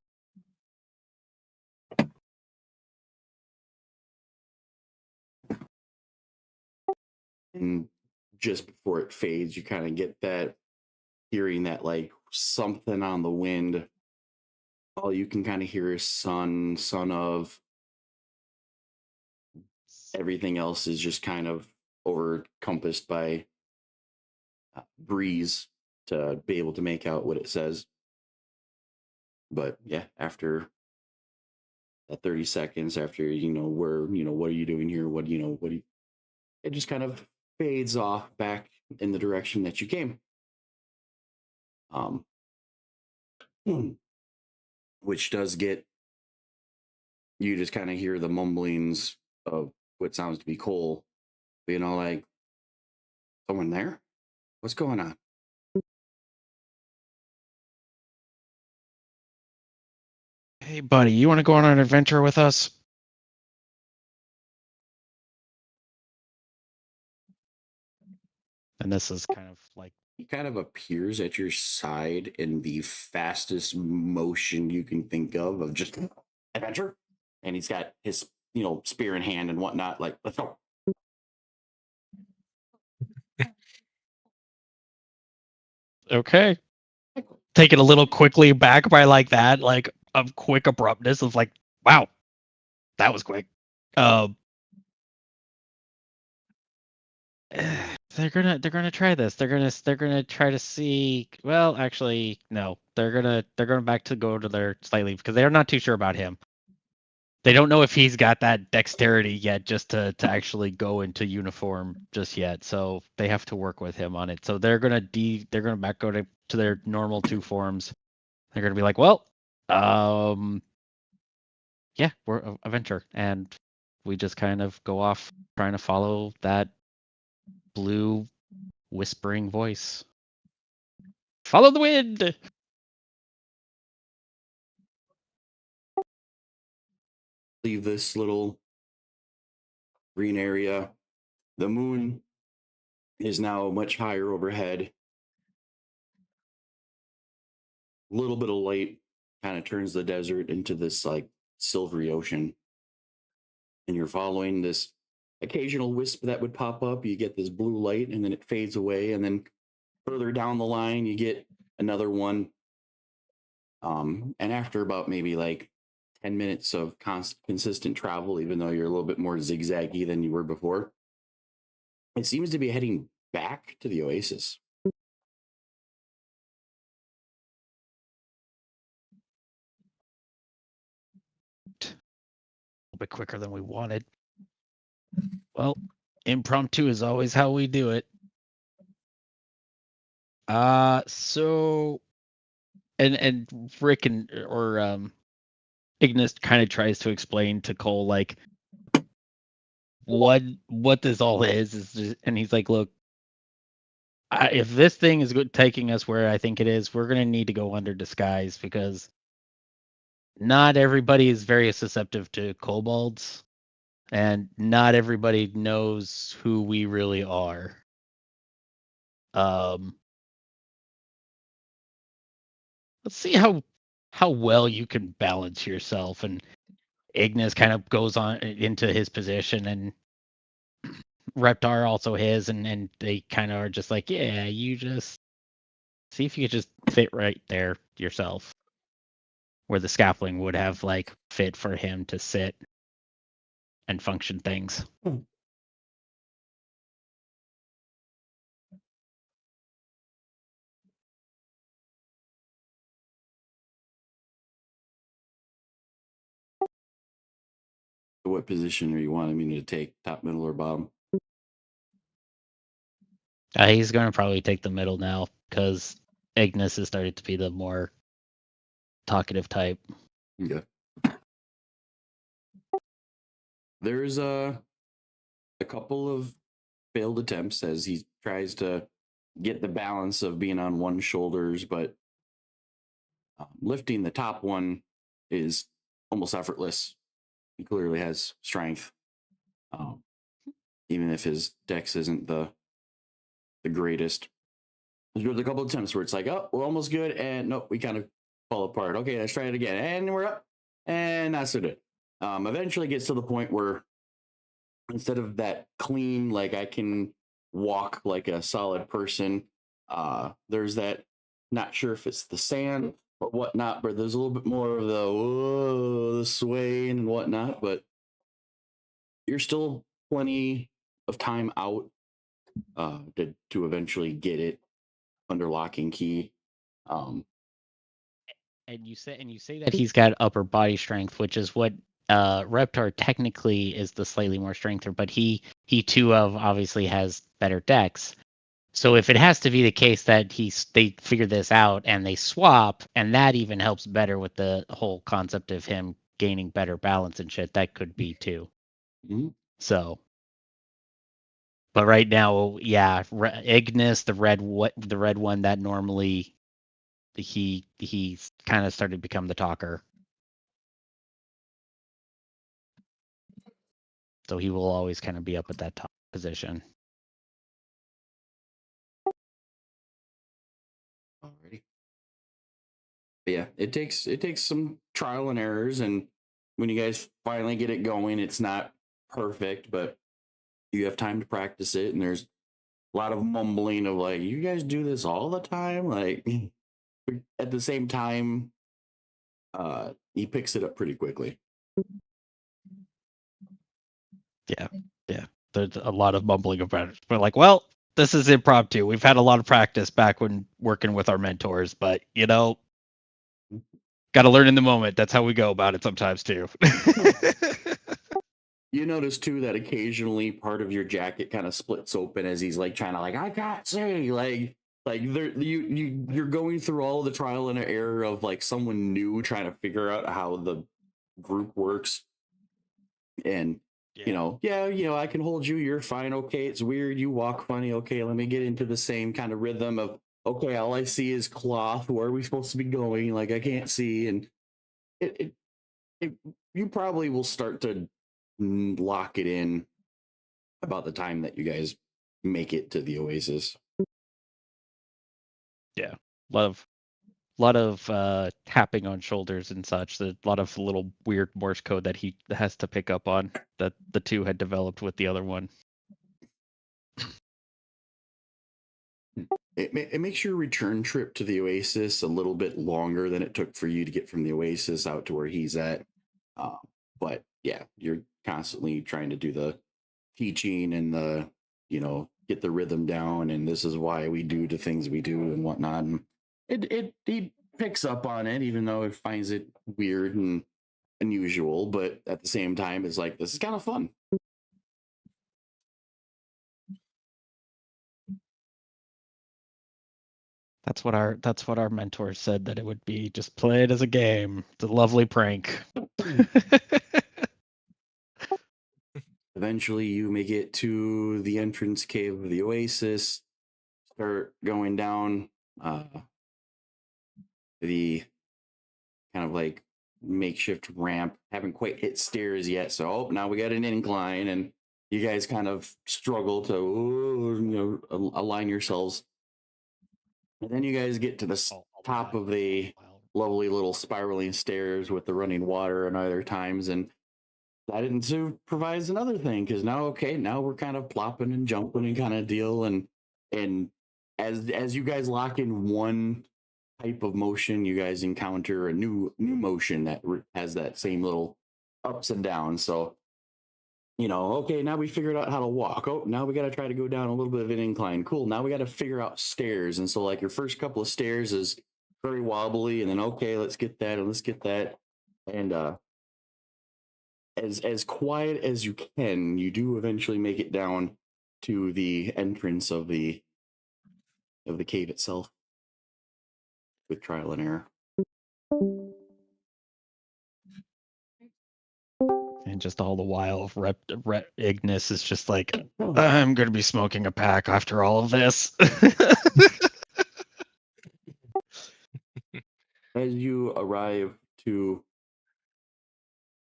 And just before it fades, you kind of get that hearing that like something on the wind. All you can kind of hear is son of. Everything else is just kind of overencompassed by breeze to be able to make out what it says. But yeah, after that 30 seconds, after what are you doing here? What do you, it just kind of fades off back in the direction that you came. Which does get you just kind of hear the mumblings of what sounds to be Cole, like, someone there? What's going on? Hey, buddy, you want to go on an adventure with us? And this is kind of like, He kind of appears at your side in the fastest motion you can think of just adventure. And he's got his, spear in hand and whatnot. Like, let's go. okay. Taken a little quickly back by like that, like of quick abruptness of like, wow, that was quick. They're gonna try this. They're gonna try to see. Well, actually, no. They're going back to go to their slightly because they're not too sure about him. They don't know if he's got that dexterity yet, just to actually go into uniform just yet. So they have to work with him on it. So they're gonna back go to their normal two forms. They're gonna be like, well, yeah, we're a venture, and we just kind of go off trying to follow that blue whispering voice. Follow the wind. Leave this little green area. The moon is now much higher overhead. A little bit of light kind of turns the desert into this like silvery ocean. And you're following this occasional wisp that would pop up. You get this blue light and then it fades away. And then further down the line, you get another one. And after about maybe like 10 minutes of consistent travel, even though you're a little bit more zigzaggy than you were before, it seems to be heading back to the oasis. A bit quicker than we wanted. Well, impromptu is always how we do it. So and Rick or Ignis kind of tries to explain to Cole like what this all is just, and he's like, look, if this thing is taking us where I think it is, we're gonna need to go under disguise because not everybody is very susceptible to kobolds, and not everybody knows who we really are. Let's see how well you can balance yourself. And Ignis kind of goes on into his position, and Reptar also his, and they kind of are just like, yeah, you just see if you could just fit right there yourself, where the scaffolding would have like fit for him to sit and function things. What position are you wanting me to take? Top, middle, or bottom? He's going to probably take the middle now because Ignis has started to be the more talkative type. Yeah. There's a couple of failed attempts as he tries to get the balance of being on one shoulders, but lifting the top one is almost effortless. He clearly has strength, even if his dex isn't the greatest. There's a couple of attempts where it's like, oh, we're almost good, and nope, we kind of fall apart. Okay, let's try it again, and we're up, and that's it. Eventually gets to the point where instead of that clean, like I can walk like a solid person, there's that, not sure if it's the sand or whatnot, but there's a little bit more of the swaying and whatnot, but you're still plenty of time out to eventually get it under lock and key. And you say that he's got upper body strength, which is what Reptar technically is the slightly more strengther, but he too obviously has better dex. So if it has to be the case that they figure this out and they swap, and that even helps better with the whole concept of him gaining better balance and shit, that could be too. Mm-hmm. So, but right now, yeah, Ignis, the red one that normally he's kind of started to become the talker. So he will always kind of be up at that top position. Alrighty. But yeah, it takes some trial and errors, and when you guys finally get it going, it's not perfect, but you have time to practice it, and there's a lot of mumbling of like, you guys do this all the time? Like at the same time, he picks it up pretty quickly. Yeah. There's a lot of mumbling about it. We're like, well, this is impromptu. We've had a lot of practice back when working with our mentors, but got to learn in the moment. That's how we go about it sometimes too. You notice too that occasionally part of your jacket kind of splits open as he's like trying to like, I can't see, like you're going through all of the trial and error of like someone new trying to figure out how the group works, and I can hold you. You're fine. Okay, it's weird. You walk funny. Okay, let me get into the same kind of rhythm of, okay, all I see is cloth. Where are we supposed to be going? Like, I can't see. And it you probably will start to lock it in about the time that you guys make it to the Oasis. Yeah, lot of tapping on shoulders and such. A lot of little weird Morse code that he has to pick up on that the two had developed with the other one. It makes your return trip to the Oasis a little bit longer than it took for you to get from the Oasis out to where he's at. But yeah, you're constantly trying to do the teaching and the, get the rhythm down. And this is why we do the things we do and whatnot. And he picks up on it, even though it finds it weird and unusual. But at the same time, it's like, this is kind of fun. That's what our mentor said that it would be. Just play it as a game. It's a lovely prank. Eventually, you make it to the entrance cave of the Oasis, start going down the kind of like makeshift ramp. Haven't quite hit stairs yet, so now we got an incline, and you guys kind of struggle to align yourselves. And then you guys get to the top of the lovely little spiraling stairs with the running water and other times, and that provides another thing, because now we're kind of plopping and jumping and kind of deal, and as you guys lock in one type of motion, you guys encounter a new motion that has that same little ups and downs. So okay, now we figured out how to walk. Oh, now we got to try to go down a little bit of an incline. Cool. Now we got to figure out stairs. And so, like, your first couple of stairs is very wobbly, and then okay, let's get that and let's get that, and as quiet as you can, you do eventually make it down to the entrance of the cave itself with trial and error. And just all the while, Ignis is just like, I'm going to be smoking a pack after all of this. As you arrive to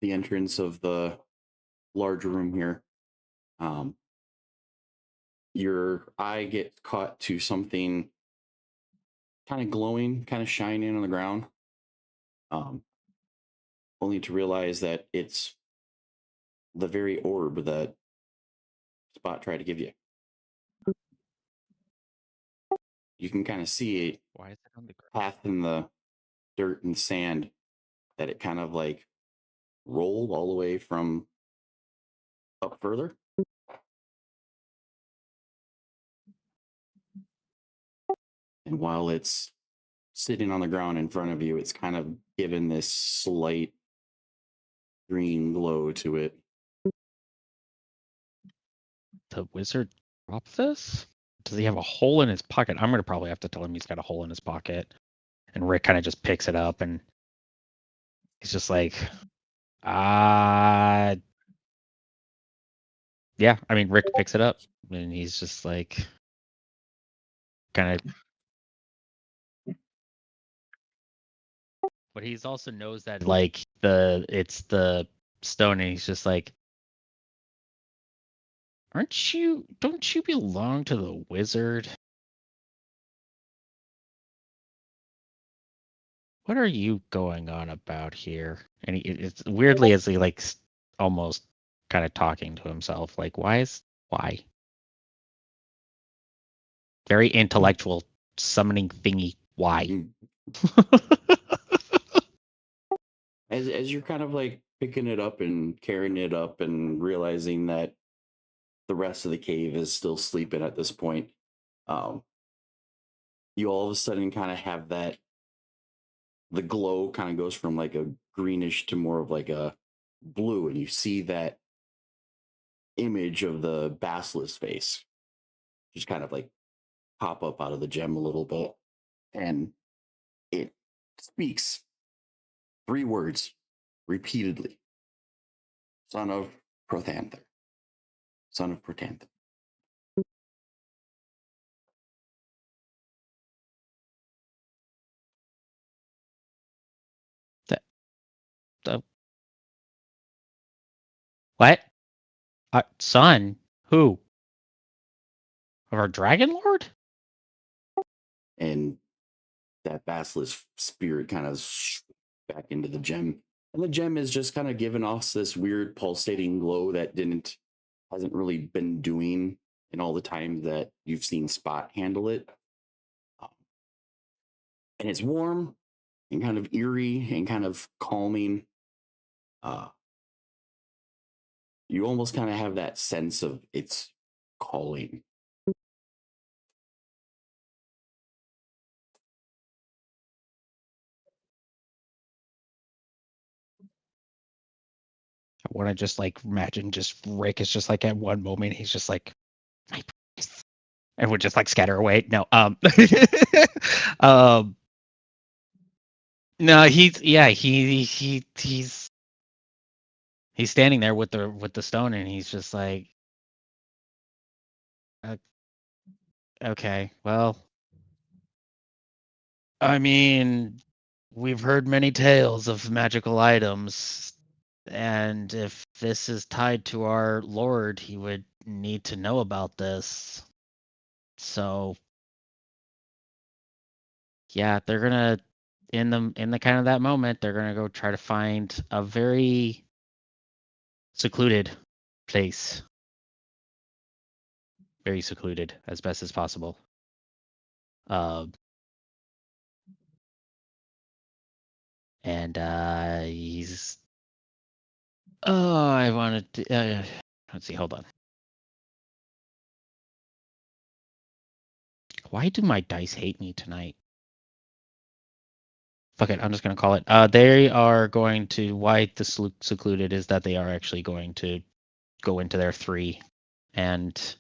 the entrance of the large room here, your eye gets caught to something kind of glowing, kind of shining on the ground, only to realize that it's the very orb that Spot tried to give you. You can kind of see a Why is it on the ground? path in the dirt and sand that it kind of like rolled all the way from up further. And while it's sitting on the ground in front of you, it's kind of given this slight green glow to it. The wizard drop this? Does he have a hole in his pocket? I'm going to probably have to tell him he's got a hole in his pocket. And Rick kind of just picks it up and he's just like, yeah, I mean, Rick picks it up and he's just like, kind of. But he's also knows that like it's the stone, and he's just like, don't you belong to the wizard? What are you going on about here? And it's weirdly as he like almost kind of talking to himself, like, why? Very intellectual summoning thingy. Why? As you're kind of like picking it up and carrying it up and realizing that the rest of the cave is still sleeping at this point, you all of a sudden kind of have the glow kind of goes from like a greenish to more of like a blue, and you see that image of the basilisk face just kind of like pop up out of the gem a little bit, and it speaks 3 words repeatedly: son of Prothanther. son of Protantha. The what? Son? Who? Of our Dragon Lord? And that basilisk spirit kind of back into the gem. And the gem is just kind of giving off this weird pulsating glow that hasn't really been doing in all the time that you've seen Spot handle it. And it's warm and kind of eerie and kind of calming. You almost kind of have that sense of it's calling. I want to just like imagine just Rick is just like at one moment he's just like my princess, and would just like scatter away. No, um, no, he's standing there with the stone, and he's just like, okay, well, I mean, we've heard many tales of magical items, and if this is tied to our lord, he would need to know about this. So, yeah, they're gonna in the kind of that moment, they're gonna go try to find a very secluded place, very secluded as best as possible. Uh, and he's I wanted to let's see, hold on. Why do my dice hate me tonight? Fuck it, I'm just gonna call it. They are going to, why the secluded is that they are actually going to go into their 3 and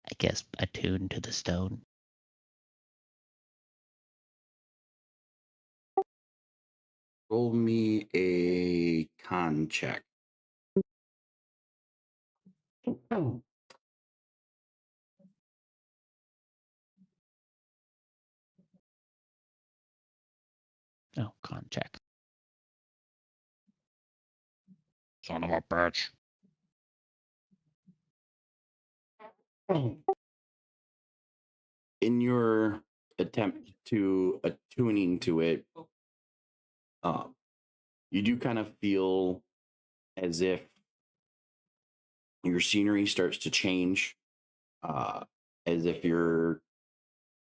I guess attune to the stone. Roll me a con check. Oh. Oh, con check. Son of a bitch. In your attempt to attuning to it, you do kind of feel as if your scenery starts to change, as if you're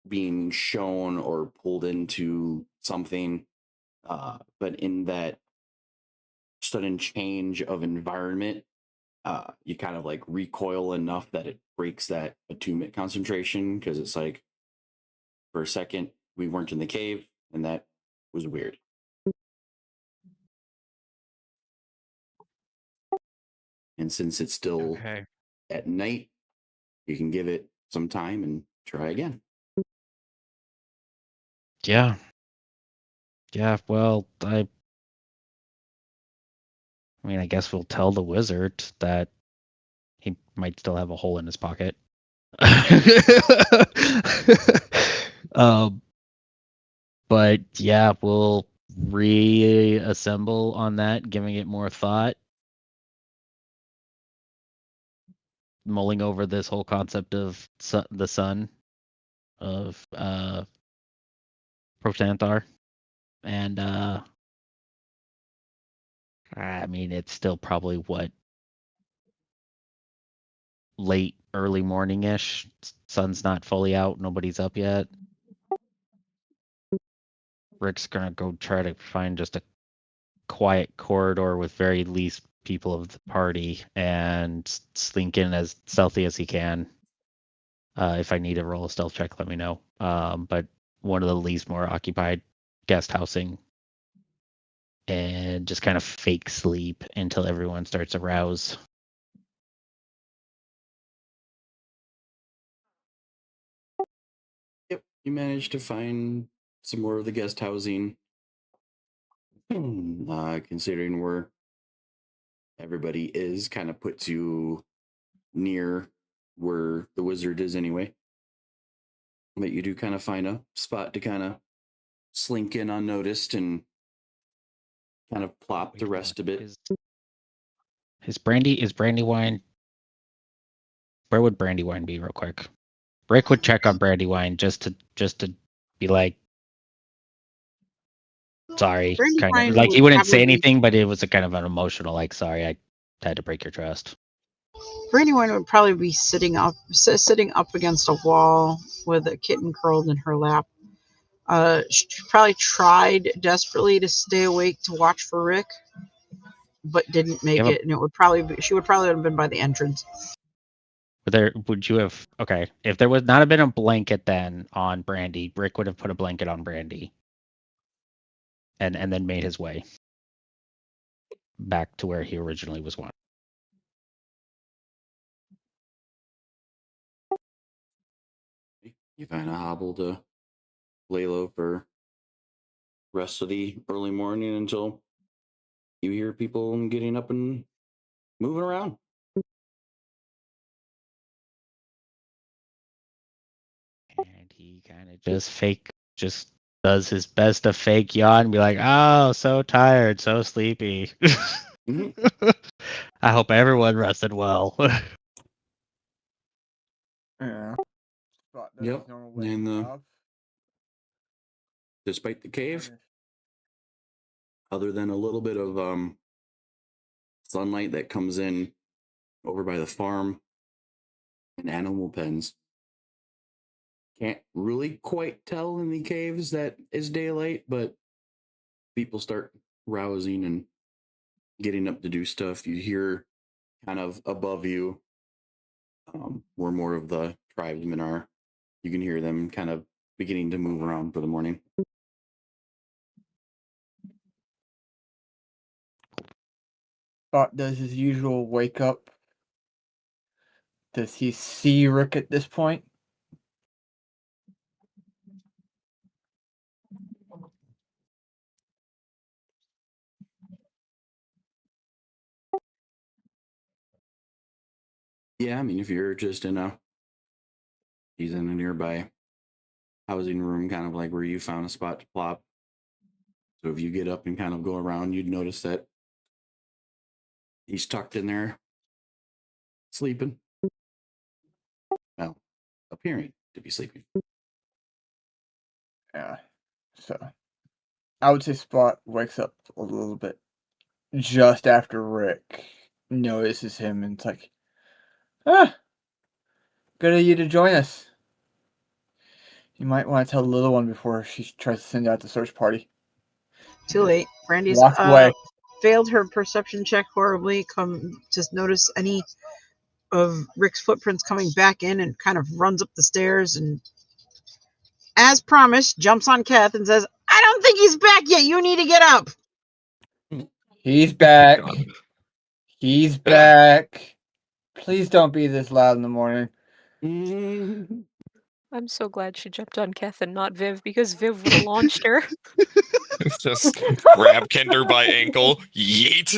being shown or pulled into something. But in that sudden change of environment, you kind of like recoil enough that it breaks that attunement concentration, because it's like, for a second, we weren't in the cave, and that was weird. And since it's still Okay. at night, you can give it some time and try again. Yeah. Yeah, well, I mean, I guess we'll tell the wizard that he might still have a hole in his pocket. um, but yeah, we'll reassemble on that, giving it more thought, mulling over this whole concept of the sun of Protanthar, and I mean, it's still probably what, late early morning ish. Sun's not fully out, nobody's up yet. Rick's gonna go try to find just a quiet corridor with very least people of the party and slink in as stealthy as he can. If I need to roll a stealth check, let me know. But one of the least more occupied guest housing, and just kind of fake sleep until everyone starts to rouse. Yep, you managed to find some more of the guest housing. Considering we're everybody is, kind of puts you near where the wizard is anyway. But you do kind of find a spot to kind of slink in unnoticed and kind of plop Wait, the hold rest on. of it. Is Brandywine? Where would Brandywine be, real quick? Rick would check on Brandywine just to be like, sorry, kind of Brandywine like would he wouldn't say probably anything, but it was a kind of an emotional, like, sorry, I had to break your trust. Brandywine would probably be sitting up against a wall with a kitten curled in her lap. She probably tried desperately to stay awake to watch for Rick, but didn't make You have it, and she would probably have been by the entrance. would you have okay? If there would not have been a blanket then on Brandy, Rick would have put a blanket on Brandy, and then made his way back to where he originally was going. You kind of hobble to lay low for rest of the early morning until you hear people getting up and moving around. And he kind of just does his best to fake yawn and be like, oh, so tired, so sleepy. Mhm. I hope everyone rested well. Yeah. Spot does Yep. his normal way And of. despite the cave, Notice- other than a little bit of sunlight that comes in over by the farm and animal pens, can't really quite tell in the caves that it's daylight, but people start rousing and getting up to do stuff. You hear kind of above you where more of the tribesmen are. You can hear them kind of beginning to move around for the morning. Spot does his usual wake up. Does he see Rick at this point? Yeah, I mean, if you're just he's in a nearby housing room, kind of like where you found a spot to plop. So if you get up and kind of go around, you'd notice that he's tucked in there, sleeping. Well, appearing to be sleeping. Yeah. So I would say Spot wakes up a little bit just after Rick notices him and it's like, ah, good of you to join us. You might want to tell the little one before she tries to send out the search party. Too late. Brandy's Walks away. failed her perception check horribly. Come to notice any of Rick's footprints coming back in, and kind of runs up the stairs and, as promised, jumps on Kath and says, I don't think he's back yet. You need to get up. He's back. God. He's back. Please don't be this loud in the morning. I'm so glad she jumped on Keth and not Viv, because Viv would have launched her. Just grab Kinder by ankle, yeet.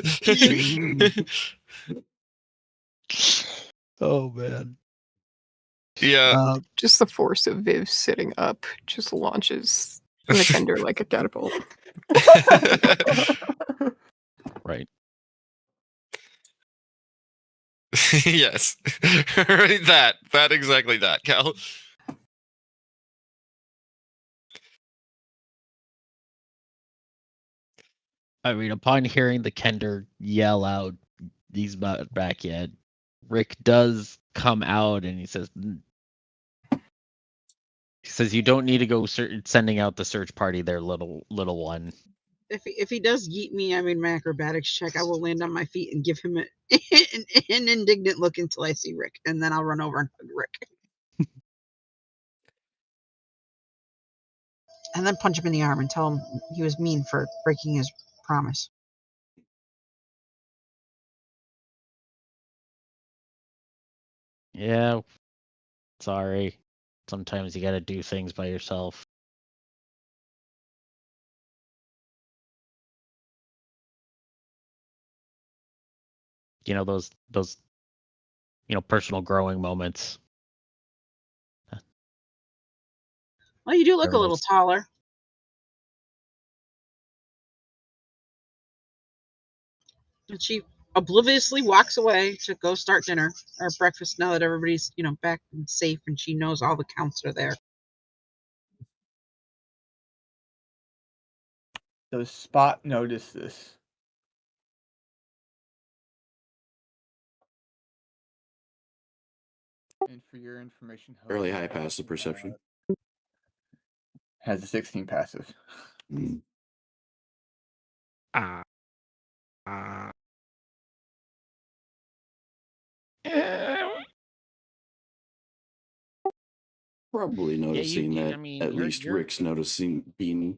Oh man. Yeah. Just the force of Viv sitting up just launches the tender like a catapult. Right. Yes. Right, that exactly that, Cal. I mean, upon hearing the Kender yell out, "He's not back yet," Rick does come out and he says, "You don't need to go sending out the search party, there, little one." If he does yeet me, I mean my acrobatics check, I will land on my feet and give him an indignant look until I see Rick, and then I'll run over and hug Rick. And then punch him in the arm and tell him he was mean for breaking his promise. Yeah, sorry. Sometimes you got to do things by yourself. those personal growing moments. Well, you do look Very a little nice. taller. And she obliviously walks away to go start dinner or breakfast now that everybody's, back and safe and she knows all the counts are there. Does Spot notice this? And for your information, Fairly high passive perception. Has a 16 passive. Mm. Uh, Probably yeah, noticing I that mean, at you're least Rick's noticing being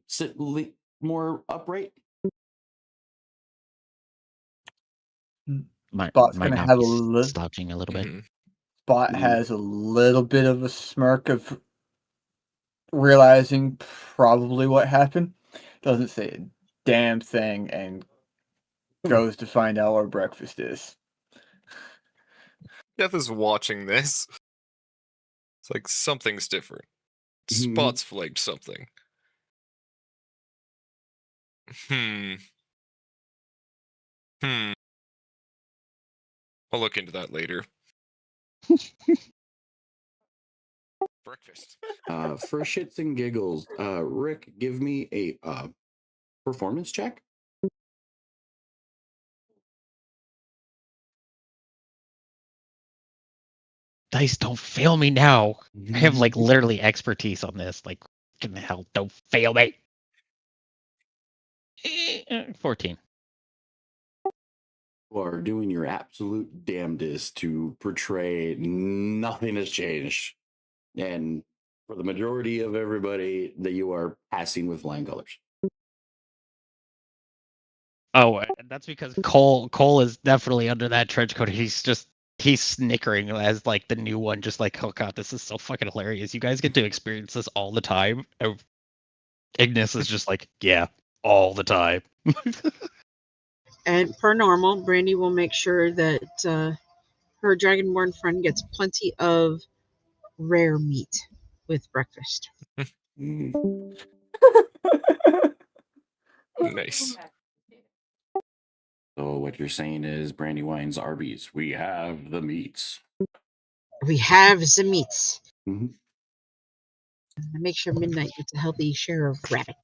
more upright. Spot's might gonna not have be a little. slouching a little bit. Mhm. Spot has a little bit of a smirk of realizing probably what happened. Doesn't say a damn thing and goes to find out where breakfast is. Death is watching this. It's like something's different. Spot's flagged something. Hmm. I'll look into that later. Breakfast. For shits and giggles, Rick, give me a performance check. Dice, don't fail me now. I have like literally expertise on this. Like, in the hell, don't fail me. 14. You are doing your absolute damnedest to portray nothing has changed. And for the majority of everybody, that you are passing with flying colors. Oh, and that's because Cole is definitely under that trench coat. He's snickering as like the new one, just like, oh god, this is so fucking hilarious. You guys get to experience this all the time. Ignis is just like, yeah, all the time. And per normal, Brandy will make sure that her Dragonborn friend gets plenty of rare meat with breakfast. Nice. So what you're saying is Brandywine's Arby's. We have the meats. We have the meats. Mm-hmm. And make sure Midnight gets a healthy share of rabbit.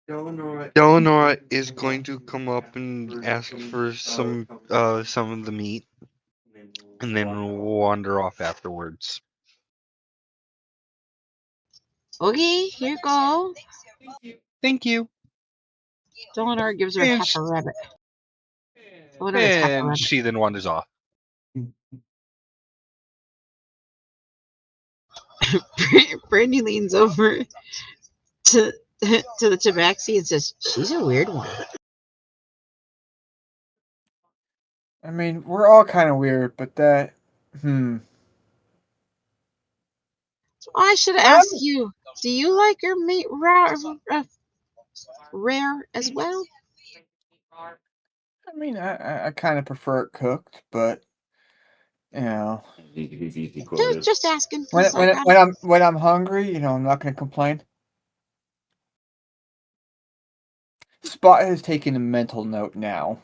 Eleanor is going to come up and ask for some of the meat, and then wander off afterwards. Okay, here you go. Thank you. Eleanor gives her half a rabbit. Eleanor gets half a And rabbit. she then wanders off. Brandy leans over to the tabaxi and says, "She's a weird one." I mean, we're all kind of weird, but that. So I should have asked you, do you like your meat rare as well? I mean, I kind of prefer it cooked, but you know, Just asking. When I'm hungry, I'm not going to complain. Spot has taken a mental note now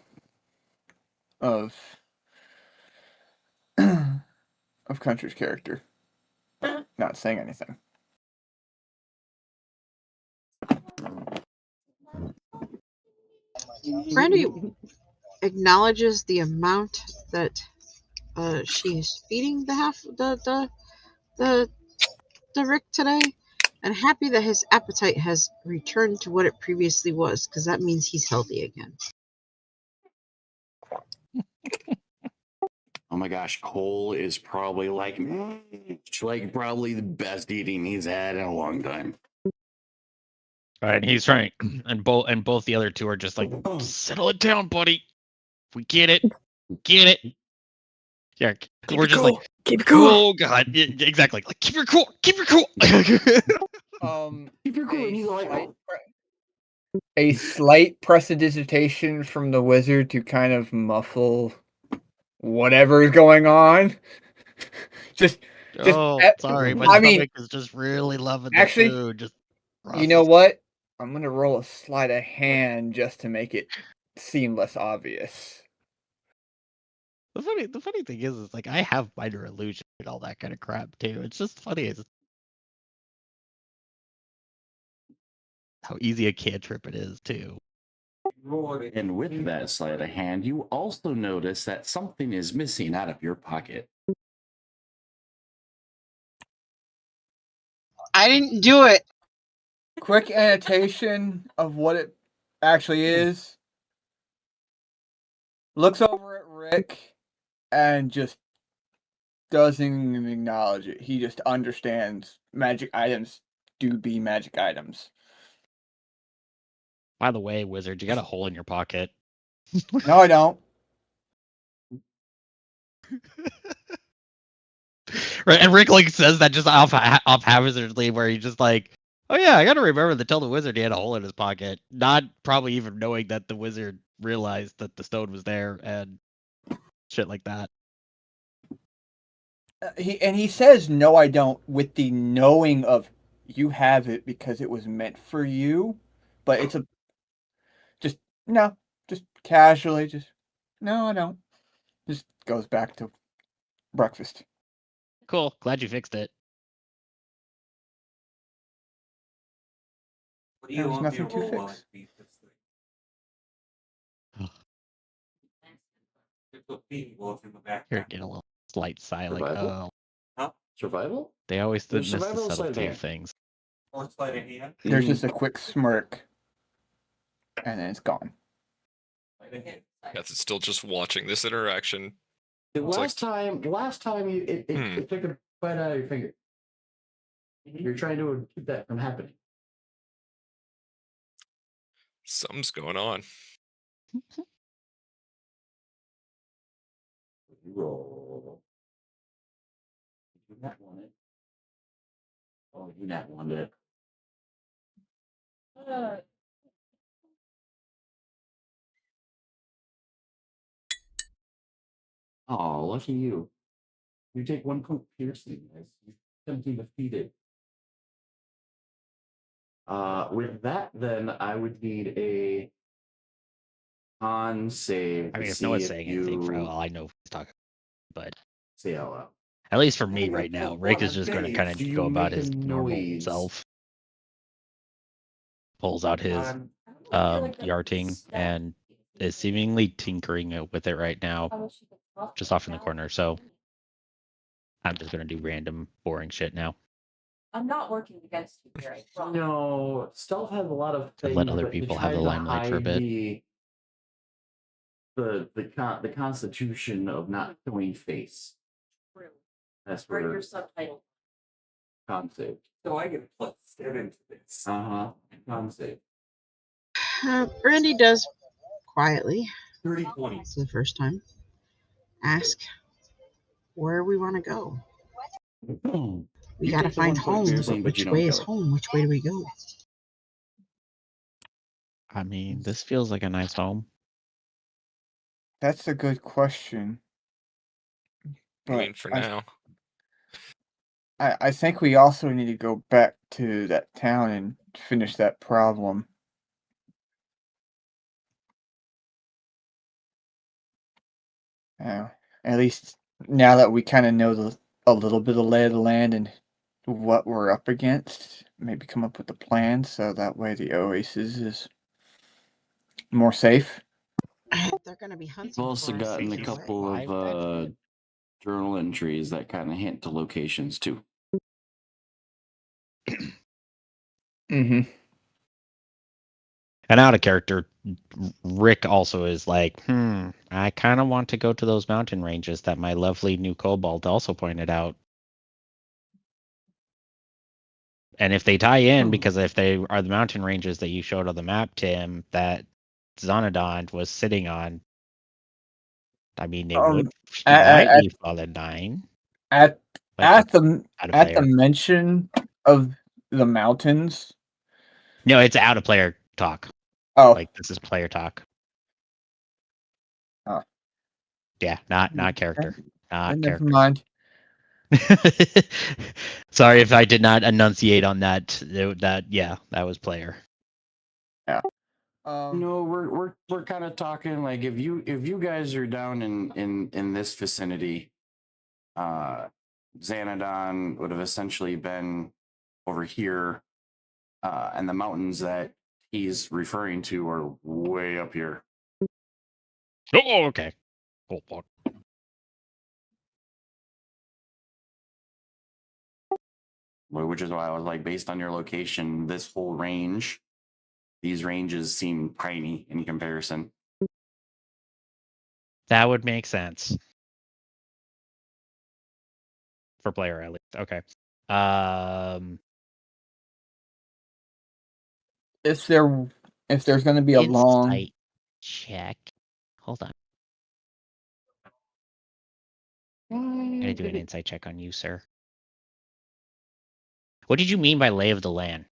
of Country's character, not saying anything. Brandy acknowledges the amount that she is feeding the Rick today, and happy that his appetite has returned to what it previously was, because that means he's healthy again. Oh my gosh, Cole is probably like probably the best eating he's had in a long time. All right, he's trying, and both the other two are just like, settle it down, buddy. We get it. Yeah, we're just like, keep it cool. Oh god, yeah, exactly. Like, keep your cool. Keep your cool. And he's like, a slight prestidigitation from the wizard to kind of muffle whatever is going on. just Oh, eh, sorry, my I mean, stomach is just really loving the actually, food. Just you know process. what? I'm gonna roll a sleight of hand just to make it seem less obvious. The funny thing is like I have minor illusion and all that kind of crap too. It's just funny how easy a cantrip it is too. And with that sleight of hand, you also notice that something is missing out of your pocket. I didn't do it. Quick annotation of what it actually is. Looks over at Rick and just doesn't even acknowledge it. He just understands magic items do be magic items. By the way, wizard, you got a hole in your pocket. No, I don't. Right, and Rick like says that just off haphazardly, where he's just like, "Oh yeah, I got to remember to tell the wizard he had a hole in his pocket," not probably even knowing that the wizard realized that the stone was there and shit like that. He says no, I don't, with the knowing of you have it because it was meant for you, but it's a just no, just casually, just no, I don't. Just goes back to breakfast. Cool, glad you fixed it. What do There you was want me to nothing to roll while I fix. beat this thing? If the feet will in the back. Here, get a little slight sigh, like, Survival? oh, Huh? Survival? they always There's miss the survival sleight of subtlety of hand. things. Or sleight of hand. There's just a quick smirk, and then it's gone. Sleight of hand. Guess it's still just watching this interaction. The It's last time you it took a bite out of your finger. You're trying to keep that from happening. Something's going on. You roll. You not want it. Oh, you not want it. Oh, lucky you. You take 1 point piercing as you attempting to feed it. With that, then I would need a con save I to mean, if see Noah's if saying anything for you all I know what he's talking about, but say out loud. at least for me Yeah, right now, well, Rick is I'm just going to saying, kind do of you go about make a his normal noise? self. Pulls out his yarting and is seemingly tinkering with it right now, just off in the corner. So I'm just going to do random boring shit now I'm not working against you here. I promise. No, stealth has a lot of and things, let other but it people have tries the to limelight for a hide bit. the constitution of not showing face. True. That's Write where your subtitle. con save. So I get a +7 to this. Con save. Brandy does quietly, 30-20. for the first time, ask where we want to go. We You gotta take the find 1 point home, piercing, but but which you don't way is go. home? Which way do we go? I mean, this feels like a nice home. That's a good question. I But mean, for now. I think we also need to go back to that town and finish that problem. At least now that we kind of know a little bit of lay of the land and what we're up against, maybe come up with a plan so that way the Oasis is more safe. They're gonna be hunting We've also for us gotten a either way. couple of journal entries that kind of hint to locations too. Mm-hmm. And out of character, Rick also is like, I kind of want to go to those mountain ranges that my lovely new kobold also pointed out. And if they tie in, because if they are the mountain ranges that you showed on the map, Tim, that Xanadon was sitting on, I mean, they would. She might At be Fallen 9. at But at that's the out of at the player. mention of the mountains, No, it's out of player talk. Oh, Like this is player talk. Oh. Yeah, not character. Not never character. mind. Sorry if I did not enunciate on that. That was player. Yeah. No, we're kind of talking like if you guys are down in this vicinity, Xanadon would have essentially been over here, and the mountains that he's referring to are way up here. Oh, okay. Cool. Which is why I was like, based on your location, this whole range, these ranges seem tiny in comparison. That would make sense. For player at least. Okay. If there's going to be a long Insight check. Hold on. I'm gonna do an insight check on you, sir. What did you mean by lay of the land?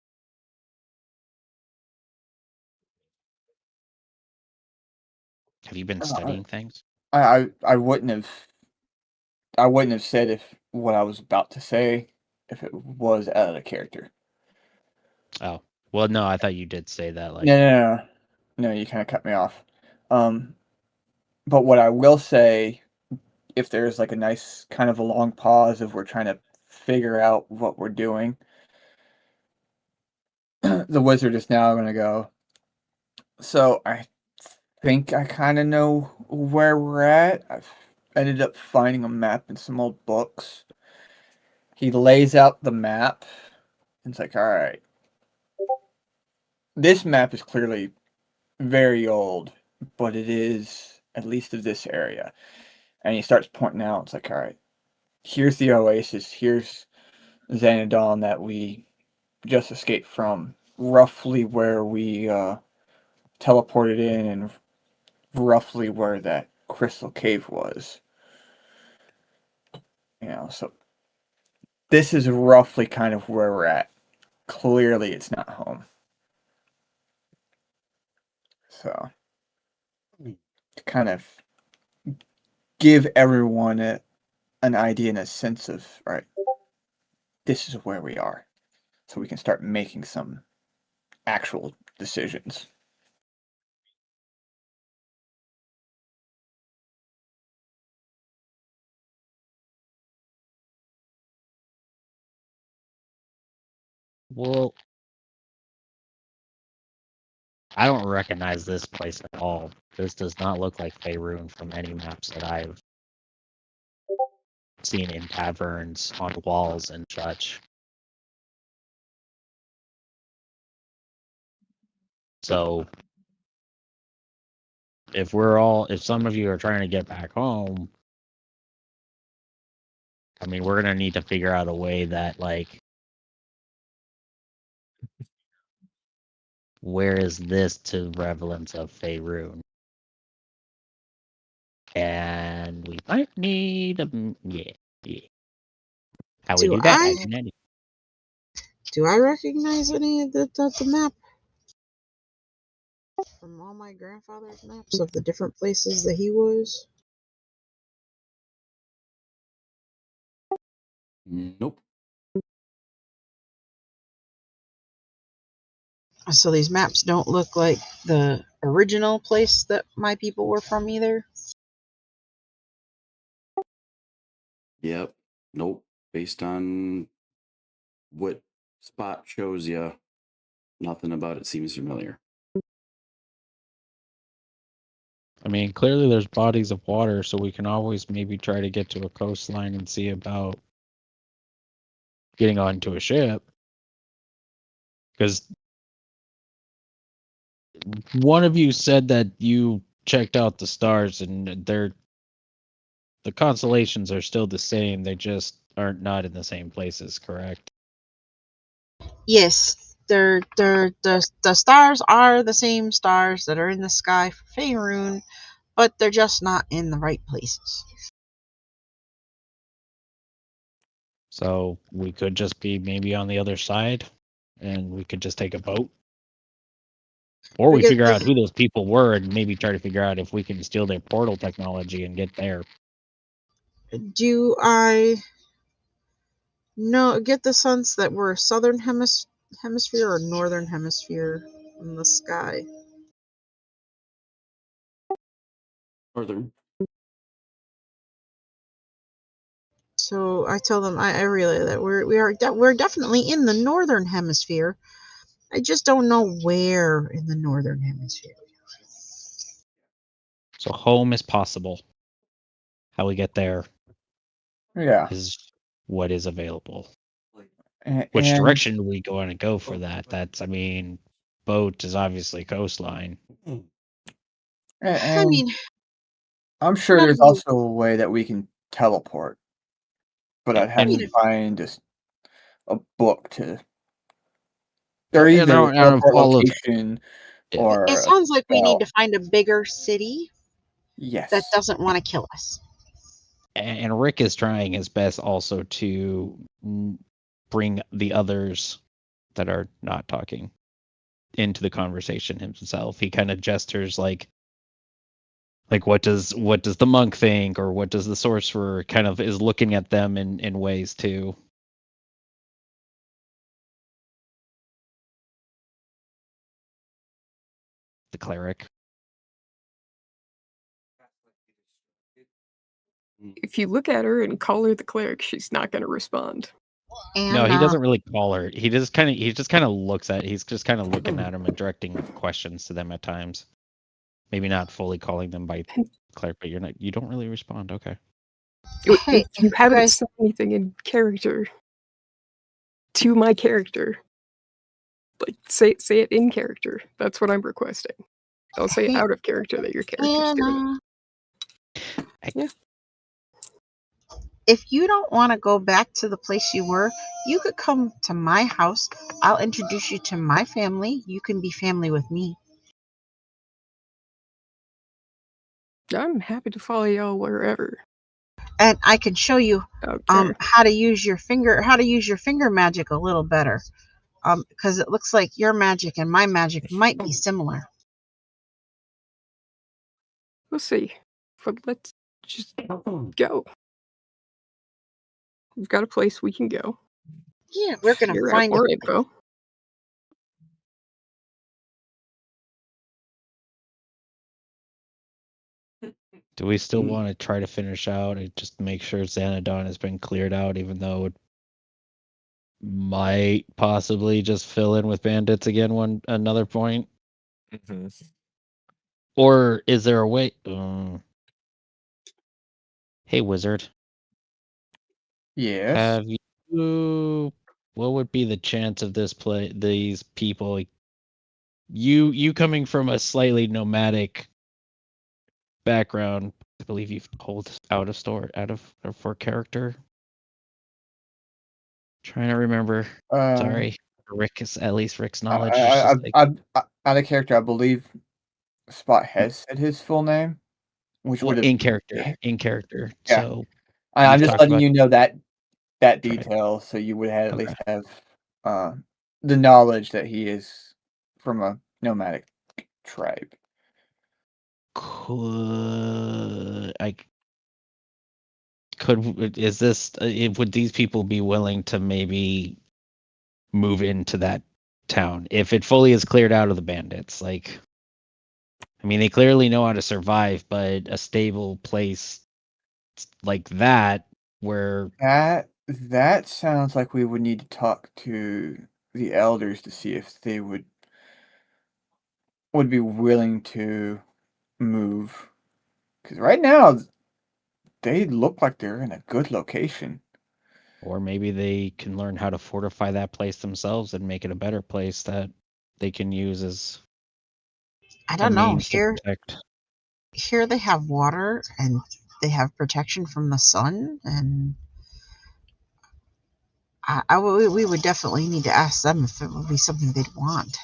Have you been studying things? I wouldn't have said if what I was about to say if it was out of character. Oh, well, no, I thought you did say that. Like, No, you kind of cut me off. But what I will say, if there's like a nice kind of a long pause, if we're trying to figure out what we're doing, the wizard is now going to go. So I think I kind of know where we're at. I've ended up finding a map in some old books. He lays out the map. And it's like, all right. This map is clearly very old, but it is at least of this area. And he starts pointing out, it's like, all right, here's the oasis, here's Xanadon that we just escaped from, roughly where we teleported in, and roughly where that crystal cave was. So this is roughly kind of where we're at. Clearly, it's not home. So, to kind of give everyone an idea and a sense of, all right, this is where we are. So we can start making some actual decisions. well, I don't recognize this place at all. This does not look like Faerun from any maps that I've seen in taverns, on walls, and such. So, if some of you are trying to get back home, I mean, we're gonna need to figure out a way that, like, where is this to relevance of Faerun? And we might need yeah. How we Do do that? I 1990. do I recognize any of the map from all my grandfather's maps of the different places that he was? Nope. So these maps don't look like the original place that my people were from either. Yep. Nope. Based on what Spot shows you, nothing about it seems familiar. I mean, clearly there's bodies of water, so we can always maybe try to get to a coastline and see about getting onto a ship. Because one of you said that you checked out the stars and the constellations are still the same. They just aren't not in the same places, correct? Yes, the stars are the same stars that are in the sky for Faerun, but they're just not in the right places. So we could just be maybe on the other side and we could just take a boat. Or we Because figure out who those people were and maybe try to figure out if we can steal their portal technology and get there. do I get the sense that we're southern hemisphere or northern hemisphere in the sky? Northern. So I tell them I relay that we're definitely in the northern hemisphere. I just don't know where in the northern hemisphere. So home is possible. How we get there Yeah. is what is available. And, Which direction do we want to go for that? That's, I mean, boat is obviously coastline. I mean, I'm sure none of there's you. also a way that we can teleport, but I'd have And to find a book to, or either I a don't teleport follow. location or It a sounds like we need spell. to find a bigger city that Yes. doesn't want to kill us. And Rick is trying his best also to bring the others that are not talking into the conversation himself. He kind of gestures like what does the monk think, or what does the sorcerer, kind of is looking at them in ways too. The cleric. If you look at her and call her the cleric, she's not going to respond. No, And he doesn't really call her. He just kind of looks at. He's just kind of looking at him and directing questions to them at times. Maybe not fully calling them by cleric, but you don't really respond. Okay. hey, If you haven't guys, said anything in character to my character, like say it in character. That's what I'm requesting. Don't say it hey, out of character that your character's doing it. Yeah. if you don't want to go back to the place you were, you could come to my house. I'll introduce you to my family. You can be family with me. I'm happy to follow y'all wherever. And I can show you Okay. how to use your finger magic a little better. Because it looks like your magic and my magic might be similar. We'll see. But let's just go. We've got a place we can go. Yeah, we're gonna Figure out find more a info. Do we still want to try to finish out and just make sure Xanadon has been cleared out, even though it might possibly just fill in with bandits again another point? Mm-hmm. Or is there a way? Hey, wizard. Yes. Have you? What would be the chance of these people? You coming from a slightly nomadic background, I believe you've told out of for character. Trying to remember. Sorry, Rick's knowledge is just like Out of character, I believe Spot has said his full name, which would have. in character. Yeah, So I'm you've just talked letting about you know that right. detail, so you would at Okay. least have the knowledge that he is from a nomadic tribe. Is this would these people be willing to maybe move into that town if it fully is cleared out of the bandits? Like, I mean, they clearly know how to survive, but a stable place like that where That sounds like we would need to talk to the elders to see if they would be willing to move. Because right now they look like they're in a good location. or maybe they can learn how to fortify that place themselves and make it a better place that they can use as I a don't know. means to protect. Here they have water and they have protection from the sun, and we would definitely need to ask them if it would be something they'd want.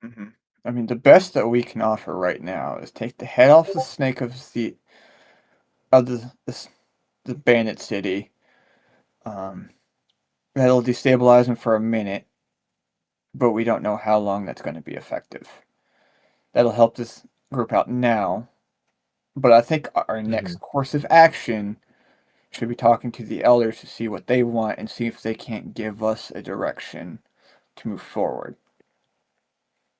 Hmm. I mean, the best that we can offer right now is take the head off the snake of the bandit city. Um, that'll destabilize them for a minute, but we don't know how long that's going to be effective. that'll help this group out now. But I think our next course of action should be talking to the elders to see what they want and see if they can't give us a direction to move forward.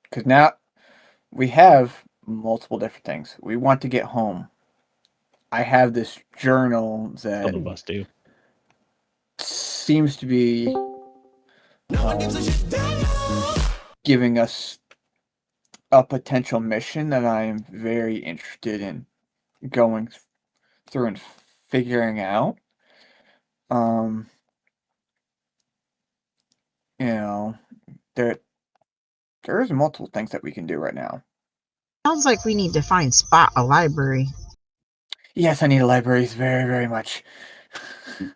Because now we have multiple different things. We want to get home. I have this journal that Some of us do. seems to be giving us a potential mission that I am very interested in going through and figuring out. You know, there's multiple things that we can do right now. Sounds like we need to find Spot a library. Yes, I need a library very, very much. It's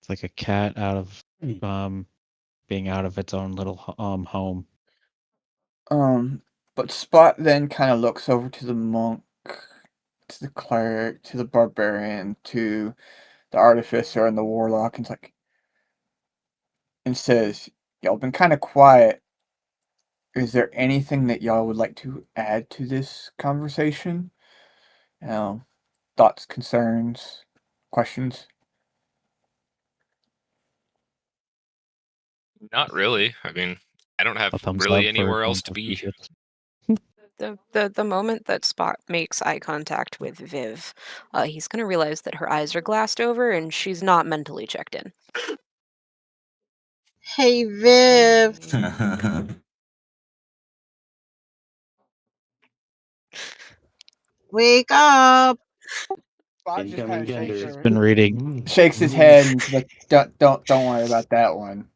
like a cat out of being out of its own little home. But Spot then kind of looks over to the monk, to the cleric, to the barbarian, to the artificer and the warlock, and says, "Y'all been kind of quiet. Is there anything that y'all would like to add to this conversation? Thoughts, concerns, questions?" Not really. I mean, I don't have A thumbs really up for anywhere else to be. The moment that Spot makes eye contact with Viv, he's gonna realize that her eyes are glassed over and she's not mentally checked in. Hey, Viv. Wake up. Spot just kind of shakes, Been reading. shakes his head and is like, don't worry about that one.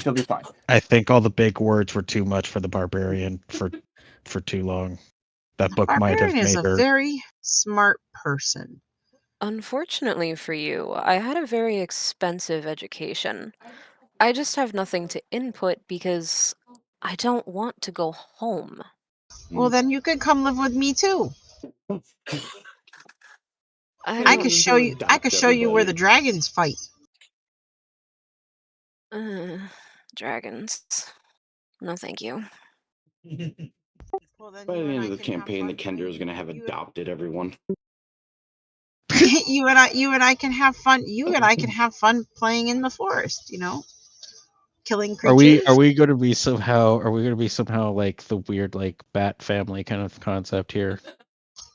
She'll be fine. I think all the big words were too much for the barbarian for too long. That book might have Barbarian is made a her. very smart person. Unfortunately for you, I had a very expensive education. I just have nothing to input because I don't want to go home. Well, then you could come live with me too. I could show you. I could show you where the dragons fight. Dragons. No, thank you. Well, then By you the and end I of the can have campaign, the fun. Kendra is going to have adopted everyone. You and I can have fun. You and I can have fun playing in the forest. You know, killing Are creatures. we going to be somehow? Are we going to be somehow like the weird like bat family kind of concept here?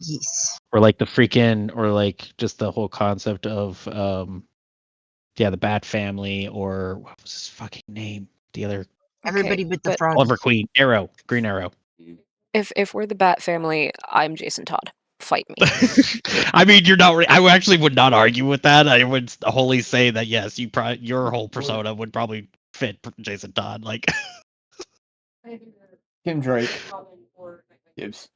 Yes. Or like the freaking, or like just the whole concept of the bat family, or what was his fucking name? The other Everybody but the but frog. Oliver Queen, Arrow, Green Arrow. if we're the Bat family, I'm Jason Todd. Fight me. I mean, you're not. I actually would not argue with that. I would wholly say that yes, your whole persona would probably fit Jason Todd. Like, Tim Drake. Gibbs.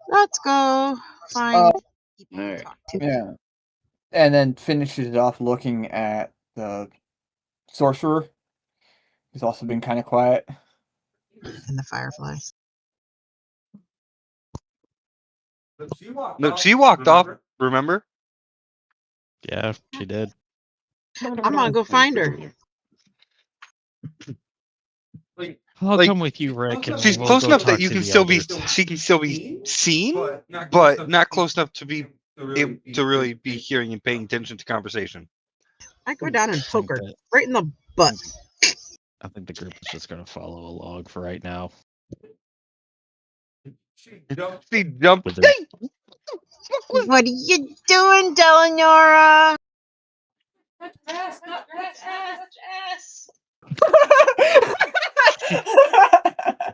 Let's go find people to talk to. Yeah. And then finishes it off looking at the sorcerer. He's also been kind of quiet. And the fireflies. No, she walked off. Remember? yeah, she did. I'm gonna go find her. I'll Like, come with you, Rick. And she's we'll close go enough that talk you to can the still be. elder. She can still be seen, but not close enough to be able to really be hearing and paying attention to conversation. I go down and I poke think her that- right in the butt. I think the group is just going to follow along for right now. She jumped. With her- What are you doing, Delanora?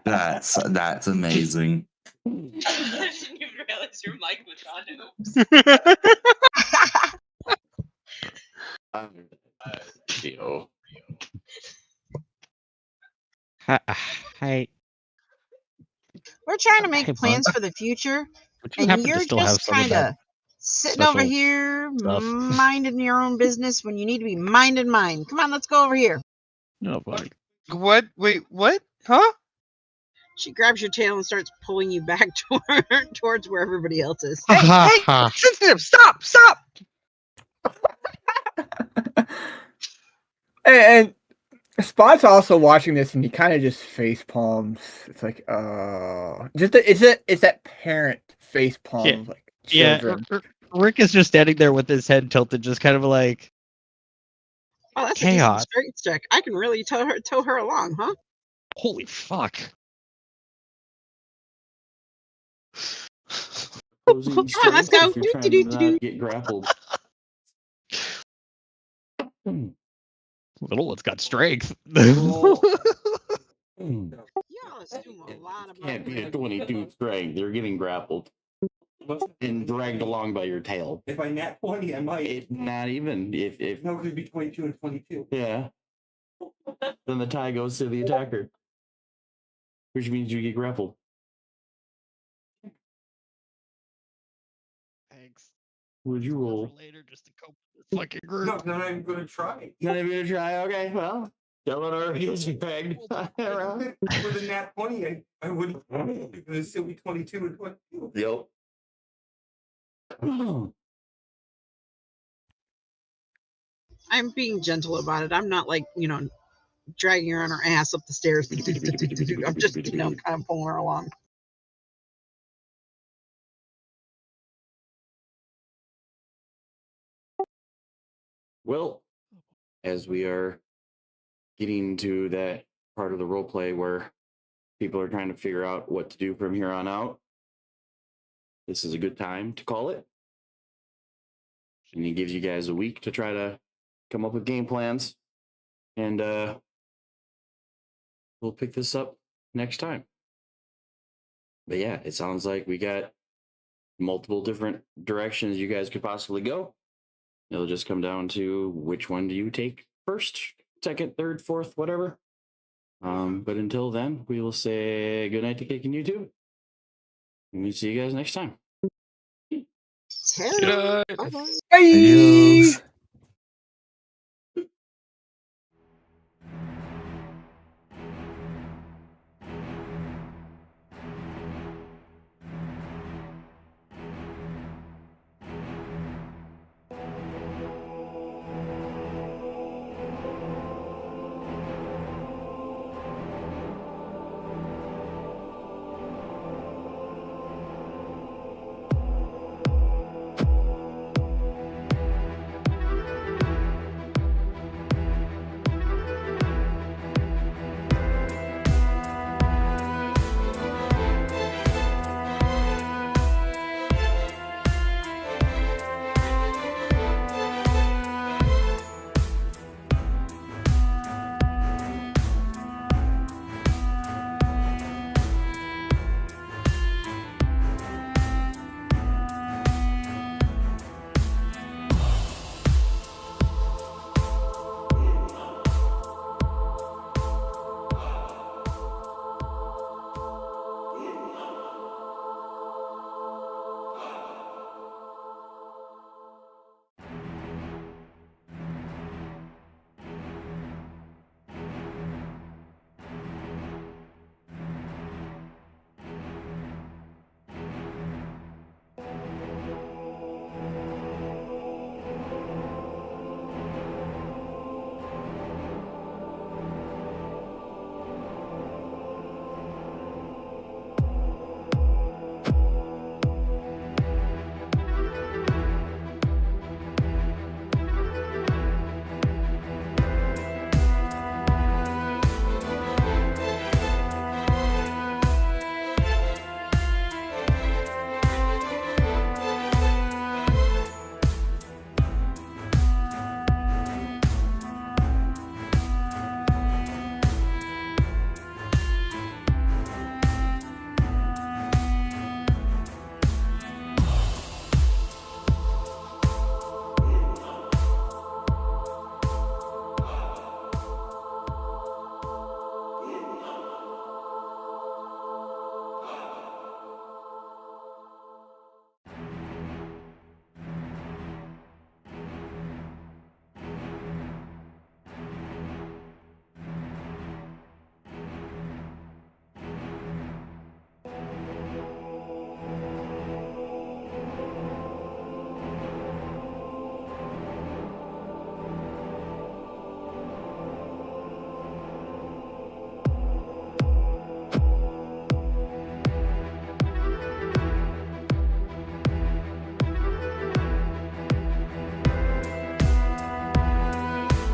That's amazing. I didn't even realize your mic was on. Theo. Hi. We're trying to make Hey, plans bud. for the future, Would you and happen to you're still have just some of kind that of sitting over special here, stuff? minding your own business when you need to be minding mine. Come on, let's go over here. No, buddy. What? Wait, what? Huh? She grabs your tail and starts pulling you back towards where everybody else is. Hey, sensitive! Stop! and Spot's also watching this, and he kind of just face palms. It's like, it's that parent face palm of like Yeah, children. Rick is just standing there with his head tilted, just kind of like Oh, that's a decent chaos. strength check. I can really tow her along, huh? Holy fuck. Opposing Come on, let's strength go. if you're trying to not get grappled. Little one's got strength. Roll. Y'all assume a lot about Can't be a me. 22 strength. They're getting grappled and dragged along by your tail. If I nat 20, I might. Not even if No, it could be 22 and 22. yeah. Then the tie goes to the attacker, which means you get grappled. Thanks. Would you roll? For later, just to cope with this fucking group. No, I'm not even going to try. Not even gonna try. Okay, well, Eleanor gets pegged. Around. With a nat 20, I wouldn't. It'd still be 22 and 22. Yep. I'm being gentle about it. I'm not like, dragging her on her ass up the stairs. I'm just, kind of pulling her along. Well, as we are getting to that part of the role play where people are trying to figure out what to do from here on out, this is a good time to call it. And it gives you guys a week to try to come up with game plans. And we'll pick this up next time. But yeah, it sounds like we got multiple different directions you guys could possibly go. It'll just come down to which one do you take first, second, third, fourth, whatever. But until then, we will say good night to Cake and YouTube. And we'll see you guys next time. Hello. Good night. Bye-bye. Bye.